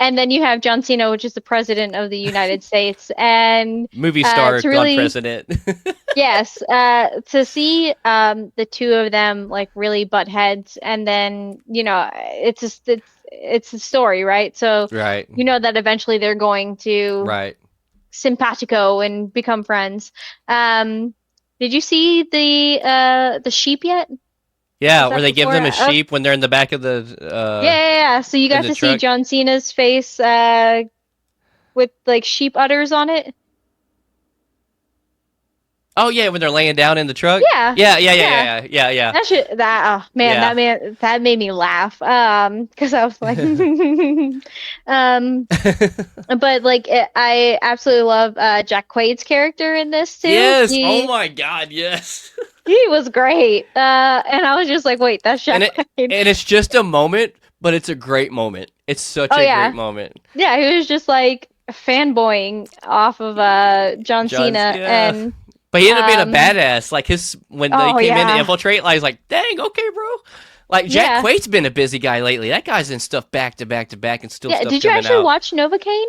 and then you have John Cena, which is the president of the United States. And Movie star to gone really, president. yes, to see the two of them like really butt heads, and then it's just it's a story, right? So Right, you know that eventually they're going to right. simpatico and become friends. Um, did you see the sheep yet? Yeah, Was where that they give before? them a sheep when they're in the back of the Yeah, yeah, yeah. So you in got the to see truck. John Cena's face with like sheep udders on it. Oh yeah, when they're laying down in the truck. Yeah, Yeah, yeah, yeah, yeah. yeah, yeah, yeah, That oh man, yeah. that made me laugh. Because I was like, um, but like I absolutely love Jack Quaid's character in this too. Yes. Oh He my God. Yes. he was great. And I was just like, wait, that's and Jack it Quaid. and it's just a moment, but it's a great moment. It's such Oh a great yeah, moment. yeah. He was just like fanboying off of John John's Cena yeah. and But he ended up being a um. badass. Like his when they Oh came in to yeah. infiltrate, like, I was like, dang, okay, bro. Like Jack Yeah. Quaid's been a busy guy lately. That guy's in stuff back to back to back and still Yeah. stuff Did you coming actually out. watch Novocaine?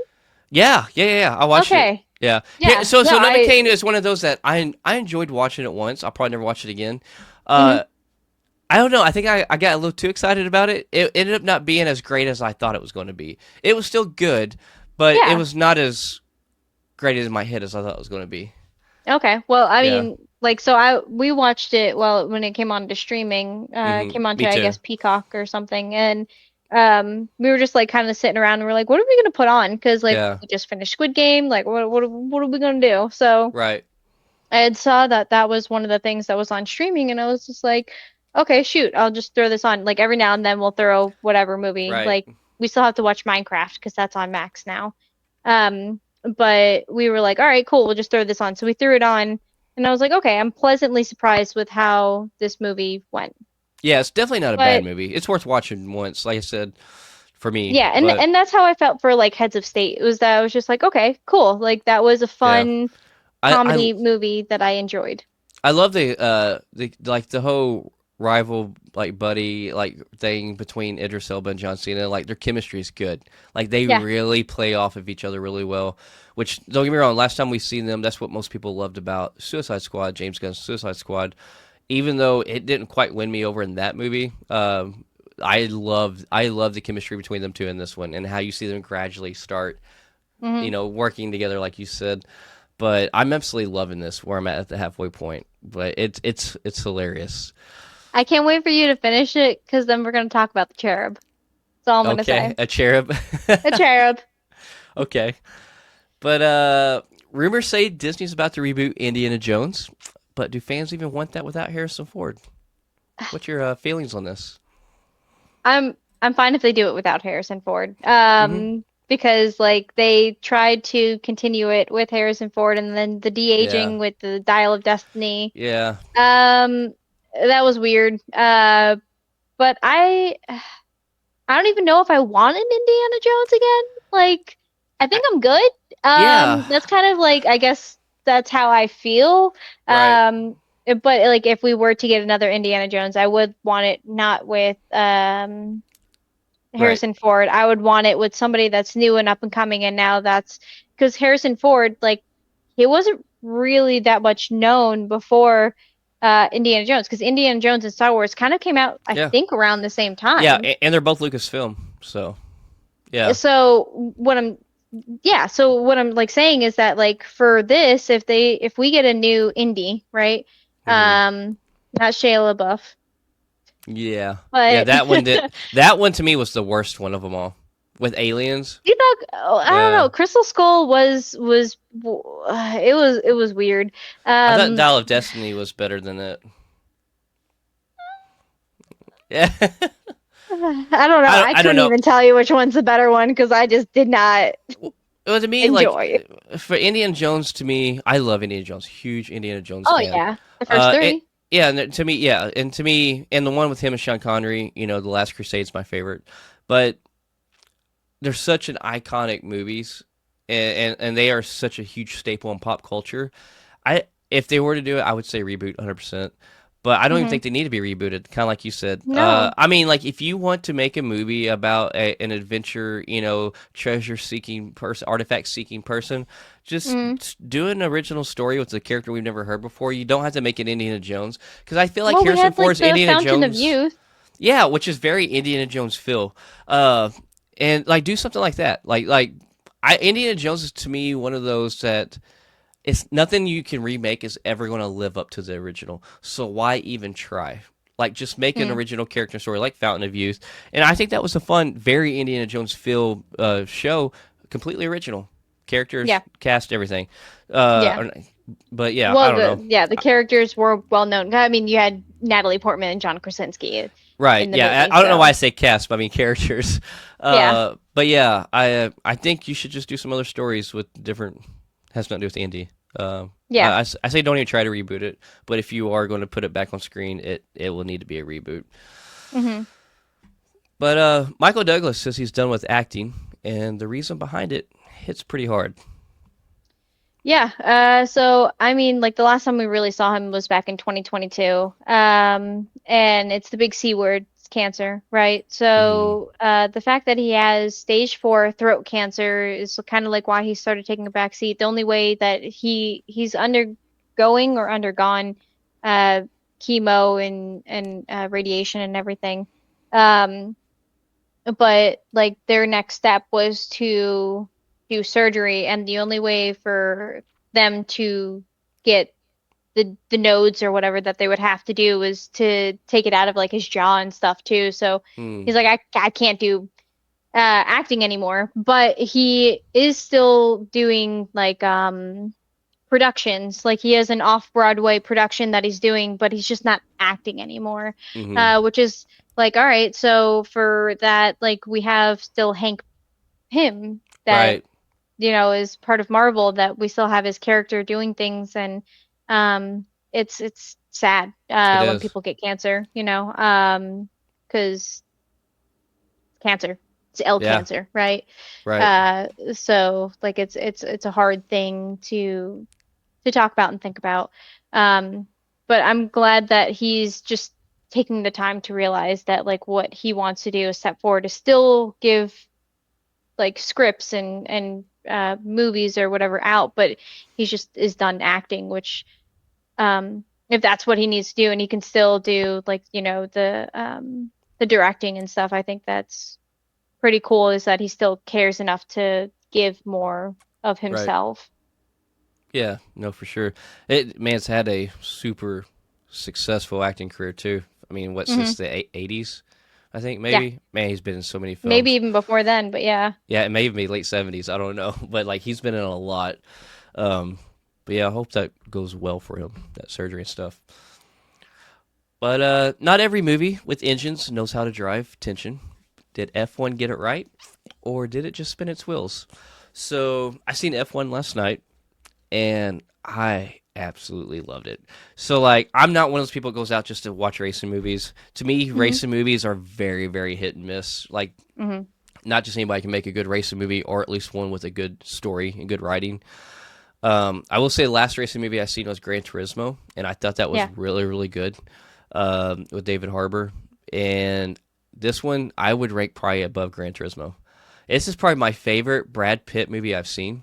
Yeah, yeah, yeah, yeah. I watched it. Okay. Yeah. Here, Yeah. so No, Never I. Kane is one of those that I enjoyed watching it once. I'll probably never watch it again. Mhm. Uh, I don't know. I think I got a little too excited about it. It ended up not being as great as I thought it was going to be. It was still good, but it Yeah. was not as great in my head as I thought it was going to be. Okay. Well, I Yeah. mean, like, so I we watched it well when it came on to streaming. It came on to Me I too. guess Peacock or something, and we were just like kind of sitting around and we're like, what are we gonna put on? Because like Yeah. we just finished Squid Game. Like, what are we gonna do? So Right. I had saw that that was one of the things that was on streaming, and I was just like, okay, shoot, I'll just throw this on. Like every now and then we'll throw whatever movie. Right. Like we still have to watch Minecraft because that's on Max now. But we were like, all right, cool, we'll just throw this on. So we threw it on, and I was like, okay, I'm pleasantly surprised with how this movie went. Yeah, it's definitely not a bad But movie. It's worth watching once, like I said, for me. yeah, and But that's how I felt for like Heads of State. It was that I was just like, okay, cool. Like that was a yeah, fun I comedy movie that I enjoyed. I love the like the whole rival like buddy like thing between Idris Elba and John Cena. Like their chemistry is good. Like they Yeah. really play off of each other really well. Which don't get me wrong, last time we seen them, that's what most people loved about Suicide Squad, James Gunn's Suicide Squad. Even though it didn't quite win me over in that movie, I love the chemistry between them two in this one and how you see them gradually start, Hmm. working together like you said. But I'm absolutely loving this where I'm at the halfway point. But it's hilarious. I can't wait for you to finish it because then we're going to talk about the cherub. That's all I'm going to Okay, say. a cherub. The cherub. Okay. But rumors say Disney's about to reboot Indiana Jones. But do fans even want that without Harrison Ford? What's your feelings on this? I'm fine if they do it without Harrison Ford. Mm-hmm. Because like they tried to continue it with Harrison Ford and then the Yeah. de-aging with the Dial of Destiny. Yeah. Um, that was weird. But I don't even know if I want an Indiana Jones again. Like, I I, think I'm good. yeah. That's kind of like, I guess that's how I feel. Right. But like, if we were to get another Indiana Jones, I would want it not with Right. Harrison Ford. I would want it with somebody that's new and up and coming. And now that's because Harrison Ford, like, he wasn't really that much known before Indiana Jones, because Indiana Jones and Star Wars kind of came out, I Yeah. think, around the same Yeah. time. And they're both Lucasfilm. So yeah. So what I'm Yeah, so what I'm like saying is that like for this, if we get a new indie, right? Mm-hmm. Not Shia LaBeouf, Yeah. Yeah. but That one did. That one to me was the worst one of them all. With aliens. you thought, oh, I don't Yeah. know, Crystal Skull was it was weird. I thought Um Dial of Destiny was better than it. Yeah. I don't know. I I don't couldn't know. even tell you which one's the better one because I just did not Well, to me, like enjoy. for Indiana Jones, to me, I love Indiana Jones. Huge Indiana Jones Oh fan. yeah, the first It, three. yeah, and to me, yeah, and to me, and the one with him and Sean Connery, The Last Crusade's my favorite. But they're such an iconic movies, and they are such a huge staple in pop culture. If they were to do it, I would say reboot 100%. But I don't even Hmm. think they need to be rebooted. Kind of like you said. No. I mean, like if you want to make a movie about an adventure, treasure seeking person, artifact seeking person, just Mm. do an original story with a character we've never heard before. You don't have to make it Indiana Jones because I feel like Well, we Harrison had like Ford's the Indiana Fountain of Jones. Youth. Yeah, which is very Indiana Jones feel. Uh, and like do something like that. Indiana Jones is to me one of those that it's nothing you can remake is ever going to live up to the original. So why even try? Like just make an Mm. original character story like Fountain of Youth. And I think that was a fun, very Indiana Jones feel show, completely original. Characters, Yeah. cast, everything. Yeah. Uh, but yeah, I Well, don't know. the characters were well known. I mean, you had Natalie Portman and John Krasinski Right. in the Yeah. movie, I don't know why I so say cast, but I mean characters. yeah, But yeah, I think you should just do some other stories with different. Has nothing to do with Andy. yeah. I say don't even try to reboot it. But if you are going to put it back on screen, it will need to be a reboot. Hmm. But Michael Douglas says he's done with acting, and the reason behind it hits pretty hard. Yeah. So I mean, like the last time we really saw him was back in 2022. And it's the big C word, it's cancer, right? Hmm. So, the fact that he has stage 4 throat cancer is kind of like why he started taking a back seat. The only way that he's undergoing or undergone uh chemo and radiation and everything. Um, but like their next step was to do surgery, and the only way for them to get the nodes or whatever that they would have to do was to take it out of like his jaw and stuff too. So Hmm. he's like, I can't do acting anymore, but he is still doing like productions. Like he has an off-Broadway production that he's doing, but he's just not acting anymore. Hmm. Which is like, all right, so for that, like we have still Hank Pym that, Right. is part of Marvel, that we still have his character doing things, and it's sad It when is. people get cancer, 'cause cancer. It's L Yeah. cancer, right? Right. So like it's a hard thing to talk about and think about. Um, but I'm glad that he's just taking the time to realize that like what he wants to do is step forward to still give like scripts and movies or whatever out, but he just is done acting, which if that's what he needs to do and he can still do like, the directing and stuff, I think that's pretty cool is that he still cares enough to give more of Right. himself. Yeah, no, for sure. Man's had a super successful acting career too. I mean, what Hmm. since the 80s, I think Yeah. maybe. Man, he's been in so many Maybe films. even before then, but yeah. Yeah, it may have been late 70s. I don't know, but like he's been in a lot. Um, but yeah, I hope that goes well for him, that surgery and stuff. But not every movie with engines knows how to drive tension. Did F1 get it right, or did it just spin its wheels? So I seen F1 last night, and I absolutely loved it. So like, I'm not one of those people who goes out just to watch racing movies. To me, Hmm. racing movies are very, very hit and miss. Like, Hmm. not just anybody can make a good racing movie, or at least one with a good story and good writing. I will say the last racing movie I seen was Gran Turismo, and I thought that was Yeah. really, really good with David Harbour. And this one I would rank probably above Gran Turismo. This is probably my favorite Brad Pitt movie I've seen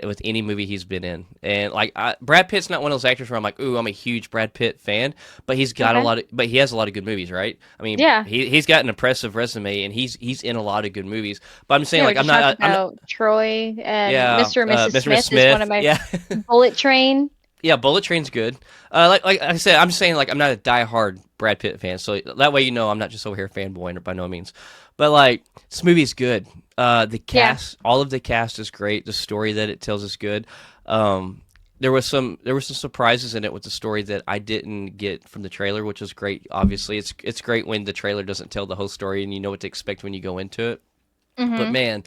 with any movie he's been in. And like Brad Pitt's not one of those actors where I'm like, ooh, I'm a huge Brad Pitt fan, but Okay. but he has a lot of good movies, right? I mean, Yeah. he's got an impressive resume, and he's in a lot of good movies. But I'm saying Yeah, we like just talked I'm not, about Troy and yeah, Mr. and Mrs. Mr. Smith is one of Smith, my yeah. Bullet Train. Yeah, Bullet Train's good. Like I said, I'm saying like I'm not a diehard Brad Pitt fan, so that way you know I'm not just over here fanboying by no means. But like this movie's good. The Yeah. cast, all of the cast is great. The story that it tells is good. Um, there was some surprises in it with the story that I didn't get from the trailer, which was great. Obviously, it's great when the trailer doesn't tell the whole story and you know what to expect when you go into it. But Hmm. man,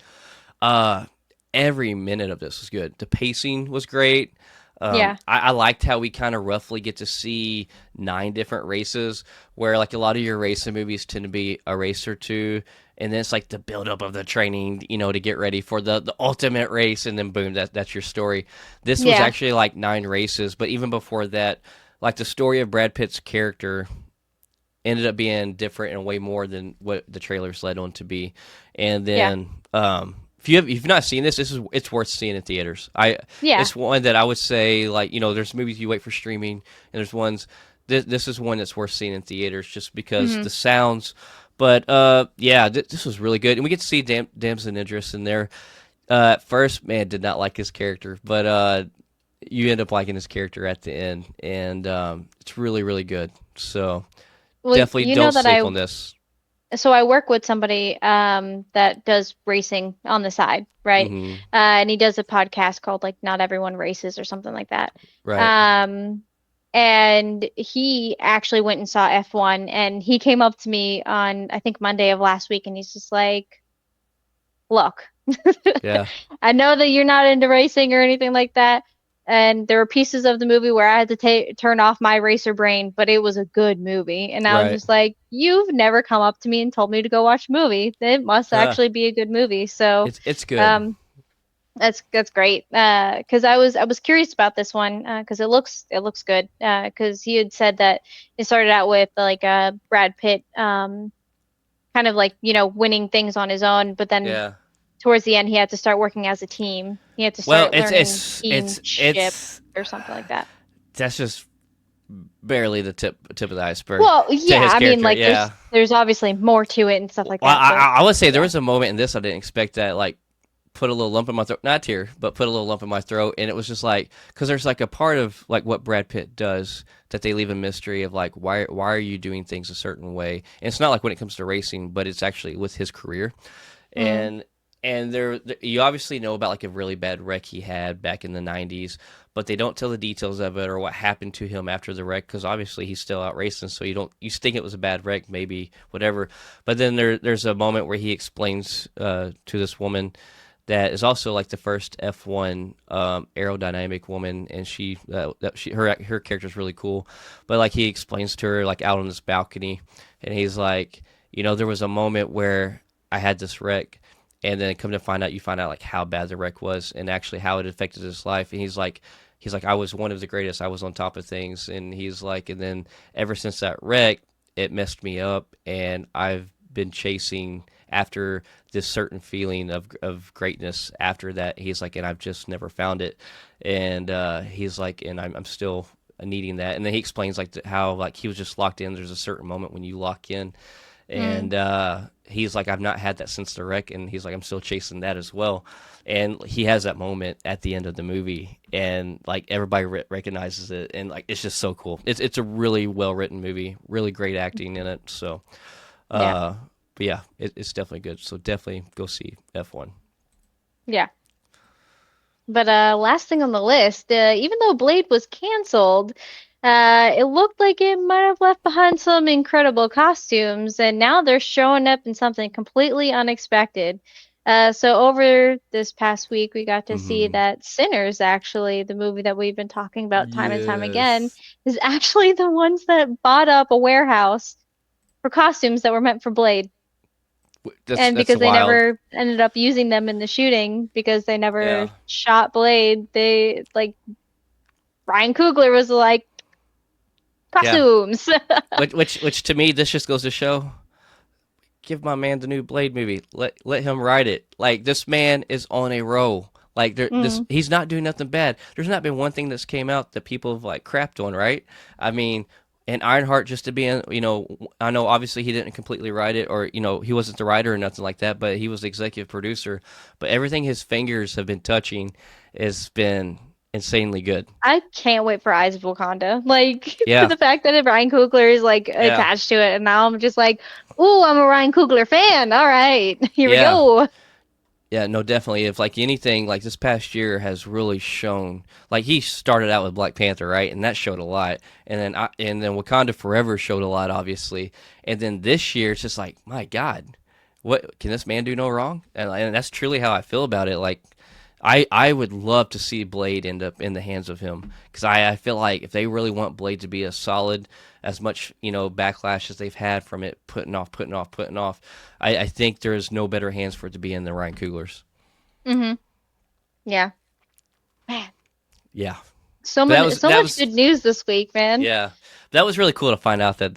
uh, every minute of this was good. The pacing was great. Yeah. I liked how we kind of roughly get to see 9 different races, where like a lot of your racing movies tend to be a race or two, and then it's like the buildup of the training, you know, to get ready for the ultimate race, and then boom, that's your story. This was Yeah. actually like 9 races, but even before that, like the story of Brad Pitt's character ended up being different and way more than what the trailers led on to be. And Yeah. then if you've not seen this, it's worth seeing in theaters. I Yeah. It's one that I would say like, you know, there's movies you wait for streaming, and there's ones this is one that's worth seeing in theaters just because Hmm. the sounds. But yeah, this was really good, and we get to see Damson Idris in there. At first, man, did not like his character, but you end up liking his character at the end, and it's really really good. So Well, definitely you know don't that sleep on this. I work with somebody that does racing on the side, right? Hmm. And he does a podcast called like Not Everyone Races or something like that. Right. Um, and he actually went and saw F1 and he came up to me on I think Monday of last week and he's just like, "Look, Yeah. I know that you're not into racing or anything like that." And there were pieces of the movie where I had to turn off my racer brain, but it was a good movie. And I was Right. just like, you've never come up to me and told me to go watch a movie. It must Yeah. actually be a good movie. So, It's good. um, that's great. 'Cause I was curious about this one, 'cause it looks good. 'Cause he had said that it started out with like Brad Pitt, kind of like, winning things on his own, but then Yeah. towards the end he had to start working as a team. He had to Well, start learning teamship it's or something like that. that's just barely the tip of the iceberg Well, to yeah, his I mean, character. like Yeah. there's obviously more to it and stuff Well, like that, but I would say there yeah. was a moment in this I didn't expect that like put a little lump in my throat, not tear, but put a little lump in my throat, and it was just like because there's like a part of like what Brad Pitt does that they leave a mystery of like why are you doing things a certain way, and it's not like when it comes to racing, but it's actually with his career. Mm, and you obviously know about like a really bad wreck he had back in the 90s, but they don't tell the details of it or what happened to him after the wreck because obviously he's still out racing, so you think it was a bad wreck, maybe whatever. But then there's a moment where he explains to this woman that is also like the first F1 aerodynamic woman, and her character is really cool. But like he explains to her like out on this balcony, and he's like, you know, there was a moment where I had this wreck, and then come to find out, you find out like how bad the wreck was and actually how it affected his life. And he's like, I was one of the greatest. I was on top of things, and he's like, and then ever since that wreck, it messed me up, and I've been chasing after this certain feeling of greatness after that. He's like, and I've just never found it. And he's like, and I'm still needing that. And then he explains like how like he was just locked in. There's a certain moment when you lock in, mm, and he's like, I've not had that since the wreck, and he's like, I'm still chasing that as well. And he has that moment at the end of the movie, and like everybody recognizes it, and like it's just so cool. It's a really well written movie, really great acting in it. So, yeah, uh, but yeah, it's definitely good. So definitely go see F1. yeah. But last thing on the list, even though Blade was canceled, It looked like it might have left behind some incredible costumes, and now they're showing up in something completely unexpected. So over this past week, we got to see Hmm. that Sinners, actually, the movie that we've been talking about time and time again, Yes. is actually the ones that bought up a warehouse for costumes that were meant for Blade. And That's because they wild. never ended up using them in the shooting, because they never Yeah. shot Blade, they like Ryan Coogler was like, Yeah. costumes. Which to me, this just goes to show, give my man the new Blade movie. Let him write it. Like, this man is on a roll. Like, this Mm. he's not doing nothing bad. There's not been one thing that's came out that people have like crapped on, right? I mean, and Ironheart, just to be in, I know obviously he didn't completely write it, or he wasn't the writer or nothing like that, but he was the executive producer. But everything his fingers have been touching has been insanely good. I can't wait for Eyes of Wakanda. Like Yeah, the fact that Ryan Coogler is like yeah, attached to it, and now I'm just like, ooh, I'm a Ryan Coogler fan. All right, here we yeah. go. Yeah, no, definitely. If like anything, like this past year has really shown. Like, he started out with Black Panther, right, and that showed a lot. And then Wakanda Forever showed a lot, obviously. And then this year, it's just like, my God, what can this man do no wrong? And that's truly how I feel about it. Like, I would love to see Blade end up in the hands of him, because I feel like if they really want Blade to be a solid, as much backlash as they've had from it putting off, I think there's no better hands for it to be in than Ryan Coogler's. Hmm. Yeah, man, Yeah, so but that many, was so that much was good news this week, man. yeah, that was really cool to find out that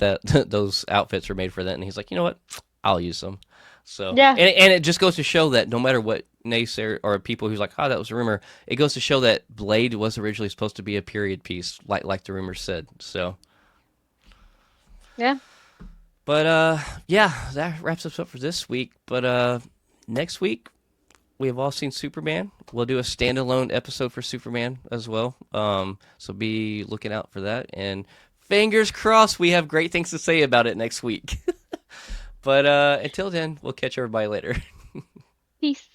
those outfits were made for that, and he's like, you know what, I'll use them. So, Yeah, and it just goes to show that no matter what naysayer or people who's like, oh, that was a rumor, it goes to show that Blade was originally supposed to be a period piece, like the rumor said. So, yeah. but yeah, that wraps us up for this week. But next week we have all seen Superman. We'll do a standalone episode for Superman as well. So be looking out for that. And fingers crossed, we have great things to say about it next week. But until then, we'll catch everybody later. Peace.